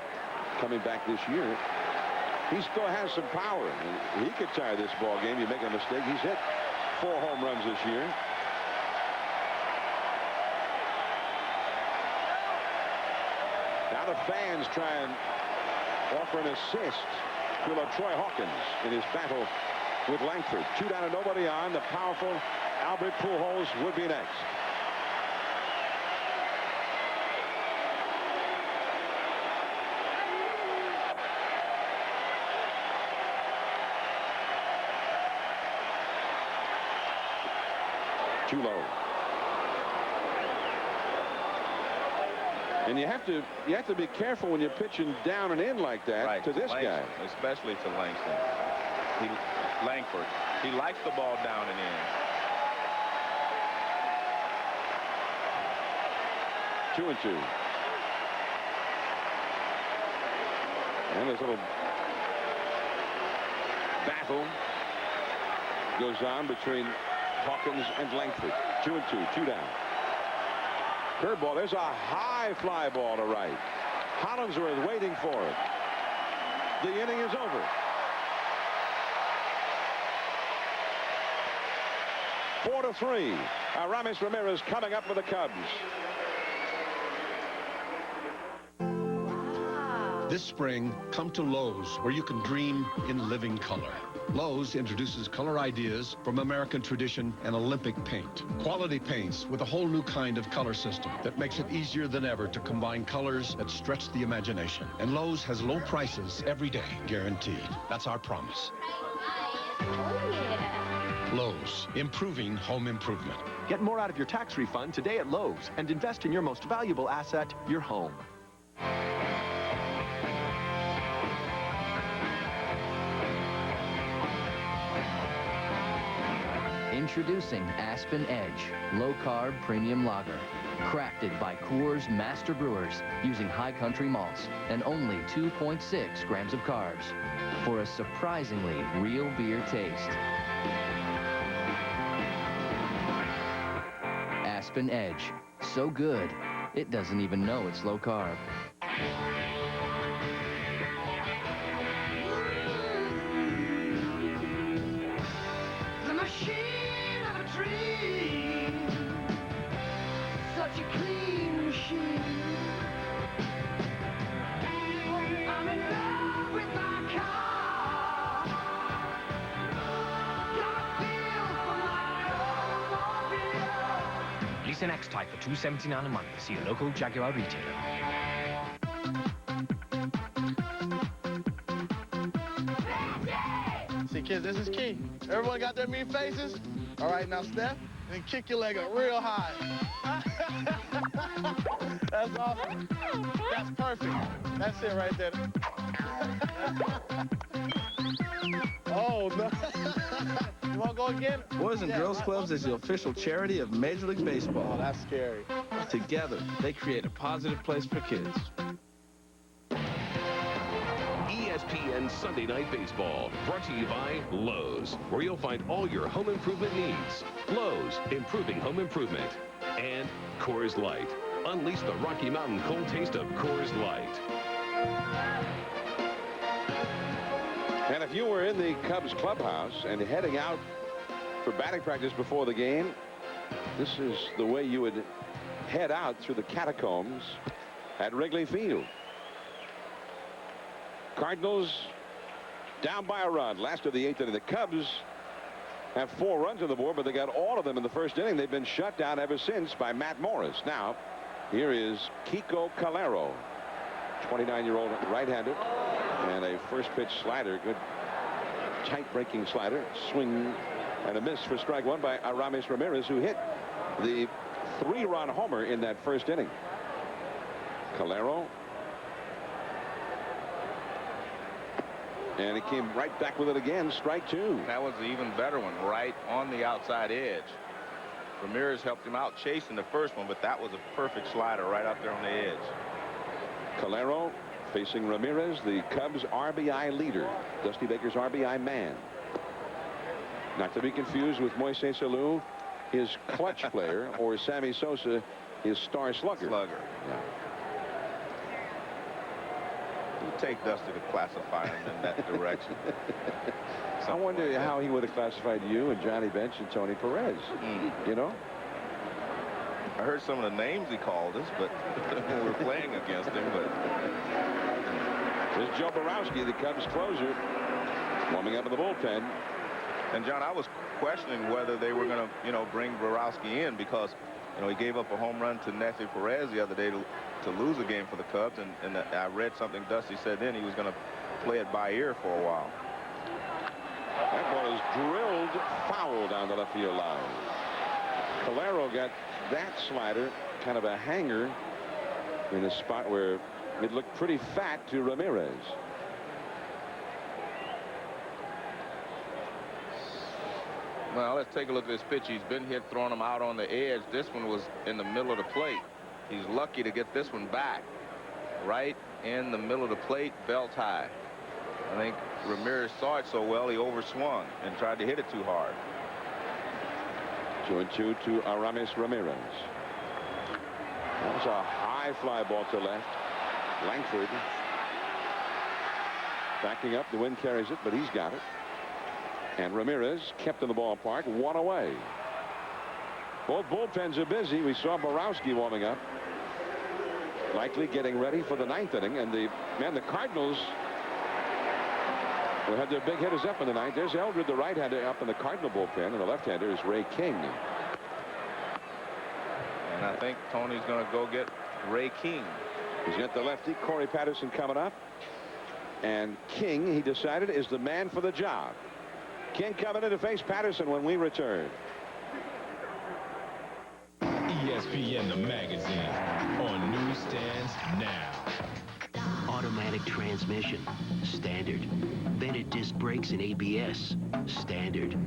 coming back this year. He still has some power. And he could tie this ball game. You make a mistake. He's hit 4 home runs this year. Now the fans try and offer an assist to LaTroy Hawkins in his battle with Langford. 2 down and nobody on. The powerful Albert Pujols would be next. Too low. And you have to be careful when you're pitching down and in like that to this guy, especially to Langston. Langford. He likes the ball down and in. 2-2. And this little battle goes on between Hawkins and Langford. 2-2, 2 down. Curveball. There's a high fly ball to right. Hollingsworth waiting for it. The inning is over. 4-3. Aramis Ramirez coming up for the Cubs. This spring, come to Lowe's, where you can dream in living color. Lowe's introduces color ideas from American tradition and Olympic paint. Quality paints with a whole new kind of color system that makes it easier than ever to combine colors that stretch the imagination. And Lowe's has low prices every day, guaranteed. That's our promise. Lowe's, improving home improvement. Get more out of your tax refund today at Lowe's and invest in your most valuable asset, your home. Introducing Aspen Edge, low-carb premium lager. Crafted by Coors Master Brewers using high country malts and only 2.6 grams of carbs for a surprisingly real beer taste. Aspen Edge, so good, it doesn't even know it's low carb. The machine of a dream, such a clean machine. I'm in love with my car. Got a feel for my automobile. Lease an X-Type for $279 a month. See a local Jaguar retailer. See, kids, this is key. Everyone got their mean faces? All right, now step and kick your leg up real high. That's awesome. That's perfect. That's it right there. Oh, no. You want to go again? Boys and Girls Clubs is the official charity of Major League Baseball. Oh, that's scary. Together, they create a positive place for kids. ESPN Sunday Night Baseball, brought to you by Lowe's, where you'll find all your home improvement needs. Lowe's, improving home improvement. And Coors Light. Unleash the Rocky Mountain cold taste of Coors Light. And if you were in the Cubs clubhouse and heading out for batting practice before the game, this is the way you would head out through the catacombs at Wrigley Field. Cardinals down by a run. Last of the 8th inning. The Cubs have 4 runs on the board, but they got all of them in the first inning. They've been shut down ever since by Matt Morris. Now, here is Kiko Calero, 29-year-old right-hander, and a first pitch slider. Good tight breaking slider. Swing and a miss for strike one by Aramis Ramirez, who hit the 3-run homer in that first inning. Calero. And he came right back with it again. Strike 2. That was the even better one, right on the outside edge. Ramirez helped him out chasing the first one, but that was a perfect slider right out there on the edge. Calero facing Ramirez, the Cubs RBI leader, Dusty Baker's RBI man. Not to be confused with Moises Alou, his clutch player, or Sammy Sosa, his star slugger. Yeah. You take Dusty to classify him in that direction. I wonder how he would have classified you and Johnny Bench and Tony Perez. You know? I heard some of the names he called us, but when we were playing against him. But there's Joe Borowski, the Cubs closer, warming up in the bullpen. And, John, I was questioning whether they were going to, you know, bring Borowski in because, you know, he gave up a home run to Matthew Perez the other day to lose a game for the Cubs. And I read something Dusty said then he was going to play it by ear for a while. That ball is drilled foul down the left field line. Calero got that slider, kind of a hanger, in a spot where it looked pretty fat to Ramirez. Well, let's take a look at this pitch. He's been hit, throwing him out on the edge. This one was in the middle of the plate. He's lucky to get this one back. Right in the middle of the plate, belt high. I think Ramirez saw it so well, he overswung and tried to hit it too hard. 2-2 to Aramis Ramirez. That was a high fly ball to left. Langford backing up. The wind carries it, but he's got it. And Ramirez kept in the ballpark, 1 away. Both bullpens are busy. We saw Borowski warming up, likely getting ready for the 9th inning. And the Cardinals will have their big hitters up in the 9th. There's Eldred, the right-hander, up in the Cardinal bullpen, and the left-hander is Ray King. And I think Tony's going to go get Ray King. He's got the lefty Corey Patterson coming up, and King, he decided, is the man for the job. King coming in to face Patterson when we return. ESPN, the magazine, on newsstands now. Automatic transmission, standard. Vented disc brakes and ABS, standard.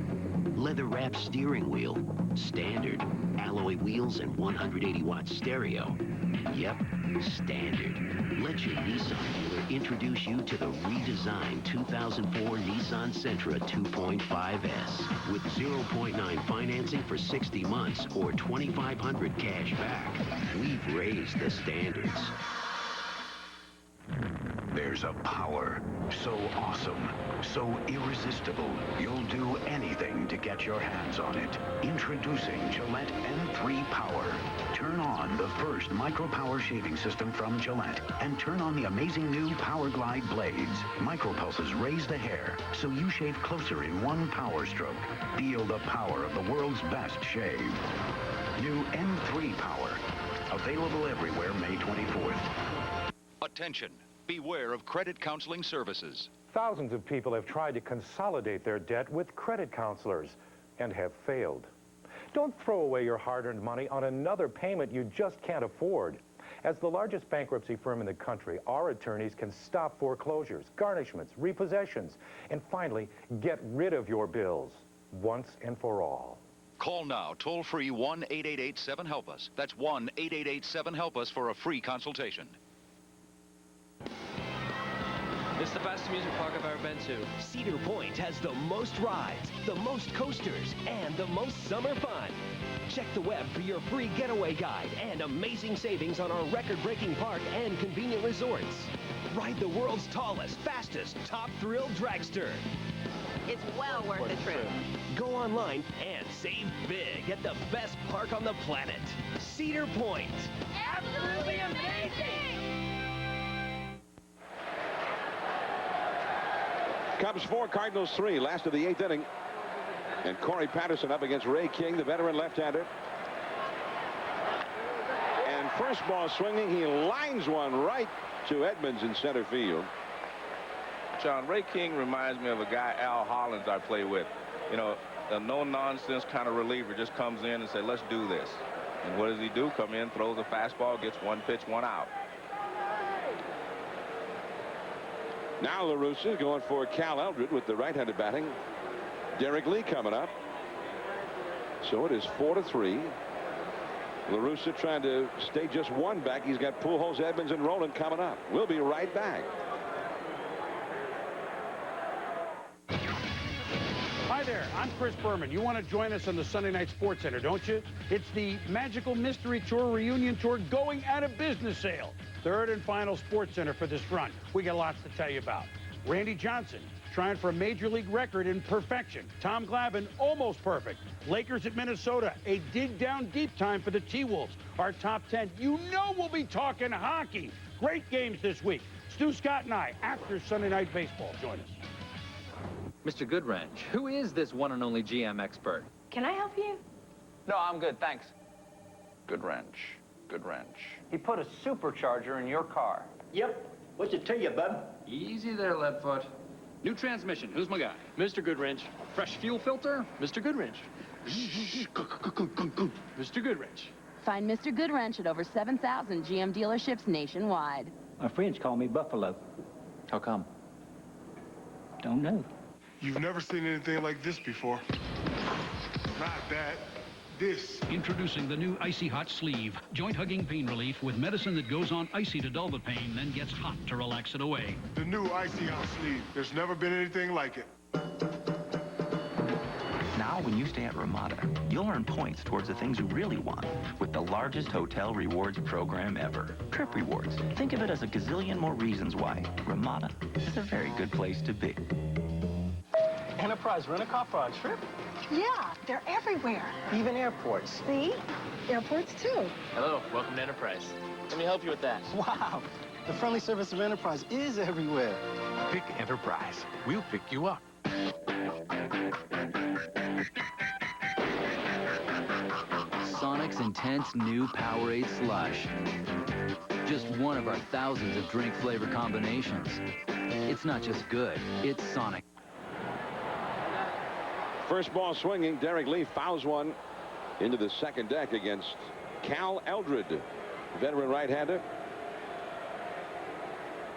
Leather-wrapped steering wheel, standard. Alloy wheels and 180-watt stereo. Yep, standard. Let your Nissan dealer introduce you to the redesigned 2004 Nissan Sentra 2.5S. With 0.9 financing for 60 months or $2,500 cash back. We've raised the standards. There's a power so awesome, so irresistible, you'll do anything to get your hands on it. Introducing Gillette M3 Power. Turn on the first micro power shaving system from Gillette and turn on the amazing new Power Glide blades. Micro pulses raise the hair so you shave closer in one power stroke. Feel the power of the world's best shave. New M3 Power. Available everywhere May 24th. Attention. Beware of credit counseling services. Thousands of people have tried to consolidate their debt with credit counselors and have failed. Don't throw away your hard-earned money on another payment you just can't afford. As the largest bankruptcy firm in the country, our attorneys can stop foreclosures, garnishments, repossessions, and finally get rid of your bills once and for all. Call now, toll-free 1-888-7-HELP-US. That's 1-888-7-HELP-US for a free consultation. It's the best amusement park I've ever been to. Cedar Point has the most rides, the most coasters, and the most summer fun. Check the web for your free getaway guide and amazing savings on our record-breaking park and convenient resorts. Ride the world's tallest, fastest, top thrill dragster. It's well worth the trip. Go online and save big at the best park on the planet, Cedar Point. Absolutely amazing! Cubs 4, Cardinals 3, last of the 8th inning. And Corey Patterson up against Ray King, the veteran left-hander. And first ball swinging, he lines one right to Edmonds in center field. John, Ray King reminds me of a guy, Al Hollins, I play with. You know, a no-nonsense kind of reliever, just comes in and says, let's do this. And what does he do? Come in, throws a fastball, gets one pitch, one out. Now La Russa going for Cal Eldred with the right-handed batting. Derek Lee coming up. So it is 4-3. La Russa trying to stay just one back. He's got Pujols, Edmonds, and Rolen coming up. We'll be right back. Hi there, I'm Chris Berman. You want to join us on the Sunday Night Sports Center, don't you? It's the Magical Mystery Tour Reunion Tour going out of business sale. Third and final Sports Center for this run. We got lots to tell you about. Randy Johnson trying for a major league record in perfection. Tom Glavine, almost perfect. Lakers at Minnesota, a dig down deep time for the T-Wolves. Our top 10, you know we'll be talking hockey. Great games this week. Stu Scott and I, after Sunday Night Baseball. Join us. Mr. Goodwrench, who is this one and only GM expert? Can I help you? No, I'm good, thanks. Good wrench. Good wrench. He put a supercharger in your car. Yep. What's it to you, bub? Easy there, Leadfoot. New transmission. Who's my guy? Mr. Goodwrench. Fresh fuel filter? Mr. Goodwrench. Mr. Goodwrench. Find Mr. Goodwrench at over 7,000 GM dealerships nationwide. My friends call me Buffalo. How come? Don't know. You've never seen anything like this before. Not that. This. Introducing the new Icy Hot Sleeve. Joint-hugging pain relief with medicine that goes on icy to dull the pain, then gets hot to relax it away. The new Icy Hot Sleeve. There's never been anything like it. Now, when you stay at Ramada, you'll earn points towards the things you really want with the largest hotel rewards program ever. Trip Rewards. Think of it as a gazillion more reasons why Ramada is a very good place to be. Enterprise rent-a-car for our trip? Yeah, they're everywhere. Even airports. See? Airports, too. Hello, welcome to Enterprise. Let me help you with that. Wow, the friendly service of Enterprise is everywhere. Pick Enterprise. We'll pick you up. Sonic's intense new Powerade Slush. Just one of our thousands of drink flavor combinations. It's not just good, it's Sonic. First ball swinging. Derek Lee fouls one into the second deck against Cal Eldred, veteran right-hander,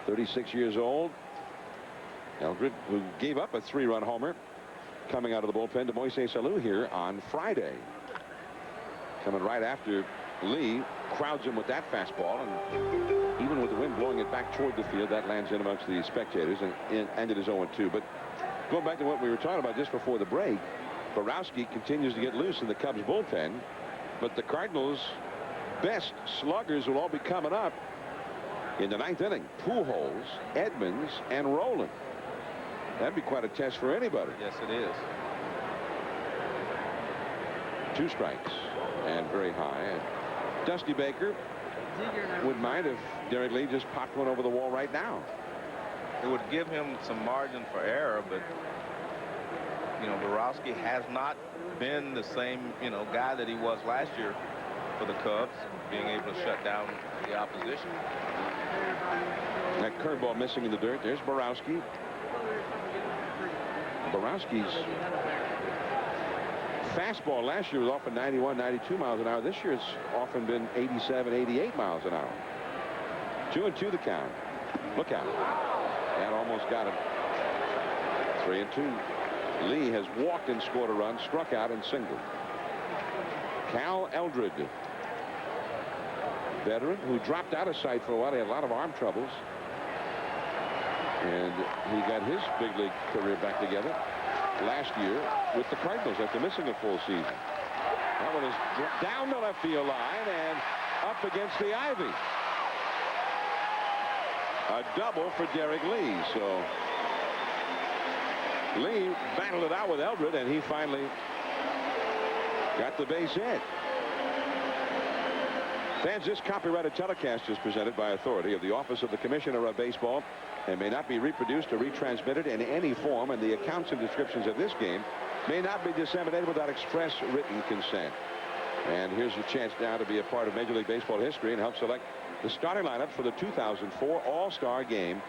36 years old. Eldred, who gave up a 3-run homer coming out of the bullpen to Moises Alou here on Friday. Coming right after Lee crowds him with that fastball, and even with the wind blowing it back toward the field, that lands in amongst the spectators, and ended as 0-2. But going back to what we were talking about just before the break, Borowski continues to get loose in the Cubs bullpen, but the Cardinals' best sluggers will all be coming up in the 9th inning. Pujols, Edmonds, and Rolen. That'd be quite a test for anybody. Yes, it is. 2 strikes and very high. And Dusty Baker wouldn't mind if Derek Lee just popped one over the wall right now. It would give him some margin for error, but you know, Borowski has not been the same, you know, guy that he was last year for the Cubs, being able to shut down the opposition. That curveball missing in the dirt. There's Borowski. Borowski's fastball last year was often 91, 92 miles an hour. This year it's often been 87, 88 miles an hour. 2-2 the count. Look out. That almost got him. 3-2. Lee has walked and scored a run, struck out and singled. Cal Eldred, veteran who dropped out of sight for a while. He had a lot of arm troubles, and he got his big league career back together last year with the Cardinals after missing a full season. That one is down the left field line and up against the ivy. A double for Derek Lee. So Lee battled it out with Eldred, and he finally got the base hit. Fans, this copyrighted telecast is presented by authority of the Office of the Commissioner of Baseball and may not be reproduced or retransmitted in any form, and the accounts and descriptions of this game may not be disseminated without express written consent. And here's your chance now to be a part of Major League Baseball history and help select the starting lineup for the 2004 All-Star Game.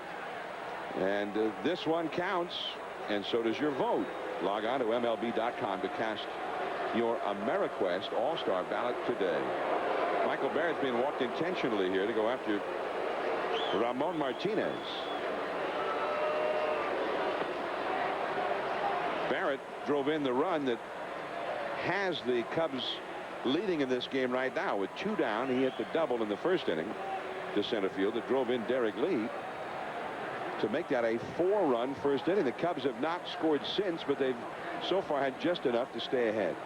And this one counts, and so does your vote. Log on to MLB.com to cast your AmeriQuest All-Star ballot today. Michael Barrett's being walked intentionally here to go after Ramon Martinez. Barrett drove in the run that has the Cubs leading in this game right now. With 2 down, he hit the double in the first inning to center field that drove in Derek Lee to make that a 4-run first inning. The Cubs have not scored since, but they've so far had just enough to stay ahead.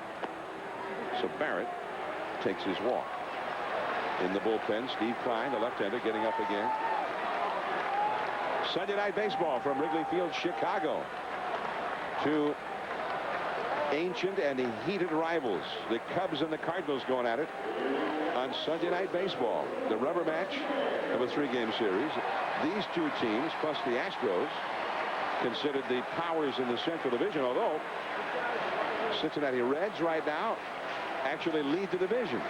So Barrett takes his walk. In the bullpen, Steve Klein, the left-hander, getting up again. Sunday Night Baseball from Wrigley Field, Chicago. 2 ancient and heated rivals, the Cubs and the Cardinals, going at it on Sunday Night Baseball. The rubber match of a 3-game series. These 2 teams plus the Astros considered the powers in the Central Division, although Cincinnati Reds right now actually lead the division.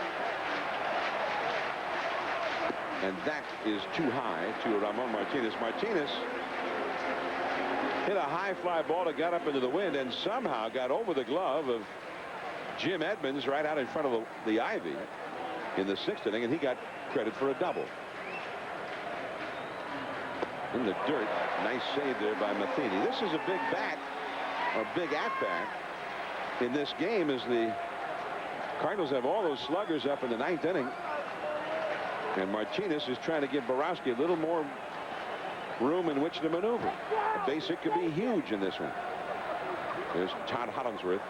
And that is too high to Ramon Martinez. Martinez hit a high fly ball that got up into the wind and somehow got over the glove of Jim Edmonds right out in front of the ivy in the 6th inning, and he got credit for a double. In the dirt, nice save there by Matheny. This is a big bat, a big at-bat in this game, as the Cardinals have all those sluggers up in the 9th inning. And Martinez is trying to give Borowski a little more room in which to maneuver. A base hit could be huge in this one. There's Todd Hollingsworth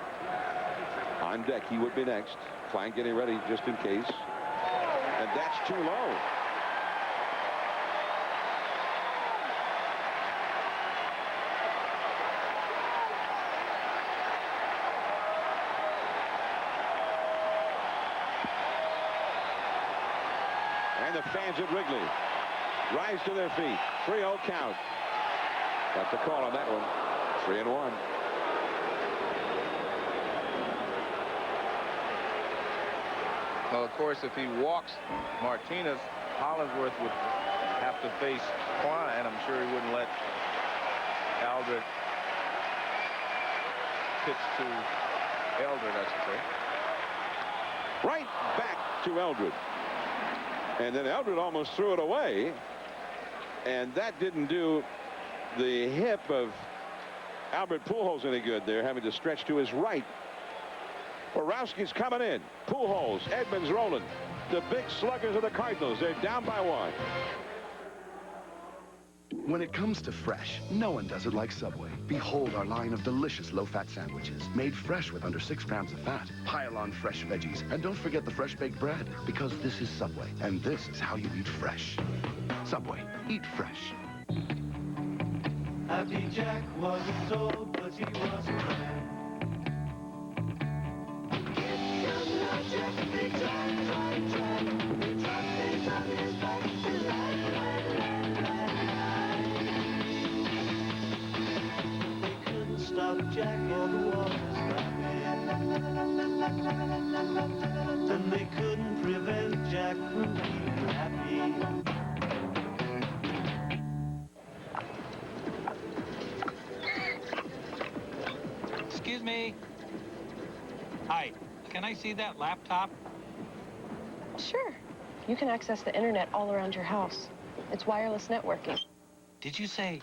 on deck. He would be next. Klein getting ready just in case. And that's too low. And the fans at Wrigley rise to their feet. 3-0 count. Got the call on that one. 3-1. Well, of course, if he walks Martinez, Hollingsworth would have to face Klein. I'm sure he wouldn't let Eldred pitch to Eldred, I should say. Right back to Eldred. And then Eldred almost threw it away. And that didn't do the hip of Albert Pujols any good there, having to stretch to his right. Borowski's coming in. Pujols, Edmonds, Rolen. The big sluggers of the Cardinals. They're down by 1. When it comes to fresh, no one does it like Subway. Behold our line of delicious low-fat sandwiches, made fresh with under 6 grams of fat. Pile on fresh veggies, and don't forget the fresh baked bread, because this is Subway, and this is how you eat fresh. Subway, eat fresh. Happy Jack wasn't told, but he wasn't right. Stop Jack or the water's and they couldn't prevent Jack from being happy. Excuse me. Hi, can I see that laptop? Sure. You can access the internet all around your house. It's wireless networking. Did you say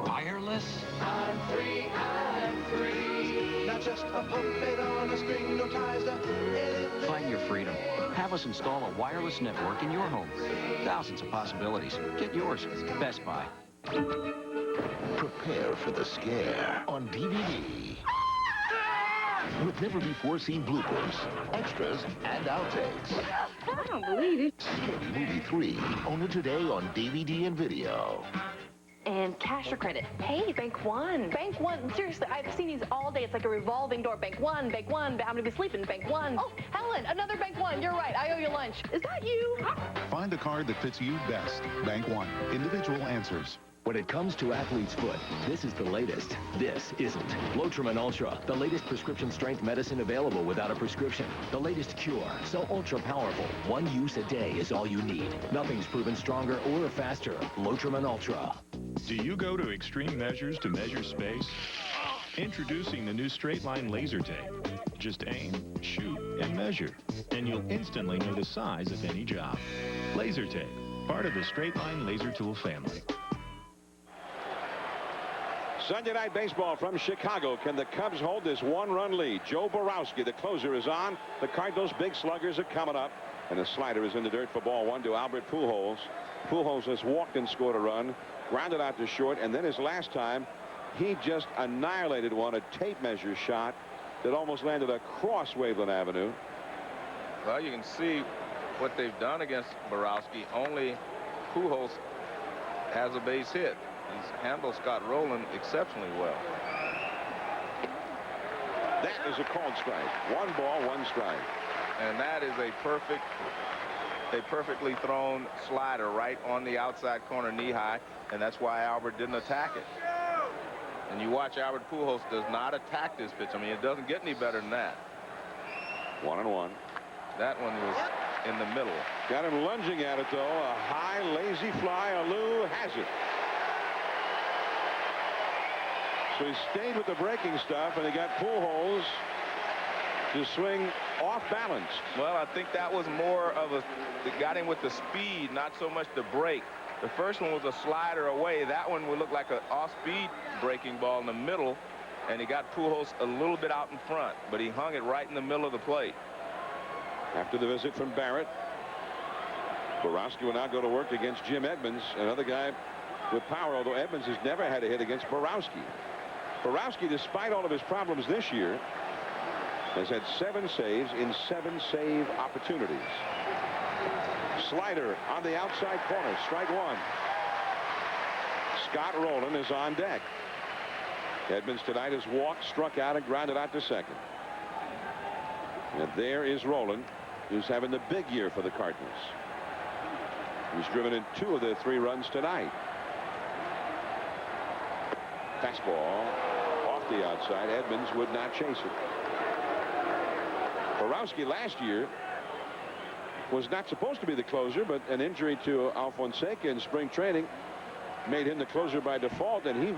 wireless? I'm free, I'm free. Not just a puppet on a string, no ties to anything. Find your freedom. Have us install a wireless network in your home. Thousands of possibilities. Get yours. Best Buy. Prepare for the scare on DVD. With never-before-seen bloopers, extras, and outtakes. I don't believe it. Scary Movie 3, only today on DVD and video. And cash or credit? Hey, Bank One. Bank One. Seriously, I've seen these all day. It's like a revolving door. Bank One, Bank One. I'm gonna be sleeping. Bank One. Oh, Helen, another Bank One. You're right. I owe you lunch. Is that you? Find the card that fits you best. Bank One. Individual answers. When it comes to athlete's foot, this is the latest. This isn't. Lotrimin Ultra, the latest prescription strength medicine available without a prescription. The latest cure, so ultra powerful. 1 use a day is all you need. Nothing's proven stronger or faster. Lotrimin Ultra. Do you go to extreme measures to measure space? Introducing the new straight line laser tape. Just aim, shoot, and measure, and you'll instantly know the size of any job. Laser tape, part of the straight line laser tool family. Sunday Night Baseball from Chicago. Can the Cubs hold this 1-run lead? Joe Borowski, the closer, is on. The Cardinals' big sluggers are coming up. And a slider is in the dirt for ball 1 to Albert Pujols. Pujols has walked and scored a run, grounded out to short, and then his last time, he just annihilated one, a tape measure shot that almost landed across Waveland Avenue. Well, you can see what they've done against Borowski. Only Pujols has a base hit. He's handled Scott Rolen exceptionally well. That is a called strike. 1 ball, 1 strike. And that is a perfectly thrown slider right on the outside corner, knee high, and that's why Albert didn't attack it. And you watch Albert Pujols does not attack this pitch. I mean, it doesn't get any better than that. 1-1. That one was in the middle. Got him lunging at it, though. A high, lazy fly. Alou has it. So he stayed with the breaking stuff, and he got Pujols to swing off balance. Well, I think that was more of a, that got him with the speed, not so much the break. The first one was a slider away. That one would look like an off-speed breaking ball in the middle, and he got Pujols a little bit out in front, but he hung it right in the middle of the plate. After the visit from Barrett, Borowski will now go to work against Jim Edmonds, another guy with power, although Edmonds has never had a hit against Borowski. Borowski, despite all of his problems this year, has had 7 saves in 7 save opportunities. Slider on the outside corner, strike 1. Scott Rolen is on deck. Edmonds tonight has walked, struck out, and grounded out to second. And there is Rolen, who's having the big year for the Cardinals. He's driven in 2 of their 3 runs tonight. Fastball off the outside. Edmonds would not chase it. Borowski last year was not supposed to be the closer, but an injury to Alfonseca in spring training made him the closer by default, and he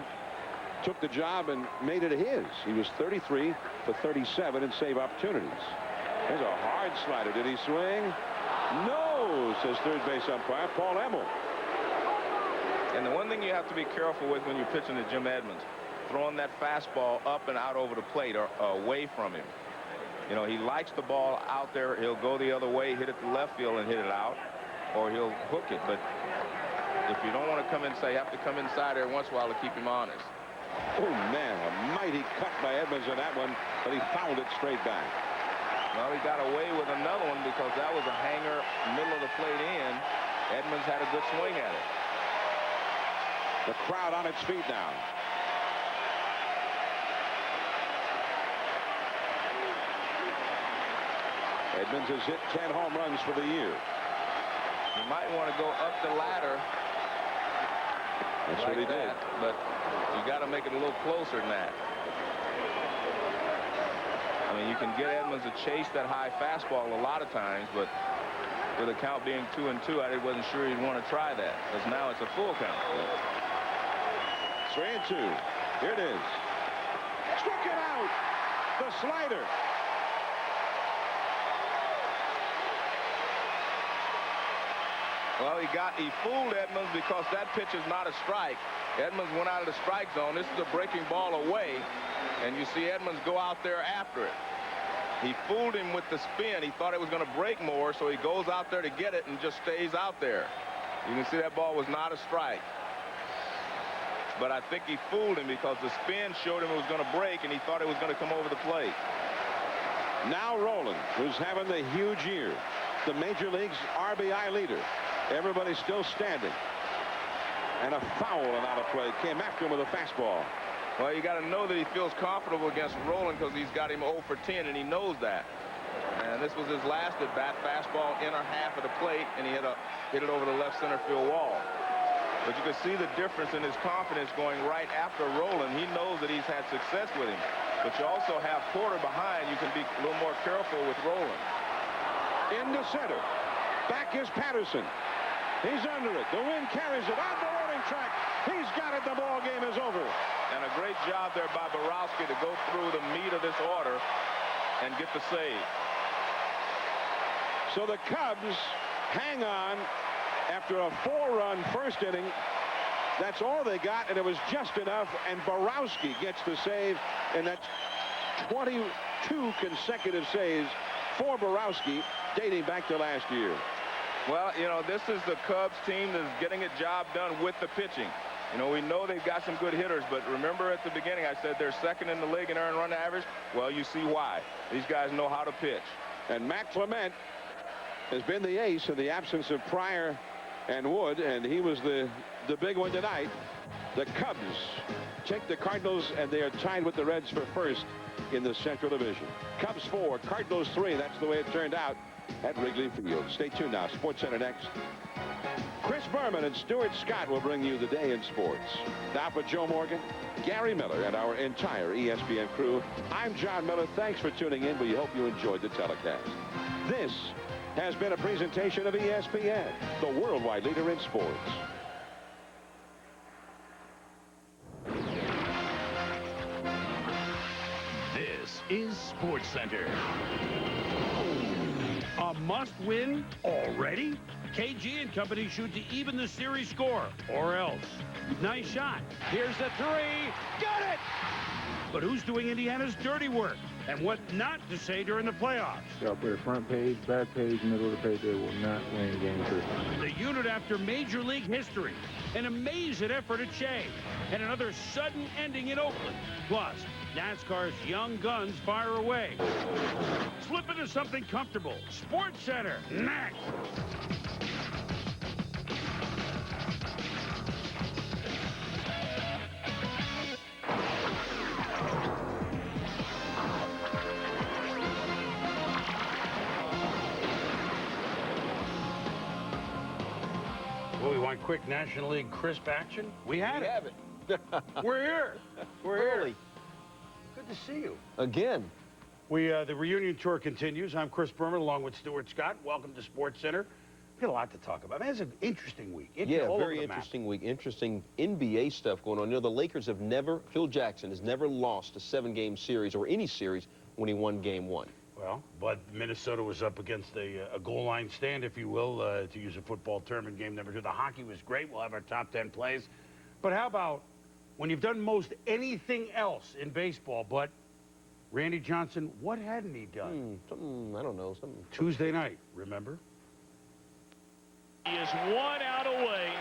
took the job and made it his. He was 33 for 37 in save opportunities. There's a hard slider. Did he swing? No, says third base umpire Paul Emmel. And the one thing you have to be careful with when you're pitching to Jim Edmonds, throwing that fastball up and out over the plate or away from him. You know, he likes the ball out there. He'll go the other way, hit it to left field and hit it out, or he'll hook it. But if you don't want to come inside, you have to come inside every once in a while to keep him honest. Oh, man, a mighty cut by Edmonds on that one, but he fouled it straight back. Well, he got away with another one because that was a hanger, middle of the plate in. Edmonds had a good swing at it. The crowd on its feet now. Edmonds has hit 10 home runs for the year. You might want to go up the ladder. That's like what he did. But you got to make it a little closer than that. I mean, you can get Edmonds to chase that high fastball a lot of times, but with the count being 2-2, I wasn't sure he'd want to try that, because now it's a full count. 3-2. Here it is. Struck it out. The slider. Well, he fooled Edmonds because that pitch is not a strike. Edmonds went out of the strike zone. This is a breaking ball away, and you see Edmonds go out there after it. He fooled him with the spin. He thought it was going to break more, so he goes out there to get it and just stays out there. You can see that ball was not a strike. But I think he fooled him because the spin showed him it was going to break, and he thought it was going to come over the plate. Now Rolen, who's having the huge year, the Major League's RBI leader. Everybody's still standing. And a foul and out of play came after him with a fastball. Well, you got to know that he feels comfortable against Rolen because he's got him 0 for 10, and he knows that. And this was his last at bat, fastball inner half of the plate, and he hit it over the left center field wall. But you can see the difference in his confidence going right after Rolen. He knows that he's had success with him. But you also have Porter behind. You can be a little more careful with Rolen. Into center. Back is Patterson. He's under it. The wind carries it on the warning track. He's got it. The ball game is over. And a great job there by Borowski to go through the meat of this order and get the save. So the Cubs hang on after a 4-run first inning. That's all they got, and it was just enough. And Borowski gets the save, and that's 22 consecutive saves for Borowski dating back to last year. Well, you know, this is the Cubs team that's getting a job done with the pitching. You know, we know they've got some good hitters, but remember at the beginning I said they're second in the league in earned run average. Well, you see why. These guys know how to pitch. And Matt Clement has been the ace in the absence of Pryor and Wood, and he was the big one tonight. The Cubs take the Cardinals, and they are tied with the Reds for first in the Central Division. Cubs 4, Cardinals 3. That's the way it turned out at Wrigley Field. Stay tuned now. SportsCenter next. Chris Berman and Stuart Scott will bring you the day in sports. Now for Joe Morgan, Gary Miller, and our entire ESPN crew, I'm John Miller. Thanks for tuning in. We hope you enjoyed the telecast. This has been a presentation of ESPN, the worldwide leader in sports. This is SportsCenter. A must-win already? KG and company shoot to even the series score, or else. Nice shot. Here's the three. Got it! But who's doing Indiana's dirty work? And what not to say during the playoffs? Y'all put a front page, back page, middle of the page. They will not win game 3. The unit after Major League history. An amazing effort at Shea. And another sudden ending in Oakland. Plus, NASCAR's young guns fire away. Slip into something comfortable. SportsCenter, next. Well, we want quick National League crisp action? We have it. We're here. We're here. Good to see you. Again. The reunion tour continues. I'm Chris Berman along with Stuart Scott. Welcome to SportsCenter. We got a lot to talk about. Man, it's an interesting week. Yeah, very interesting week. Interesting NBA stuff going on. You know, the Lakers have never, Phil Jackson has never lost a 7-game series or any series when he won Game 1. Well, but Minnesota was up against a goal line stand, if you will, to use a football term in game number 2. The hockey was great. We'll have our top 10 plays. But how about when you've done most anything else in baseball, but Randy Johnson, what hadn't he done? Something, I don't know. Something. Tuesday night, remember? He is 1 out away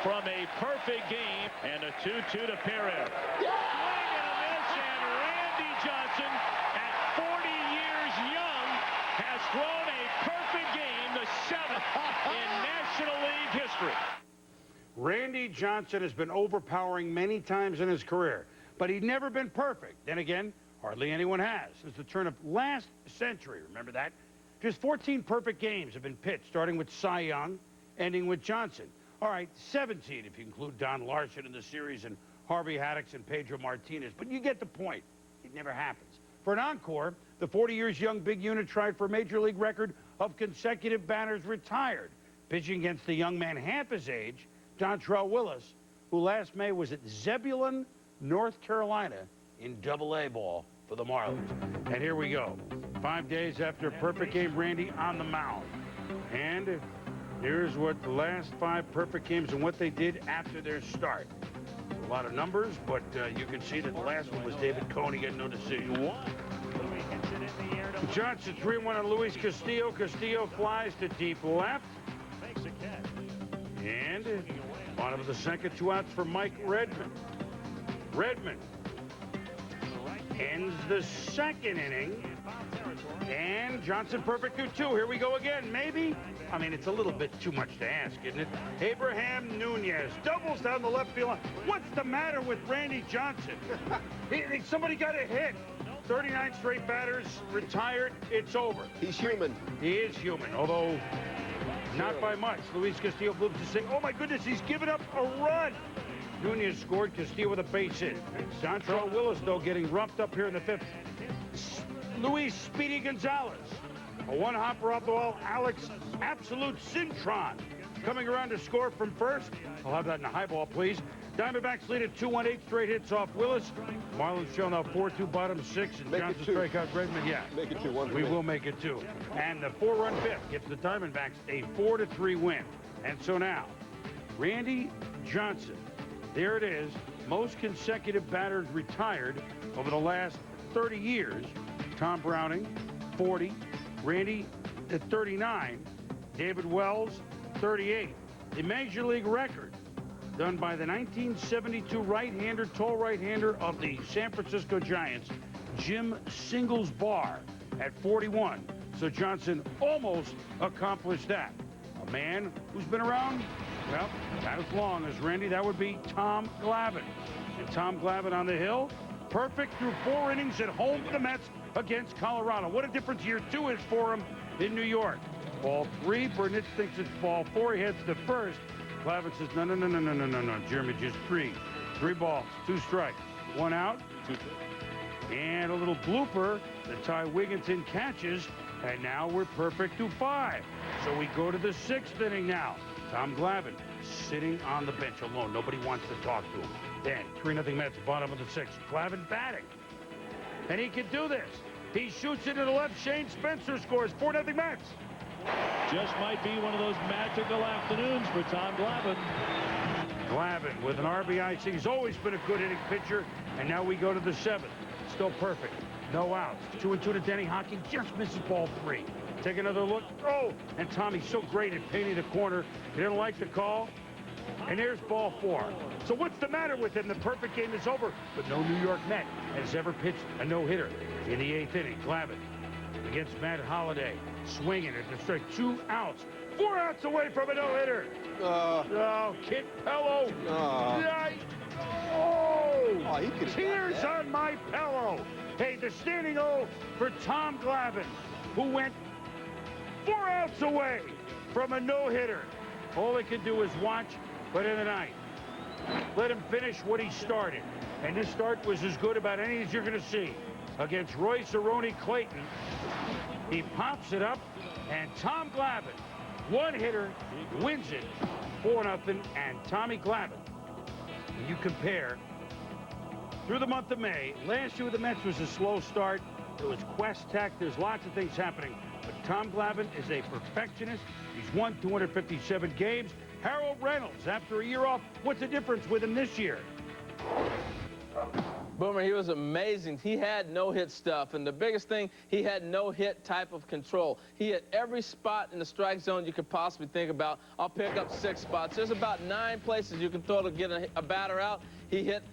from a perfect game and a 2-2 to Perez. Swing and a miss, and Randy Johnson, at 40 years young, has thrown a perfect game, the 7th in National League history. Randy Johnson has been overpowering many times in his career, but he'd never been perfect. Then again, hardly anyone has since the turn of last century. Remember that? Just 14 perfect games have been pitched, starting with Cy Young, ending with Johnson. All right, 17 if you include Don Larson in the series and Harvey Haddix and Pedro Martinez. But you get the point. It never happens. For an encore, the 40 years young big unit tried for a major league record of consecutive batters retired, pitching against the young man half his age, Dontrell Willis, who last May was at Zebulon, North Carolina in Double-A ball for the Marlins. And here we go. 5 days after a perfect game, Randy on the mound. And here's what the last 5 perfect games and what they did after their start. A lot of numbers, but you can see that the last one was David Coney getting no decision. Johnson 3-1 on Luis Castillo. Castillo flies to deep left. And on to the second, 2 outs for Mike Redmond. Redmond ends the second inning. And Johnson perfect through 2. Here we go again. Maybe. I mean, it's a little bit too much to ask, isn't it? Abraham Nunez doubles down the left field line. What's the matter with Randy Johnson? Somebody got a hit. 39 straight batters, retired. It's over. He's human. He is human, although not by much. Luis Castillo moves to say, oh my goodness, he's given up a run. Nunez scored, Castillo with a base hit. Dontrell Willis, though, getting roughed up here in the 5th. Luis Speedy Gonzalez. A one-hopper off the wall. Alex Absolute Cintron coming around to score from first. I'll have that in the high ball, please. Diamondbacks lead at 2-1, 8 straight hits off Willis. Marlins show now 4-2, bottom 6, and Johnson strike out Redmond. Yeah, make it 2-1. We will make it 2. And the 4-run 5th gives the Diamondbacks a 4-3 win. And so now, Randy Johnson, there it is, most consecutive batters retired over the last 30 years. Tom Browning, 40. Randy at 39. David Wells, 38. The Major League record done by the 1972 right-hander, tall right-hander of the San Francisco Giants, Jim Singles Barr, at 41. So Johnson almost accomplished that. A man who's been around, well, not as long as Randy. That would be Tom Glavine. And Tom Glavine on the hill, perfect through 4 innings at home for the Mets against Colorado. What a difference year 2 is for him in New York. Ball 3, Burnitz thinks it's ball 4. He heads to first. Clement says, no. Jeremy, just three. 3 balls, 2 strikes, 1 out. 2. And a little blooper that Ty Wigginton catches, and now we're perfect to 5. So we go to the 6th inning now. Tom Glavine sitting on the bench alone. Nobody wants to talk to him. Then 3-0 Mets, bottom of the 6th. Glavine batting. And he can do this. He shoots it to the left. Shane Spencer scores. 4-0 Mets. Just might be one of those magical afternoons for Tom Glavine. Glavine with an RBI. He's always been a good hitting pitcher. And now we go to the 7th. Still perfect. No outs. 2-2 to Denny Hockey. Just misses ball 3. Take another look. Oh, and Tommy's so great at painting the corner. He didn't like the call. And there's ball 4. So what's the matter with him? The perfect game is over. But no New York Met has ever pitched a no-hitter in the 8th inning. Glavine against Matt Holliday. Swinging at the strike. 2 outs. 4 outs away from a no-hitter. Oh, Kit Pello. Tears on my pillow. Hey, the standing O for Tom Glavine, who went 4 outs away from a no-hitter. All they could do is watch, but in the 9th, let him finish what he started. And this start was as good about any as you're going to see. Against Roy Cerrone Clayton, he pops it up, and Tom Glavine, 1-hitter, wins it 4-0. And Tommy Glavine, when you compare through the month of May, last year with the Mets was a slow start. There was Quest Tech. There's lots of things happening. But Tom Glavine is a perfectionist. He's won 257 games. Harold Reynolds, after a year off, what's the difference with him this year? Boomer, he was amazing. He had no-hit stuff, and the biggest thing, he had no-hit type of control. He hit every spot in the strike zone you could possibly think about. I'll pick up 6 spots. There's about 9 places you can throw to get a batter out. He hit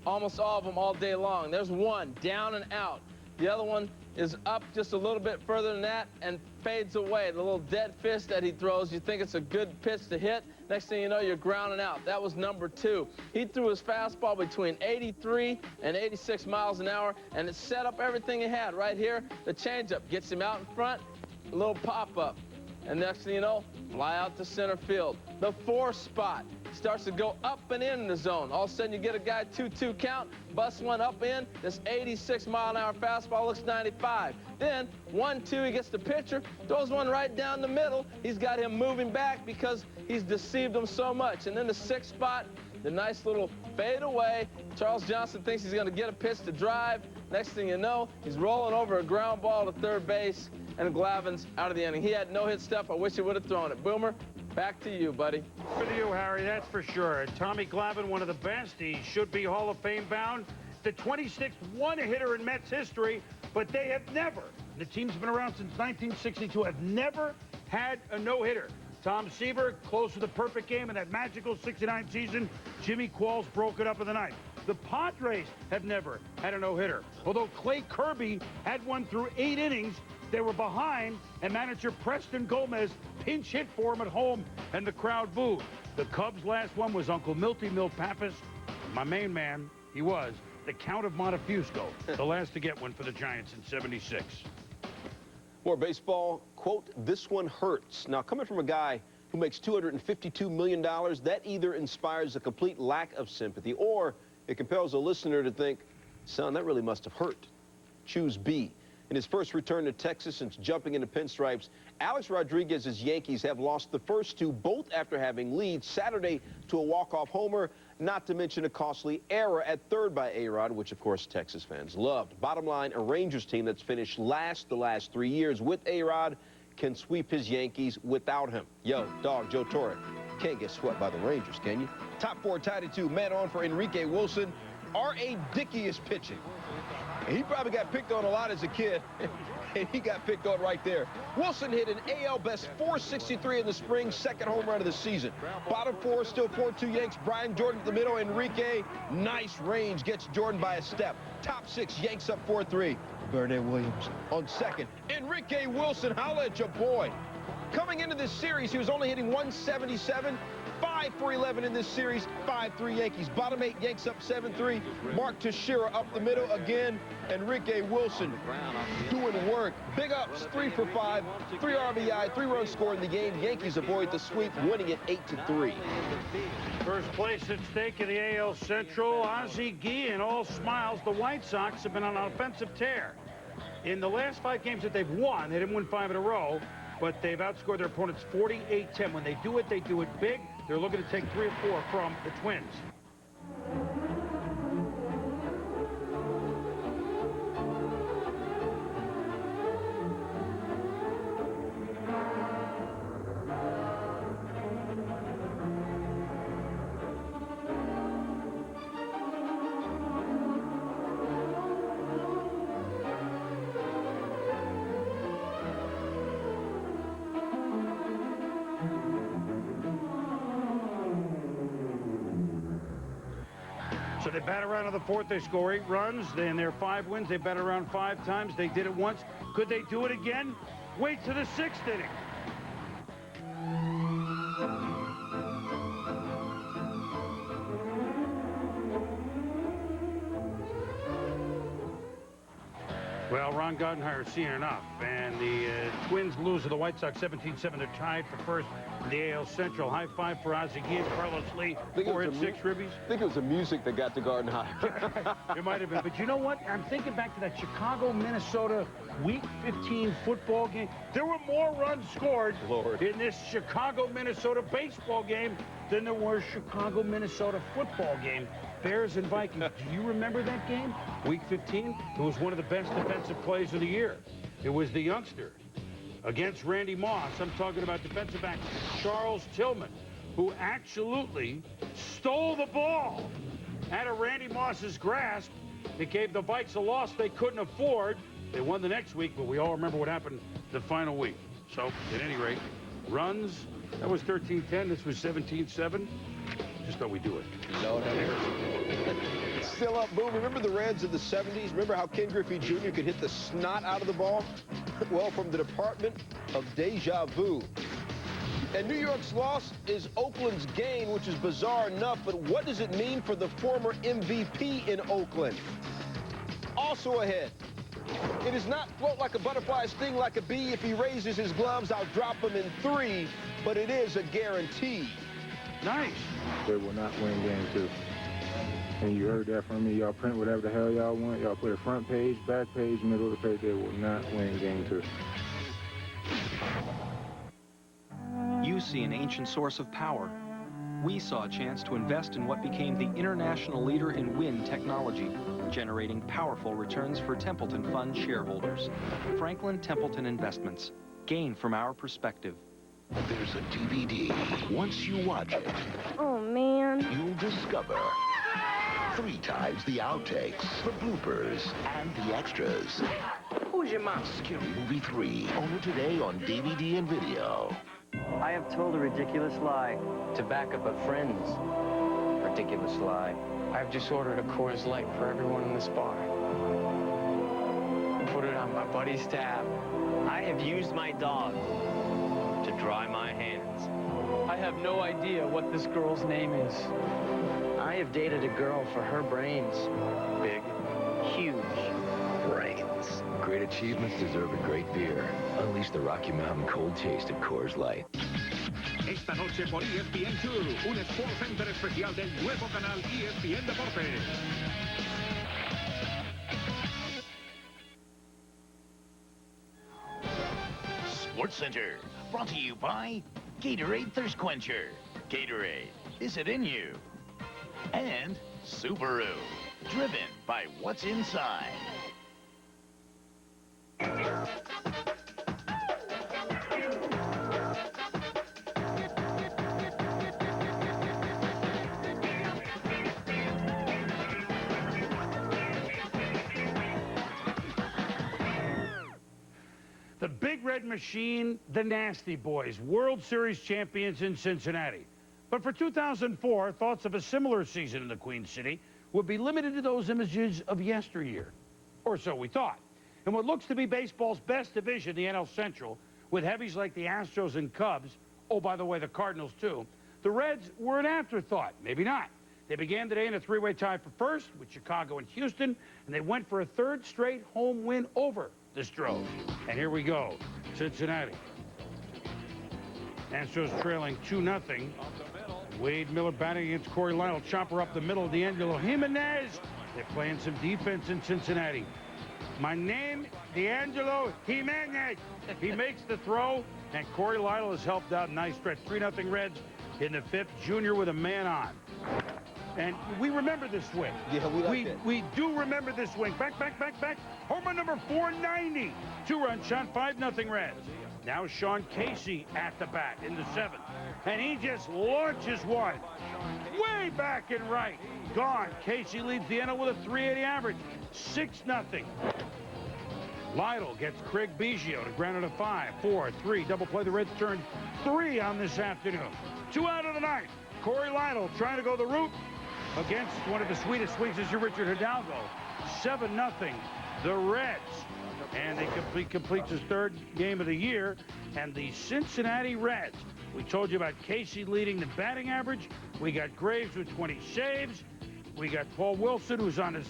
almost all of them all day long. There's 1 down and out. The other one is up just a little bit further than that and fades away. The little dead fish that he throws, you think it's a good pitch to hit. Next thing you know, you're grounding out. That was number 2. He threw his fastball between 83 and 86 miles an hour, and it set up everything he had right here. The changeup gets him out in front, a little pop-up. And next thing you know, fly out to center field. The 4 spot starts to go up and in the zone. All of a sudden, you get a guy 2-2 count, busts one up in. This 86-mile-an-hour fastball looks 95. Then 1-2, he gets the pitcher, throws one right down the middle. He's got him moving back because he's deceived him so much. And then the 6th spot, the nice little fade away. Charles Johnson thinks he's going to get a pitch to drive. Next thing you know, he's rolling over a ground ball to third base, and Glavine's out of the inning. He had no-hit stuff. I wish he would have thrown it. Boomer, back to you, buddy. For you, Harry, that's for sure. And Tommy Glavine, one of the best. He should be Hall of Fame bound. The 26th one-hitter in Mets history, but they have never, the team's been around since 1962, have never had a no-hitter. Tom Seaver, close to the perfect game in that magical 69 season. Jimmy Qualls broke it up in the 9th. The Padres have never had a no-hitter. Although Clay Kirby had one through 8 innings, they were behind, and manager Preston Gomez pinch hit for him at home, and the crowd booed. The Cubs' last one was Uncle Milty Pappas. My main man, he was the Count of Montefusco, the last to get one for the Giants in '76. More baseball. Quote, "This one hurts." Now, coming from a guy who makes $252 million, that either inspires a complete lack of sympathy or it compels a listener to think, son, that really must have hurt. Choose B. In his first return to Texas since jumping into pinstripes, Alex Rodriguez's Yankees have lost the first 2, both after having leads Saturday to a walk-off homer, not to mention a costly error at third by A-Rod, which, of course, Texas fans loved. Bottom line, a Rangers team that's finished last the last 3 years with A-Rod can sweep his Yankees without him. Yo, dog, Joe Torre, can't get swept by the Rangers, can you? Top 4 tied at 2, man on for Enrique Wilson. R.A. Dickey is pitching. He probably got picked on a lot as a kid, and he got picked on right there. Wilson hit an AL best .463 in the spring, 2nd home run of the season. Bottom 4, still 4-2 Yanks. Brian Jordan at the middle. Enrique, nice range, gets Jordan by a step. Top 6, Yanks up 4-3. Bernard Williams on 2nd. Enrique Wilson, holla at your boy. Coming into this series, he was only hitting 177. 5 5 for 11 in this series, 5-3 Yankees. Bottom 8, Yanks up 7-3. Mark Teixeira up the middle again. Enrique Wilson doing work. Big ups, 3 for 5, 3 RBI, 3 runs scored in the game. Yankees avoid the sweep, winning it 8-3. First place at stake in the AL Central. Ozzie Guillen, all smiles. The White Sox have been on an offensive tear. In the last 5 games that they've won, they didn't win 5 in a row, but they've outscored their opponents 48-10. When they do it big. They're looking to take 3 or 4 from the Twins. So they bat around in the 4th. They score 8 runs. In their 5 wins, they bat around 5 times. They did it once. Could they do it again? Wait to the 6th inning. Well, Ron Gardenhire's seen enough, and the Twins lose to the White Sox 17-7. They're tied for first in the AL Central. High five for Ozzie Guillen, Carlos Lee, 4 hits, 6 ribbies. I think it was the music that got to Gardenhire. It might have been, but you know what? I'm thinking back to that Chicago-Minnesota Week 15 football game. There were more runs scored in this Chicago-Minnesota baseball game than there were Chicago-Minnesota football game. Bears and Vikings. Do you remember that game? Week 15? It was one of the best defensive plays of the year. It was the youngster against Randy Moss. I'm talking about defensive back Charles Tillman, who absolutely stole the ball out of Randy Moss's grasp. It gave the Vikes a loss they couldn't afford. They won the next week, but we all remember what happened the final week. So, at any rate, runs, that was 13-10. This was 17-7. Just thought we'd do it. No, still up, Boom. Remember the Reds of the 70s? Remember how Ken Griffey Jr. could hit the snot out of the ball? Well, from the Department of Deja Vu. And New York's loss is Oakland's gain, which is bizarre enough, but what does it mean for the former MVP in Oakland? Also ahead, it is not float like a butterfly, sting like a bee. If he raises his gloves, I'll drop him in 3, but it is a guarantee. Nice. They will not win game 2. And you heard that from me. Y'all print whatever the hell y'all want. Y'all put a front page, back page, middle of the page. They will not win game 2. You see an ancient source of power. We saw a chance to invest in what became the international leader in wind technology, generating powerful returns for Templeton Fund shareholders. Franklin Templeton Investments. Gain from our perspective. There's a DVD. Once you watch it, Oh, man. you'll discover 3 times the outtakes, the bloopers, and the extras. Who's your mom? Scary Movie 3, only today on DVD and video. I have told a ridiculous lie to back up a friend's ridiculous lie. I've just ordered a Coors Light for everyone in this bar. Put it on my buddy's tab. I have used my dog to dry my hands. I have no idea what this girl's name is. I have dated a girl for her brains. Big. Huge. Brains. Great achievements deserve a great beer. Unleash the Rocky Mountain cold taste of Coors Light. Esta noche por ESPN2, un Sport Center especial del nuevo canal ESPN Deportes. Sports Center, brought to you by Gatorade Thirst Quencher. Gatorade, is it in you? And Subaru, driven by what's inside. The Big Red Machine, the Nasty Boys, World Series champions in Cincinnati. But for 2004, thoughts of a similar season in the Queen City would be limited to those images of yesteryear. Or so we thought. In what looks to be baseball's best division, the NL Central, with heavies like the Astros and Cubs, oh, by the way, the Cardinals too, The Reds were an afterthought. Maybe not. They began today in a three-way tie for first with Chicago and Houston, and they went for a third straight home win over the Stros. And here we go, Cincinnati. Astros trailing 2-0. Wade Miller batting against Corey Lytle. Chopper up the middle, D'Angelo Jimenez. They're playing some defense in Cincinnati. My name, D'Angelo Jimenez. He makes the throw, and Corey Lytle has helped out. Nice stretch. 3-0 Reds in the fifth. Junior with a man on. And we remember this swing. Yeah, we do remember this swing. Back. Home run number 490. Two-run shot, 5-0 Reds. Now Sean Casey at the bat in the seventh. And he just launches one. Way back and right. Gone. Casey leads the NL with a 380 average. 6-0. Lytle gets Craig Biggio to ground it a 5-4-3. Double play. The Reds turned 3 on this afternoon. 2 out of the ninth. Corey Lytle trying to go the route against one of the sweetest swings this year, Richard Hidalgo. 7-0, the Reds. And he completes his third game of the year. And the Cincinnati Reds, we told you about Casey leading the batting average. We got Graves with 20 saves. We got Paul Wilson, who's on his,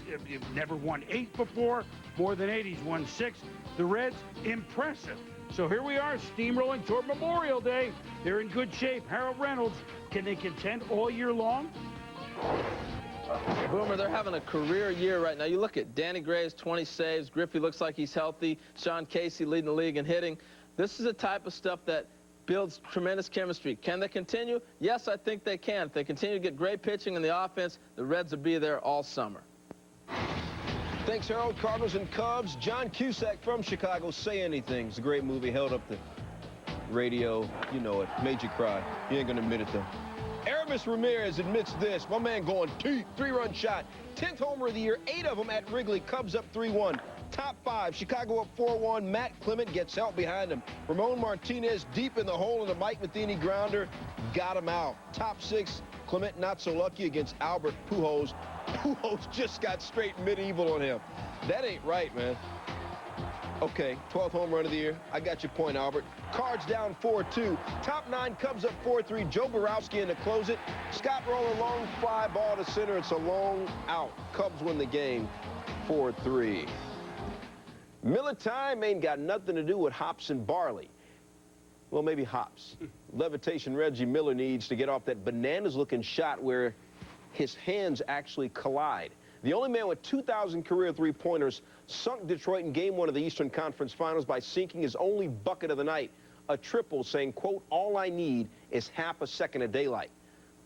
never won 8 before. More than 8, he's won 6. The Reds, impressive. So here we are, steamrolling toward Memorial Day. They're in good shape. Harold Reynolds, can they contend all year long? Boomer, they're having a career year right now. You look at Danny Graves, 20 saves. Griffey looks like he's healthy. Sean Casey leading the league in hitting. This is the type of stuff that builds tremendous chemistry. Can they continue? Yes, I think they can. If they continue to get great pitching in the offense, the Reds will be there all summer. Thanks, Harold. Cardinals and Cubs. John Cusack from Chicago, Say Anything. It's a great movie. Held up the radio. You know it. Made you cry. You ain't going to admit it, though. Aramis Ramirez admits this. My man going 3-run shot. 10th homer of the year. 8 of them at Wrigley. Cubs up 3-1. Top 5. Chicago up 4-1. Matt Clement gets help behind him. Ramon Martinez deep in the hole in a Mike Matheny grounder. Got him out. Top 6. Clement not so lucky against Albert Pujols. Pujols just got straight medieval on him. That ain't right, man. Okay, 12th home run of the year. I got your point, Albert. Cards down 4-2. Top 9, Cubs up 4-3. Joe Borowski in to close it. Scott Rolen, long fly ball to center. It's a long out. Cubs win the game 4-3. Miller time ain't got nothing to do with hops and barley. Well, maybe hops. Levitation Reggie Miller needs to get off that bananas-looking shot where his hands actually collide. The only man with 2,000 career three-pointers sunk Detroit in Game 1 of the Eastern Conference Finals by sinking his only bucket of the night, a triple, saying, quote, all I need is half a second of daylight.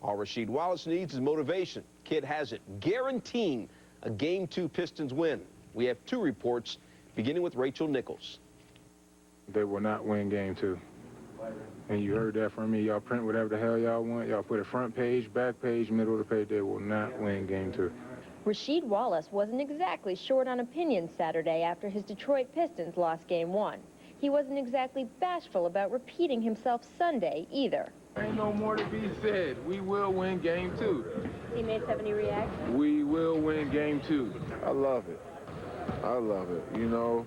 All Rasheed Wallace needs is motivation. Kid has it, guaranteeing a Game 2 Pistons win. We have 2 reports, beginning with Rachel Nichols. They will not win Game 2. And you heard that from me. Y'all print whatever the hell y'all want. Y'all put a front page, back page, middle of the page. They will not win Game 2. Rasheed Wallace wasn't exactly short on opinions Saturday after his Detroit Pistons lost Game 1. He wasn't exactly bashful about repeating himself Sunday either. Ain't no more to be said. We will win Game 2. Teammates have any reaction? We will win Game 2. I love it. I love it. You know,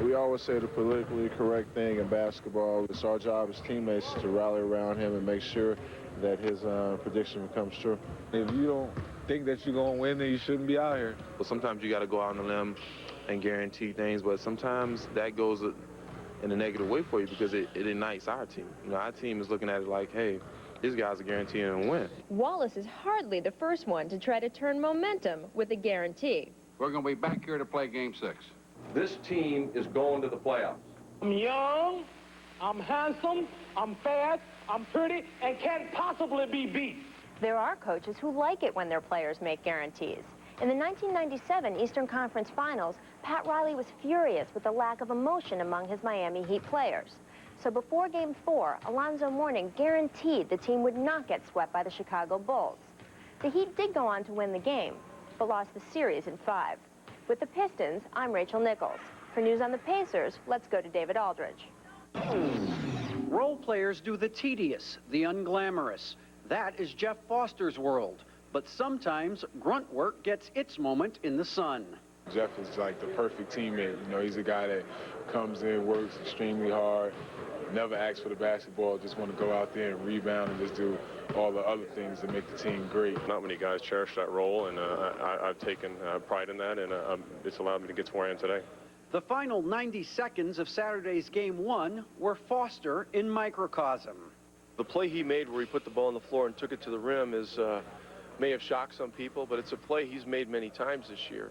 we always say the politically correct thing in basketball. It's our job as teammates to rally around him and make sure that his prediction becomes true. If you don't think that you're going to win, then you shouldn't be out here. Well, sometimes you got to go out on a limb and guarantee things, but sometimes that goes in a negative way for you because it ignites our team. You know, our team is looking at it like, hey, these guys are guaranteeing a win. Wallace is hardly the first one to try to turn momentum with a guarantee. We're going to be back here to play Game 6. This team is going to the playoffs. I'm young, I'm handsome, I'm fast, I'm pretty, and can't possibly be beat. There are coaches who like it when their players make guarantees. In the 1997 Eastern Conference Finals, Pat Riley was furious with the lack of emotion among his Miami Heat players. So before Game 4, Alonzo Mourning guaranteed the team would not get swept by the Chicago Bulls. The Heat did go on to win the game, but lost the series in 5. With the Pistons, I'm Rachel Nichols. For news on the Pacers, let's go to David Aldridge. Role players do the tedious, the unglamorous. That is Jeff Foster's world. But sometimes grunt work gets its moment in the sun. Jeff is like the perfect teammate. You know, he's a guy that comes in, works extremely hard, never ask for the basketball, just want to go out there and rebound and just do all the other things that make the team great. Not many guys cherish that role, and I've taken pride in that, and it's allowed me to get to where I am today. The final 90 seconds of Saturday's Game 1 were Foster in microcosm. The play he made where he put the ball on the floor and took it to the rim may have shocked some people, but it's a play he's made many times this year.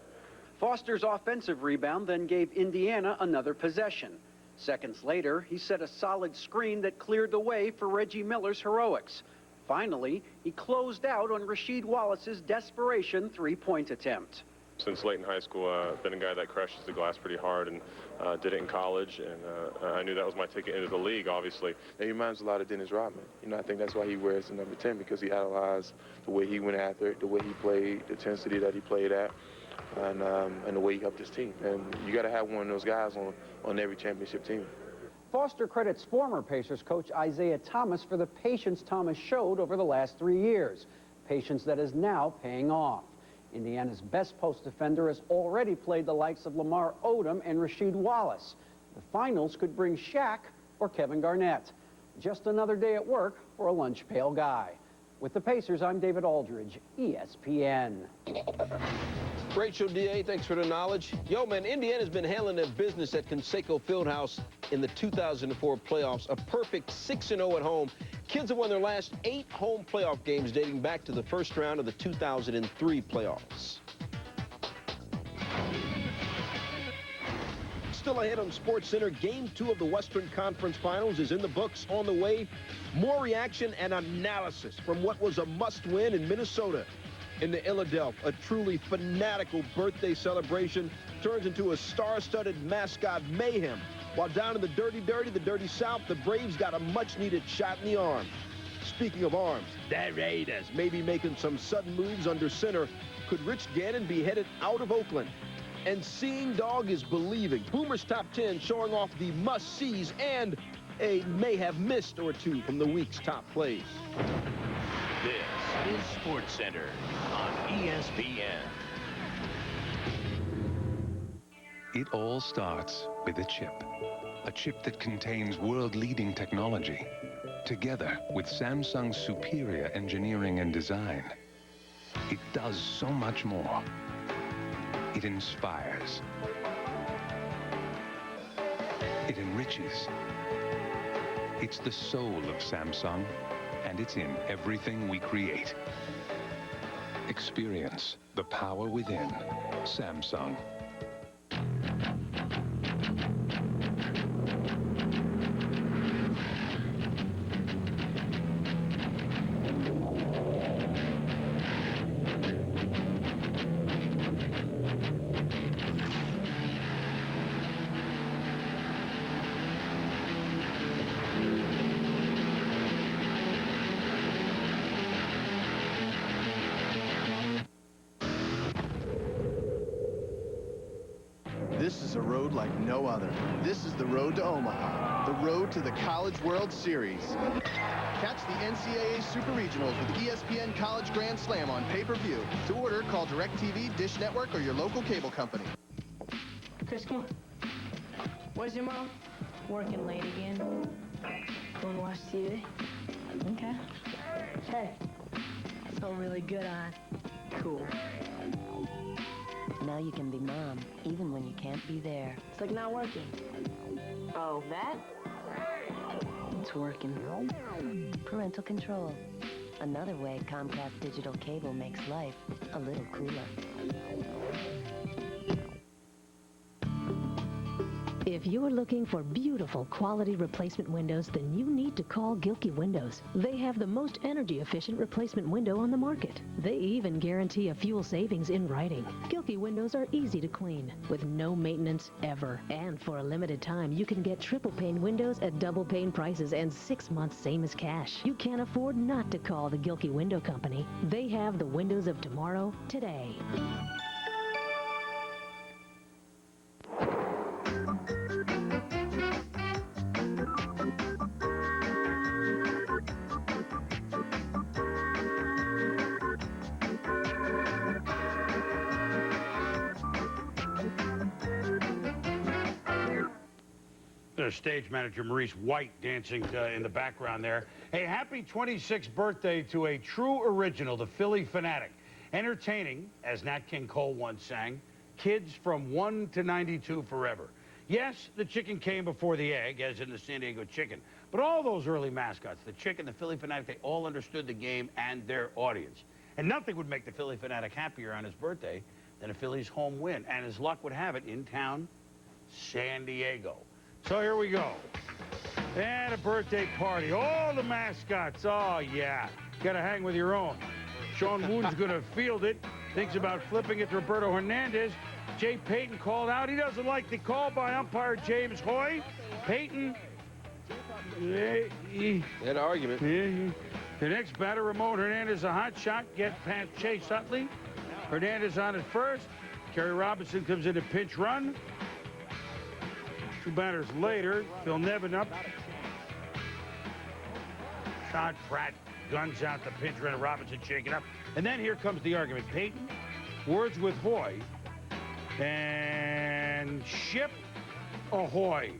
Foster's offensive rebound then gave Indiana another possession. Seconds later, he set a solid screen that cleared the way for Reggie Miller's heroics. Finally, he closed out on Rasheed Wallace's desperation three-point attempt. Since late in high school, I've been a guy that crushes the glass pretty hard, and did it in college, and I knew that was my ticket into the league, obviously. He reminds a lot of Dennis Rodman. You know, I think that's why he wears the number 10, because he analyzed the way he went after it, the way he played, the intensity that he played at, and the way he helped his team. And you got to have one of those guys on every championship team. Foster credits former Pacers coach Isaiah Thomas for the patience Thomas showed over the last 3 years, patience that is now paying off. Indiana's best post defender has already played the likes of Lamar Odom and Rasheed Wallace. The finals could bring Shaq or Kevin Garnett. Just another day at work for a lunch pail guy. With the Pacers, I'm David Aldridge, ESPN. Great show, D.A. Thanks for the knowledge. Yo, man, Indiana's been handling their business at Conseco Fieldhouse in the 2004 playoffs. A perfect 6-0 at home. Kids have won their last 8 home playoff games dating back to the first round of the 2003 playoffs. Still ahead on SportsCenter, Game 2 of the Western Conference Finals is in the books, on the way. More reaction and analysis from what was a must-win in Minnesota. In the Philadelphia, a truly fanatical birthday celebration turns into a star-studded mascot mayhem. While down in the dirty South, the Braves got a much-needed shot in the arm. Speaking of arms, the Raiders may be making some sudden moves under center. Could Rich Gannon be headed out of Oakland? And seeing dog is believing. Boomer's Top 10 showing off the must-sees and a may-have-missed or two from the week's top plays. This is SportsCenter on ESPN. It all starts with a chip that contains world-leading technology. Together with Samsung's superior engineering and design, it does so much more. It inspires. It enriches. It's the soul of Samsung, and it's in everything we create. Experience the power within. Samsung. This is a road like no other. This is the road to Omaha, the road to the College World Series. Catch the NCAA Super Regionals with ESPN College Grand Slam on pay-per-view. To order, call DirecTV, Dish Network, or your local cable company. Chris, come on. Where's your mom? Working late again. Going to watch TV? Okay. Hey, something really good on. Cool. Now you can be mom, even when you can't be there. It's like not working. Oh, that? It's working. Parental control. Another way Comcast digital cable makes life a little cooler. If you're looking for beautiful quality replacement windows, then you need to call Gilkey Windows. They have the most energy-efficient replacement window on the market. They even guarantee a fuel savings in writing. Gilkey Windows are easy to clean, with no maintenance ever. And for a limited time, you can get triple pane windows at double pane prices and 6 months same as cash. You can't afford not to call the Gilkey Window Company. They have the windows of tomorrow, today. stage manager Maurice White dancing in the background there. Hey, happy 26th birthday to a true original, the Philly Fanatic. Entertaining, as Nat King Cole once sang, kids from 1 to 92 forever. Yes, the chicken came before the egg, as in the San Diego Chicken. But all those early mascots, the Chicken, the Philly Fanatic, they all understood the game and their audience. And nothing would make the Philly Fanatic happier on his birthday than a Phillies home win. And as luck would have it, in town, San Diego. So here we go. And a birthday party. All the mascots. Oh, yeah. Got to hang with your own. Sean Woon's going to field it. Thinks about flipping it to Roberto Hernandez. Jay Payton called out. He doesn't like the call by umpire James Hoy. Payton. Had an argument. The next batter, Ramon Hernandez, a hot shot. Get past Chase Utley. Hernandez on at first. Kerry Robinson comes in a pinch run. 2 batters later, Phil Nevin up. Todd Pratt guns out the pinch runner. Robinson shaking up. And then here comes the argument. Payton, words with Hoy, and ship ahoy.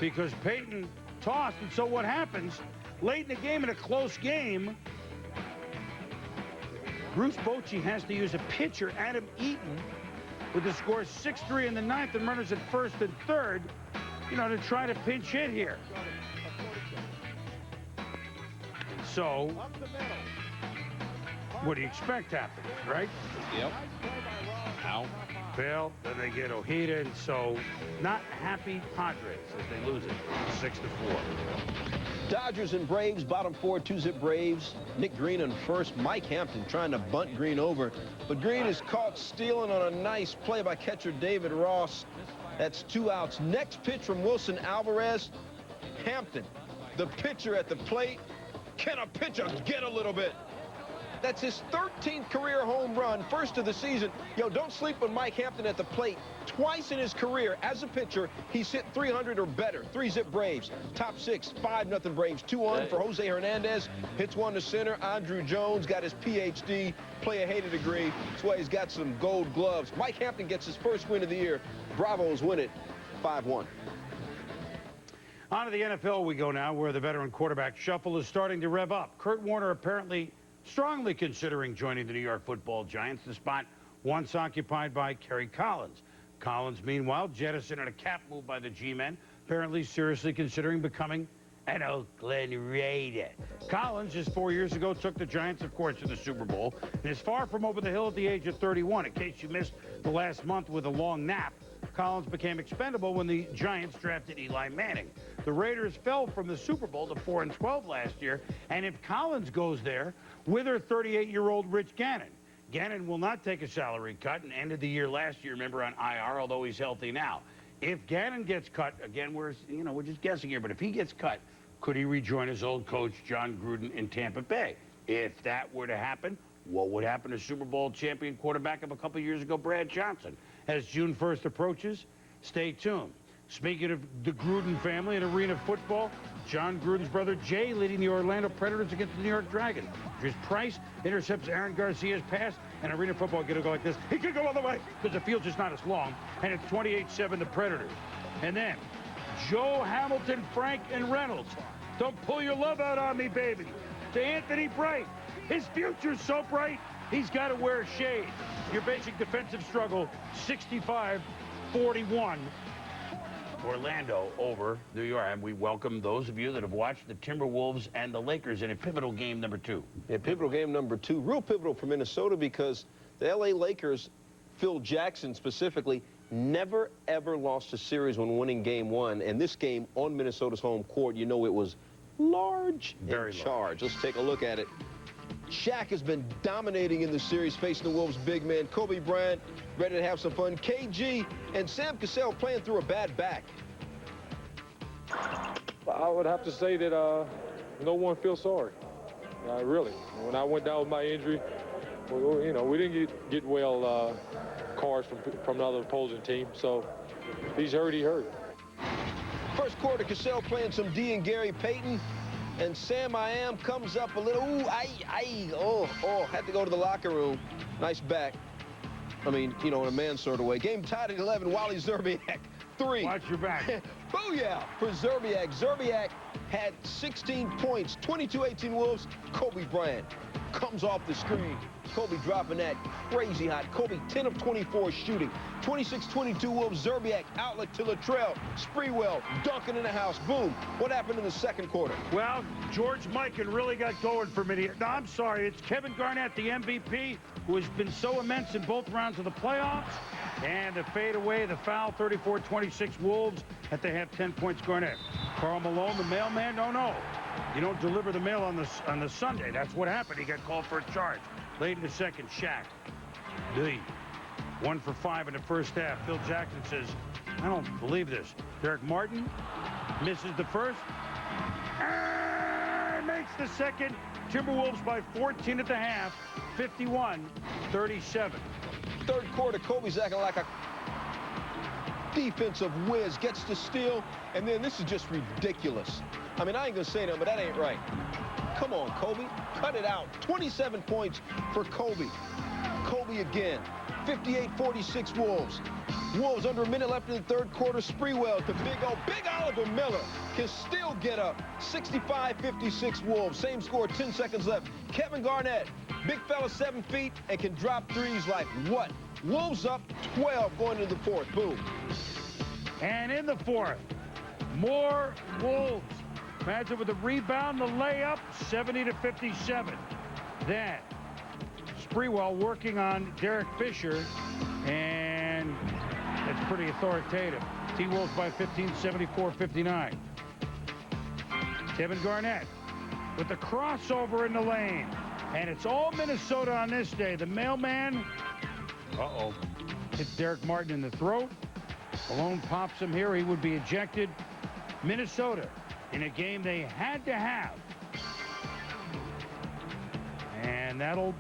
Because Payton tossed, and so what happens, late in the game, in a close game, Bruce Bochy has to use a pitcher, Adam Eaton, with the score 6-3 in the 9th and runners at first and third, you know, to try to pinch hit here. So, what do you expect happens, right? Yep. Out. Well, then they get Ojeda, and so not happy Padres as they lose it 6-4. Dodgers and Braves, bottom 4, 2-zip Braves. Nick Green in first. Mike Hampton trying to bunt Green over. But Green is caught stealing on a nice play by catcher David Ross. That's 2 outs. Next pitch from Wilson Alvarez. Hampton, the pitcher at the plate. Can a pitcher get a little bit? That's his 13th career home run, first of the season. Yo, don't sleep on Mike Hampton at the plate. Twice in his career as a pitcher, he's hit 300 or better. 3-zip Braves. Top 6, 5-0 Braves. 2-1 for Jose Hernandez. Hits one to center. Andrew Jones got his PhD, play-a-hater degree. That's why he's got some gold gloves. Mike Hampton gets his first win of the year. Bravos win it 5-1. On to the NFL we go now, where the veteran quarterback shuffle is starting to rev up. Kurt Warner apparently strongly considering joining the New York Football Giants, the spot once occupied by Kerry Collins. Collins, meanwhile, jettisoned in a cap move by the G-men, apparently seriously considering becoming an Oakland Raider. Collins, just 4 years ago, took the Giants, of course, to the Super Bowl, and is far from over the hill at the age of 31. In case you missed the last month with a long nap, Collins became expendable when the Giants drafted Eli Manning. The Raiders fell from the Super Bowl to 4-12 last year, and if Collins goes there, whither 38-year-old Rich Gannon? Gannon will not take a salary cut and ended the year last year, remember, on IR, although he's healthy now. If Gannon gets cut, again, we're just guessing here, but if he gets cut, could he rejoin his old coach, John Gruden, in Tampa Bay? If that were to happen, what would happen to Super Bowl champion quarterback of a couple years ago, Brad Johnson? As June 1st approaches, stay tuned. Speaking of the Gruden family in arena football, John Gruden's brother Jay leading the Orlando Predators against the New York Dragons. Chris Price intercepts Aaron Garcia's pass, and arena football going to go like this. He could go all the way because the field's just not as long, and it's 28-7 the Predators. And then Joe Hamilton, Frank, and Reynolds. Don't pull your love out on me, baby. To Anthony Bright. His future's so bright, he's got to wear a shade. Your basic defensive struggle, 65-41. Orlando over New York. And we welcome those of you that have watched the Timberwolves and the Lakers in a pivotal game number 2. Yeah, pivotal game number 2. Real pivotal for Minnesota because the L.A. Lakers, Phil Jackson specifically, never, ever lost a series when winning game 1. And this game on Minnesota's home court, you know it was large Very in charge. Let's take a look at it. Shaq has been dominating in the series, facing the Wolves' big man. Kobe Bryant ready to have some fun. KG and Sam Cassell playing through a bad back. I would have to say that no one feels sorry. Really. When I went down with my injury, we didn't get well cards from another opposing team. So if he's hurt, he hurt. First quarter, Cassell playing some D and Gary Payton. And Sam I Am comes up a little, had to go to the locker room. Nice back. I mean, in a man sort of way. Game tied at 11, Wally Zerbiak three. Watch your back. BooYah for Zerbiak. Zerbiak had 16 points, 22-18 Wolves. Kobe Bryant comes off the screen. Kobe dropping that crazy hot. Kobe 10 of 24 shooting. 26-22 Wolves. Zerbiak outlet to Latrell. Sprewell dunking in the house. Boom. What happened in the second quarter? Well, George Mikan really got going for me. No, I'm sorry. It's Kevin Garnett, the MVP, who has been so immense in both rounds of the playoffs. And the fadeaway, the foul, 34-26 Wolves at the half, 10 points Garnett. Karl Malone, the mailman, no. You don't deliver the mail on the Sunday. That's what happened. He got called for a charge. Late in the second, Shaq. D. 1 for 5 in the first half. Phil Jackson says, I don't believe this. Derek Martin misses the first. Makes the second. Timberwolves by 14 at the half. 51-37. Third quarter, Kobe's acting like a defensive whiz. Gets the steal. And then this is just ridiculous. I mean, I ain't going to say that, but that ain't right. Come on, Kobe. Cut it out. 27 points for Kobe. Kobe again. 58-46 Wolves. Wolves under a minute left in the third quarter. Sprewell to Big Oliver Miller can still get up. 65-56 Wolves. Same score, 10 seconds left. Kevin Garnett, big fella, 7 feet, and can drop threes like what? Wolves up 12 going into the fourth. Boom. And in the fourth, more Wolves. Imagine with the rebound, the layup, 70-57. Then Sprewell working on Derek Fisher, and it's pretty authoritative. T-Wolves by 15, 74-59. Kevin Garnett with the crossover in the lane. And it's all Minnesota on this day. The mailman, hits Derek Martin in the throat. Malone pops him here. He would be ejected. Minnesota in a game they had to have. And that'll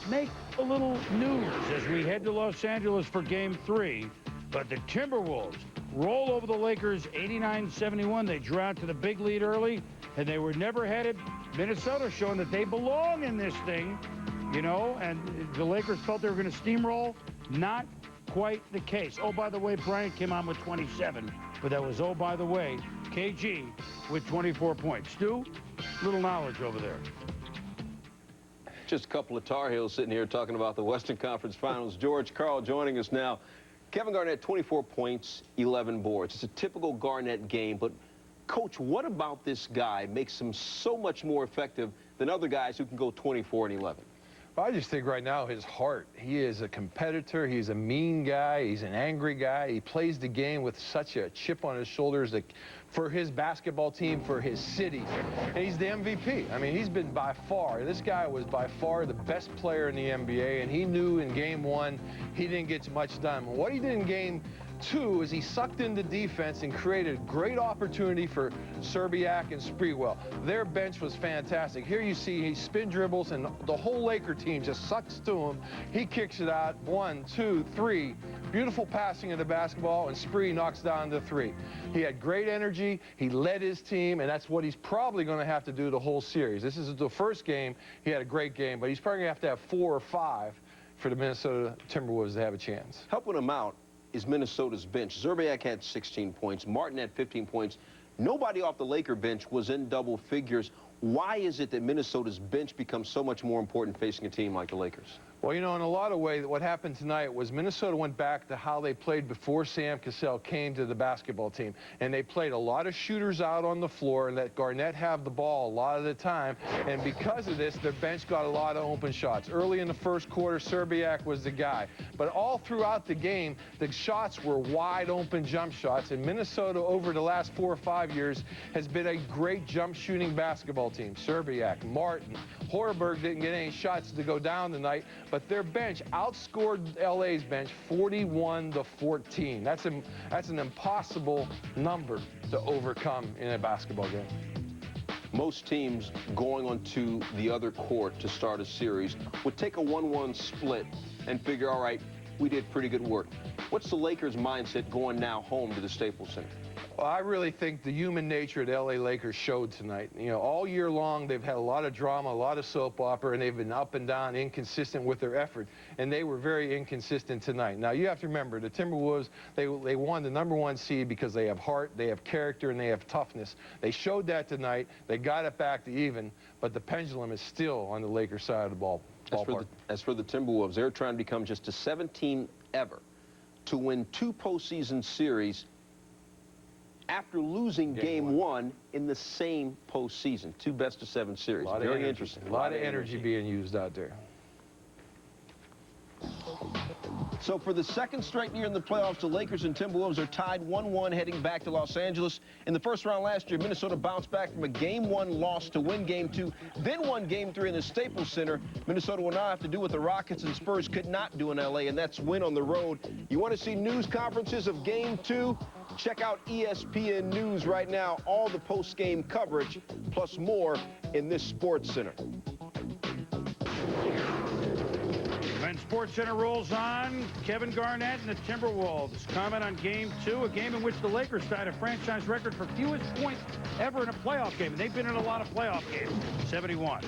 make a little news as we head to Los Angeles for Game 3. But the Timberwolves roll over the Lakers 89-71. They drew out to the big lead early, and they were never headed. Minnesota showing that they belong in this thing, you know, and the Lakers felt they were going to steamroll. Not quite the case. Oh, by the way, Bryant came on with 27, but that was, oh, by the way, KG with 24 points. Stu, little knowledge over there. Just a couple of Tar Heels sitting here talking about the Western Conference Finals. George Karl joining us now. Kevin Garnett, 24 points, 11 boards. It's a typical Garnett game, but Coach, what about this guy makes him so much more effective than other guys who can go 24 and 11? I just think right now his heart. He is a competitor. He's a mean guy. He's an angry guy. He plays the game with such a chip on his shoulders that for his basketball team, for his city. And he's the MVP. I mean, he's been by far, this guy was by far the best player in the NBA, and he knew in Game 1 he didn't get much done. What he did in Game 2 is he sucked into defense and created great opportunity for Zerbiak and Sprewell. Their bench was fantastic. Here you see he spin dribbles and the whole Laker team just sucks to him. He kicks it out, 1, 2, 3. Beautiful passing of the basketball, and Spree knocks down the 3. He had great energy. He led his team, and that's what he's probably going to have to do the whole series. This is the first game. He had a great game, but he's probably going to have 4 or 5 for the Minnesota Timberwolves to have a chance. Helping him out is Minnesota's bench. Zerbiak had 16 points. Martin had 15 points. Nobody off the Laker bench was in double figures. Why is it that Minnesota's bench becomes so much more important facing a team like the Lakers? Well, you know, in a lot of ways, what happened tonight was Minnesota went back to how they played before Sam Cassell came to the basketball team. And they played a lot of shooters out on the floor and let Garnett have the ball a lot of the time. And because of this, their bench got a lot of open shots. Early in the first quarter, Zerbiak was the guy. But all throughout the game, the shots were wide open jump shots. And Minnesota, over the last 4 or 5 years, has been a great jump shooting basketball team. Zerbiak, Martin, Horberg didn't get any shots to go down tonight, but their bench outscored LA's bench 41-14. That's an impossible number to overcome in a basketball game. Most teams going onto the other court to start a series would take a 1-1 split and figure, all right, we did pretty good work. What's the Lakers' mindset going now home to the Staples Center? Well, I really think the human nature of the LA Lakers showed tonight. You know, all year long, they've had a lot of drama, a lot of soap opera, and they've been up and down, inconsistent with their effort, and they were very inconsistent tonight. Now, you have to remember, the Timberwolves, they won the #1 seed because they have heart, they have character, and they have toughness. They showed that tonight. They got it back to even, but the pendulum is still on the Lakers side of the ballpark. As for the Timberwolves, they're trying to become just the 7th team ever to win 2 postseason series after losing game one in the same postseason. 2 best-of-7 series. Very interesting. A lot of energy being used out there. So for the 2nd straight year in the playoffs, the Lakers and Timberwolves are tied 1-1 heading back to Los Angeles. In the first round last year, Minnesota bounced back from a Game 1 loss to win Game 2, then won Game 3 in the Staples Center. Minnesota will now have to do what the Rockets and Spurs could not do in L.A., and that's win on the road. You want to see news conferences of Game 2? Check out ESPN News right now. All the post-game coverage, plus more in this Sports Center. When Sports Center rolls on, Kevin Garnett and the Timberwolves comment on Game 2, a game in which the Lakers tied a franchise record for fewest points ever in a playoff game. And they've been in a lot of playoff games, 71.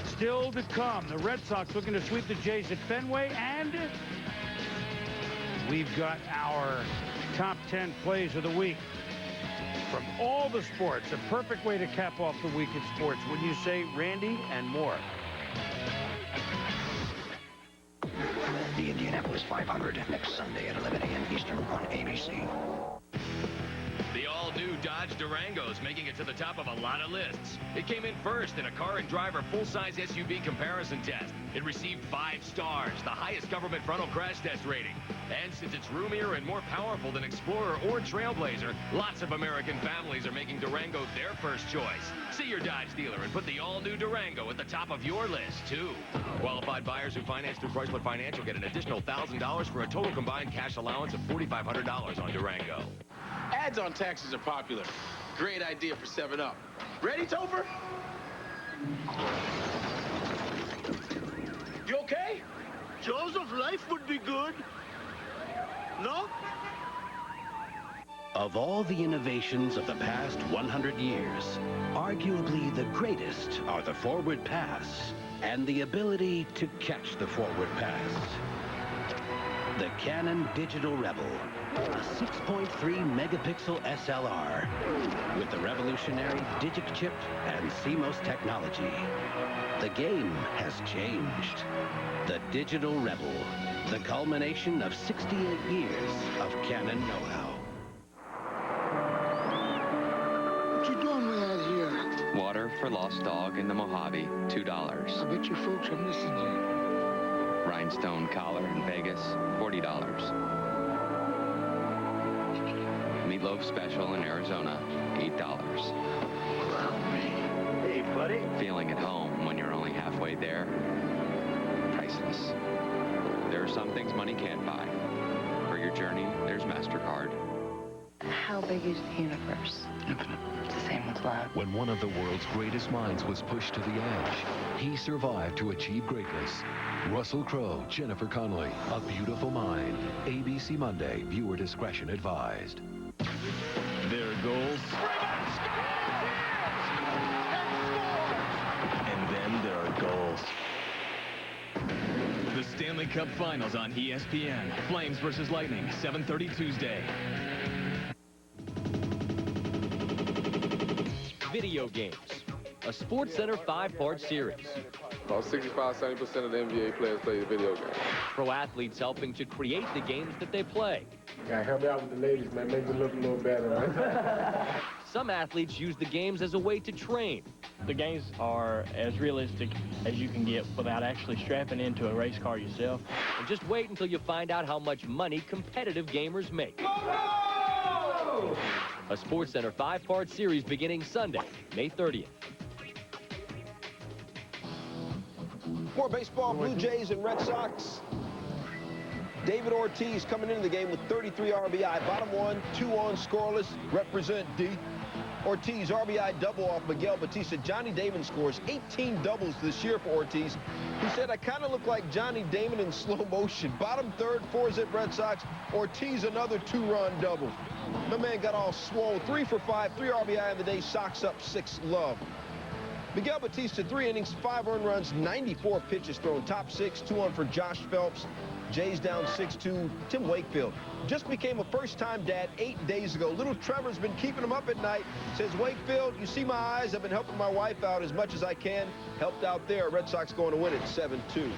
Still to come, the Red Sox looking to sweep the Jays at Fenway, and we've got our top 10 plays of the week from all the sports. A perfect way to cap off the week in sports, wouldn't you say, Randy? And more. The Indianapolis 500 next Sunday at 11 a.m. Eastern on ABC. The all-new Dodge Durango's making it to the top of a lot of lists. It came in first in a car and driver full-size SUV comparison test. It received 5 stars, the highest government frontal crash test rating. And since it's roomier and more powerful than Explorer or Trailblazer, lots of American families are making Durango their first choice. See your Dodge dealer and put the all-new Durango at the top of your list, too. Qualified buyers who finance through Chrysler Financial get an additional $1,000 for a total combined cash allowance of $4,500 on Durango. Ads on taxes are popular. Great idea for 7-Up. Ready, Topher? You okay? Joseph, life would be good. No? Of all the innovations of the past 100 years, arguably the greatest are the forward pass and the ability to catch the forward pass. The Canon Digital Rebel, a 6.3 megapixel SLR with the revolutionary Digic chip and CMOS technology. The game has changed. The Digital Rebel, the culmination of 68 years of Canon know-how. What you doing way out here? Water for Lost Dog in the Mojave, $2. I bet your folks are missing you. Rhinestone collar in Vegas, $40. Meatloaf special in Arizona, $8. Hey, buddy. Feeling at home when you're only halfway there, priceless. There are some things money can't buy. For your journey, there's MasterCard. How big is the universe? Infinite. It's the same with love. When one of the world's greatest minds was pushed to the edge, he survived to achieve greatness. Russell Crowe, Jennifer Connelly, A Beautiful Mind. ABC Monday, viewer discretion advised. There are goals. And then there are goals. The Stanley Cup Finals on ESPN. Flames versus Lightning, 7:30 Tuesday. Video games. A Sports Center 5-part series. About 65-70% of the NBA players play video games. Pro athletes helping to create the games that they play. Gotta help me out with the ladies, man. Make me look a little better, man. Some athletes use the games as a way to train. The games are as realistic as you can get without actually strapping into a race car yourself. And just wait until you find out how much money competitive gamers make. A Sports Center 5-part series beginning Sunday, May 30th. More baseball, Blue Jays and Red Sox. David Ortiz coming into the game with 33 RBI. Bottom 1, 2 on scoreless. Represent D. Ortiz RBI double off Miguel Batista. Johnny Damon scores 18 doubles this year for Ortiz, who said, I kind of look like Johnny Damon in slow motion. Bottom third, 4-zip Red Sox. Ortiz another 2-run double. My man got all swole. 3 for 5, 3 RBI in the day. Sox up 6 love. Miguel Batista, 3 innings, 5 earned runs, 94 pitches thrown. Top 6, 2 on for Josh Phelps. Jays down 6-2. Tim Wakefield just became a first-time dad 8 days ago. Little Trevor's been keeping him up at night. Says, Wakefield, you see my eyes. I've been helping my wife out as much as I can. Helped out there. Red Sox going to win it 7-2.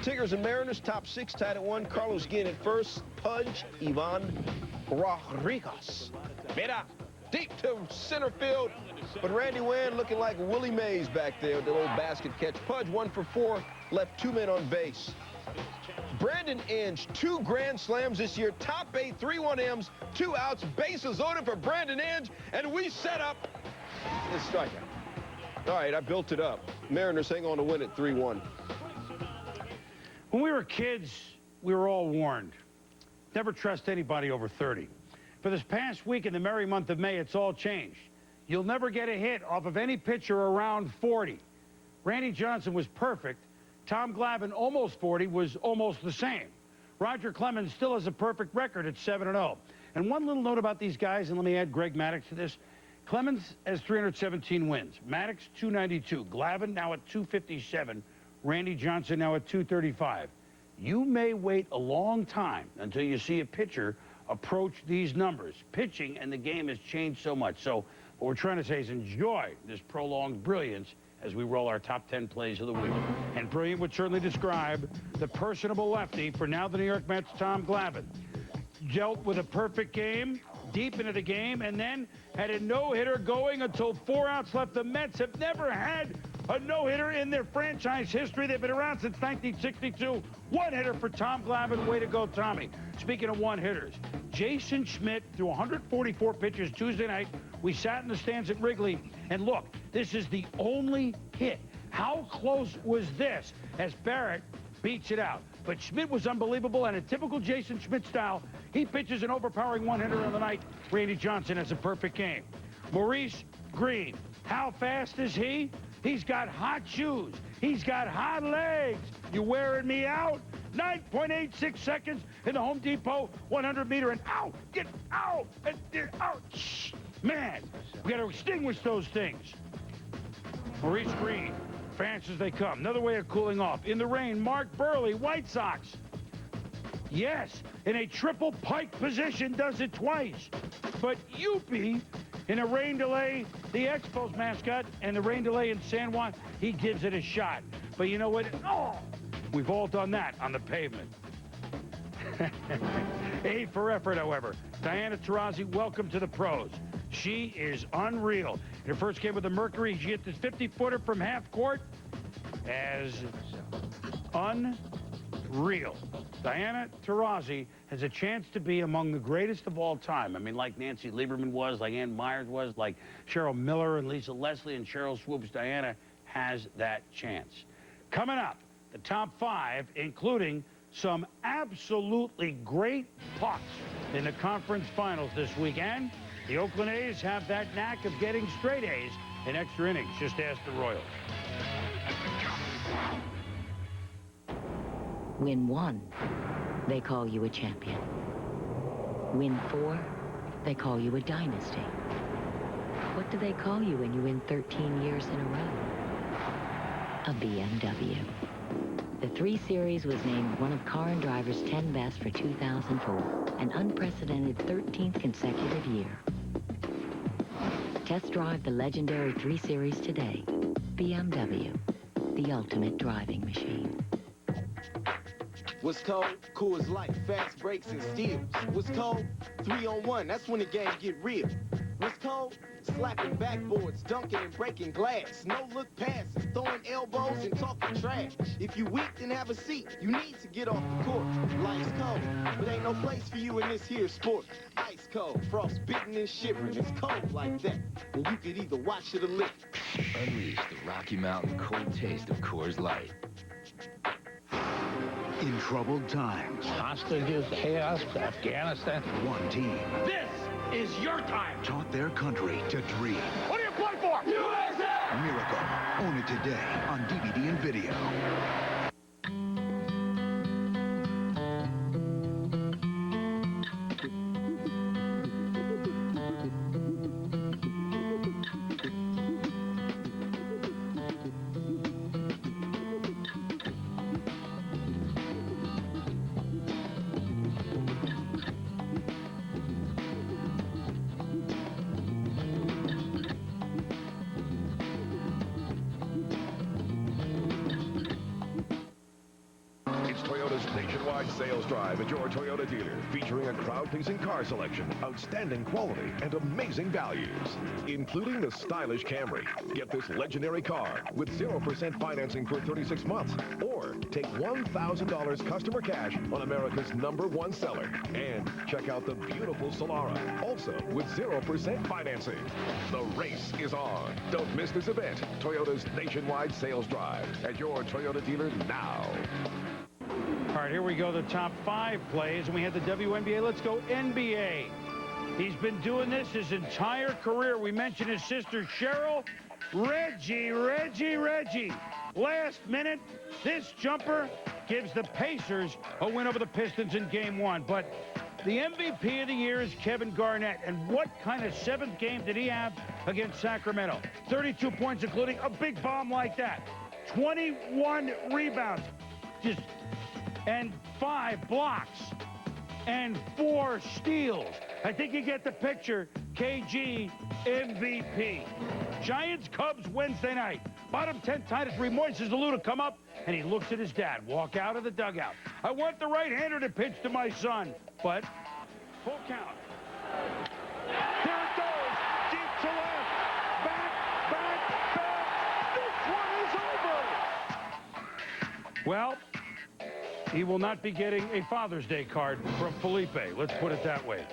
Tigers and Mariners, top 6 tied at 1. Carlos Guillen at first. Pudge, Ivan Rodriguez. Mira, deep to center field. But Randy Wynn looking like Willie Mays back there with the little basket catch. Pudge 1 for 4, left 2 men on base. Brandon Inge, 2 grand slams this year, top 8, 3-1 M's, 2 outs, bases loaded for Brandon Inge, and we set up the strikeout. All right, I built it up. Mariners hang on to win it 3-1. When we were kids, we were all warned. Never trust anybody over 30. For this past week in the merry month of May, it's all changed. You'll never get a hit off of any pitcher around 40. Randy Johnson was perfect. Tom Glavine, almost 40, was almost the same. Roger Clemens still has a perfect record at 7-0. And one little note about these guys, and let me add Greg Maddux to this. Clemens has 317 wins. Maddux, 292. Glavine now at 257. Randy Johnson now at 235. You may wait a long time until you see a pitcher approach these numbers. Pitching and the game has changed so much. So what we're trying to say is enjoy this prolonged brilliance as we roll our top 10 plays of the week. And brilliant would certainly describe the personable lefty for now the New York Mets, Tom Glavine. Dealt with a perfect game, deep into the game, and then had a no-hitter going until 4 outs left. The Mets have never had a no-hitter in their franchise history. They've been around since 1962. One hitter for Tom Glavine. Way to go, Tommy. Speaking of one-hitters, Jason Schmidt threw 144 pitches Tuesday night. We sat in the stands at Wrigley, and look, this is the only hit. How close was this as Barrett beats it out? But Schmidt was unbelievable, and in typical Jason Schmidt style, he pitches an overpowering one-hitter on the night. Randy Johnson has a perfect game. Maurice Green, how fast is he? He's got hot shoes. He's got hot legs. You wearing me out? 9.86 seconds in the Home Depot 100-meter, and out, get out, and get out. Shh. Man, we got to extinguish those things. Maurice Green, fast as they come. Another way of cooling off. In the rain, Mark Burley, White Sox. Yes, in a triple pike position, does it twice. But Youppi, in a rain delay, the Expos mascot, and the rain delay in San Juan, he gives it a shot. But you know what? Oh, we've all done that on the pavement. A for effort, however. Diana Taurasi, welcome to the pros. She is unreal. In her first game with the Mercury, she hit this 50-footer from half court as unreal. Diana Taurasi has a chance to be among the greatest of all time. I mean, like Nancy Lieberman was, like Ann Myers was, like Cheryl Miller and Lisa Leslie and Cheryl Swoops. Diana has that chance. Coming up, the top 5, including some absolutely great pucks in the conference finals this weekend. The Oakland A's have that knack of getting straight A's in extra innings. Just ask the Royals. Win 1, they call you a champion. Win 4, they call you a dynasty. What do they call you when you win 13 years in a row? A BMW. The 3 Series was named one of Car and Driver's 10 best for 2004, an unprecedented 13th consecutive year. Test drive the legendary 3 Series today. BMW, the ultimate driving machine. What's cold? Coors Light, fast breaks and steals. What's cold? 3-on-1, that's when the game get real. What's cold? Slapping backboards, dunking and breaking glass. No-look passes, throwing elbows and talking trash. If you weak, then have a seat. You need to get off the court. Life's cold, but ain't no place for you in this here sport. Ice cold, frost bitten and shivering. It's cold like that, and you could either watch it or live. Unleash the Rocky Mountain cold taste of Coors Light. in troubled times. Hostages, chaos, Afghanistan. One team This is your time. taught their country to dream. What do you play for? USA! Miracle. Own it today on DVD and video. Nationwide sales drive at your Toyota dealer, featuring a crowd-pleasing car selection, outstanding quality, and amazing values, including the stylish Camry. Get this legendary car with 0% financing for 36 months, or take $1,000 customer cash on America's #1 seller. And check out the beautiful Solara, also with 0% financing. The race is on. Don't miss this event. Toyota's nationwide sales drive at your Toyota dealer now. All right, here we go, the top 5 plays, and we had the WNBA. Let's go NBA. He's been doing this his entire career. We mentioned his sister, Cheryl. Reggie. Last minute, this jumper gives the Pacers a win over the Pistons in Game 1. But the MVP of the year is Kevin Garnett. And what kind of 7th game did he have against Sacramento? 32 points, including a big bomb like that. 21 rebounds. And 5 blocks and 4 steals. I think you get the picture. KG MVP. Giants-Cubs Wednesday night. Bottom 10 tied at 3. Moises Alou to come up, and he looks at his dad walk out of the dugout. I want the right-hander to pitch to my son, but full count. There it goes. Deep to left. Back. This one is over. Well, he will not be getting a Father's Day card from Felipe. Let's put it that way.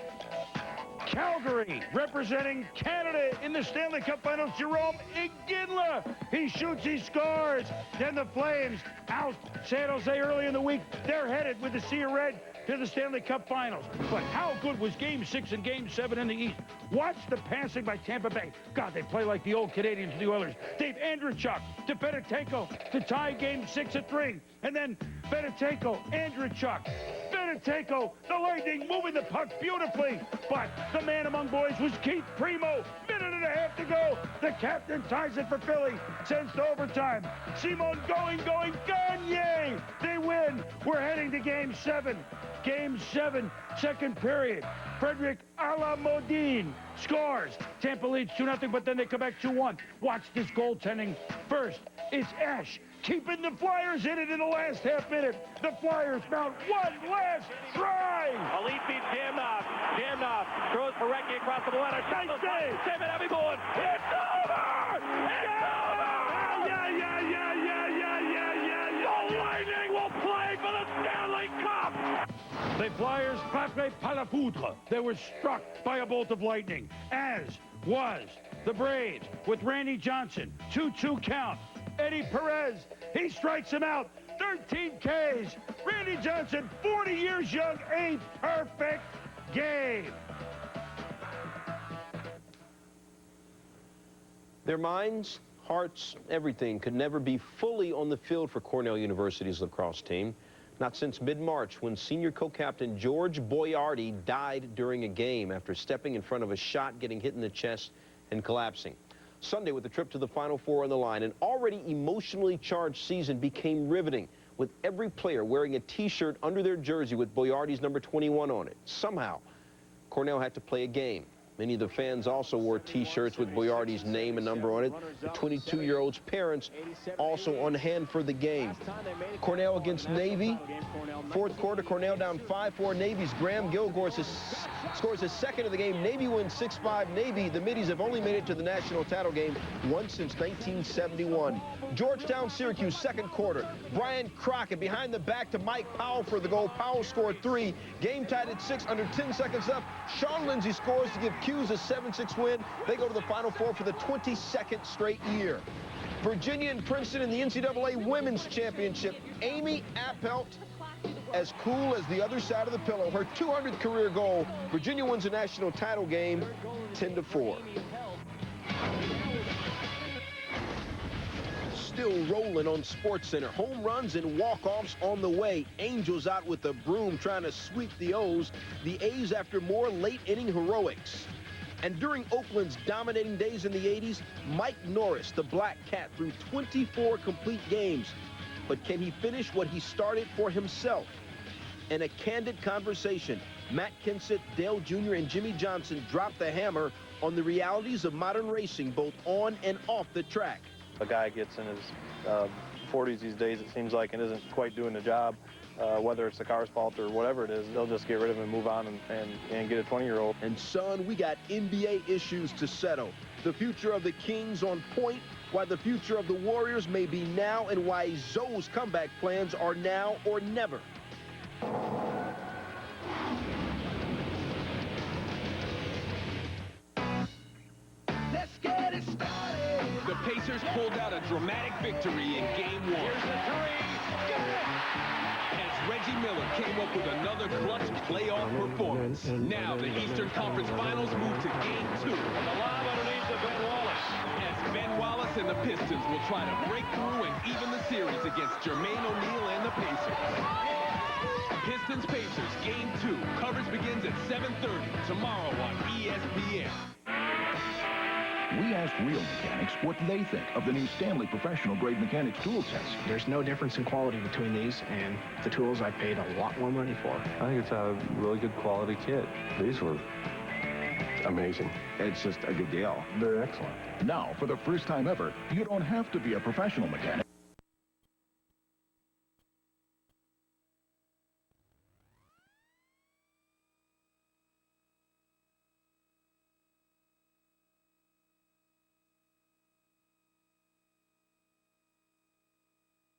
Calgary, representing Canada in the Stanley Cup Finals, Jerome Iginla. He shoots, he scores. Then the Flames out San Jose early in the week. They're headed with the Sea of Red to the Stanley Cup Finals. But how good was Game 6 and Game 7 in the East? Watch the passing by Tampa Bay. God, they play like the old Canadians and the Oilers. Dave Andreychuk to Benetenko to tie Game 6 at 3. And then Benetenko, Andreychuk, Benetenko, the Lightning moving the puck beautifully. But the man among boys was Keith Primo. Minute and a half to go. The captain ties it for Philly. Sends to overtime. Simon going, Gagne. They win. We're heading to Game 7. Game 7, second period. Frederick Alamodine scores. Tampa leads 2-0, but then they come back 2-1. Watch this goaltending. First, it's Ash keeping the Flyers in it in the last half minute. The Flyers mount one last try. Elite beats Damnoff. Damnoff throws for Recchi across the line. Nice save. Save it, everyone. It's over. It's over. The Lightning will play for the Stanley Cup. The Flyers frappé par la foudre. They were struck by a bolt of lightning, as was the Braves with Randy Johnson. 2-2 count. Eddie Perez, he strikes him out. 13 Ks. Randy Johnson, 40 years young, a perfect game. Their minds, hearts, everything could never be fully on the field for Cornell University's lacrosse team. Not since mid-March, when senior co-captain George Boyardi died during a game after stepping in front of a shot, getting hit in the chest, and collapsing. Sunday, with the trip to the Final Four on the line, an already emotionally charged season became riveting, with every player wearing a T-shirt under their jersey with Boyardi's number 21 on it. Somehow, Cornell had to play a game. Many of the fans also wore T-shirts with Boyardi's name and number on it. The 22-year-old's parents also on hand for the game. Cornell against Navy. Fourth quarter, Cornell down 5-4. Navy's Graham Gilgore scores his second of the game. Navy wins 6-5. Navy, the Middies, have only made it to the national title game once since 1971. Georgetown, Syracuse, second quarter. Brian Crockett behind the back to Mike Powell for the goal. Powell scored 3. Game tied at 6, under 10 seconds left. Sean Lindsay scores to give Q's a 7-6 win. They go to the Final Four for the 22nd straight year. Virginia and Princeton in the NCAA Women's Championship. Amy Appelt as cool as the other side of the pillow. Her 200th career goal. Virginia wins a national title game 10-4. Still rolling on SportsCenter. Home runs and walk-offs on the way. Angels out with the broom trying to sweep the O's. The A's after more late-inning heroics. And during Oakland's dominating days in the 80s, Mike Norris, the Black Cat, threw 24 complete games. But can he finish what he started for himself? In a candid conversation, Matt Kenseth, Dale Jr., and Jimmy Johnson dropped the hammer on the realities of modern racing, both on and off the track. A guy gets in his 40s these days, it seems like, and isn't quite doing the job, whether it's the car's fault or whatever it is, they'll just get rid of him and move on and get a 20-year-old. And son, we got NBA issues to settle. The future of the Kings on point, why the future of the Warriors may be now, and why Zoe's comeback plans are now or never. Let's get it started. The Pacers pulled out a dramatic victory in Game 1. Here's the three. As Reggie Miller came up with another clutch playoff performance. Now the Eastern Conference Finals move to Game 2. And the lob underneath to Ben Wallace. As Ben Wallace and the Pistons will try to break through and even the series against Jermaine O'Neal and the Pacers. Pistons-Pacers, Game 2. Coverage begins at 7:30 tomorrow on ESPN. We asked real mechanics what they think of the new Stanley Professional Grade Mechanics tool test. There's no difference in quality between these and the tools I paid a lot more money for. I think it's a really good quality kit. These were amazing. It's just a good deal. They're excellent. Now, for the first time ever, you don't have to be a professional mechanic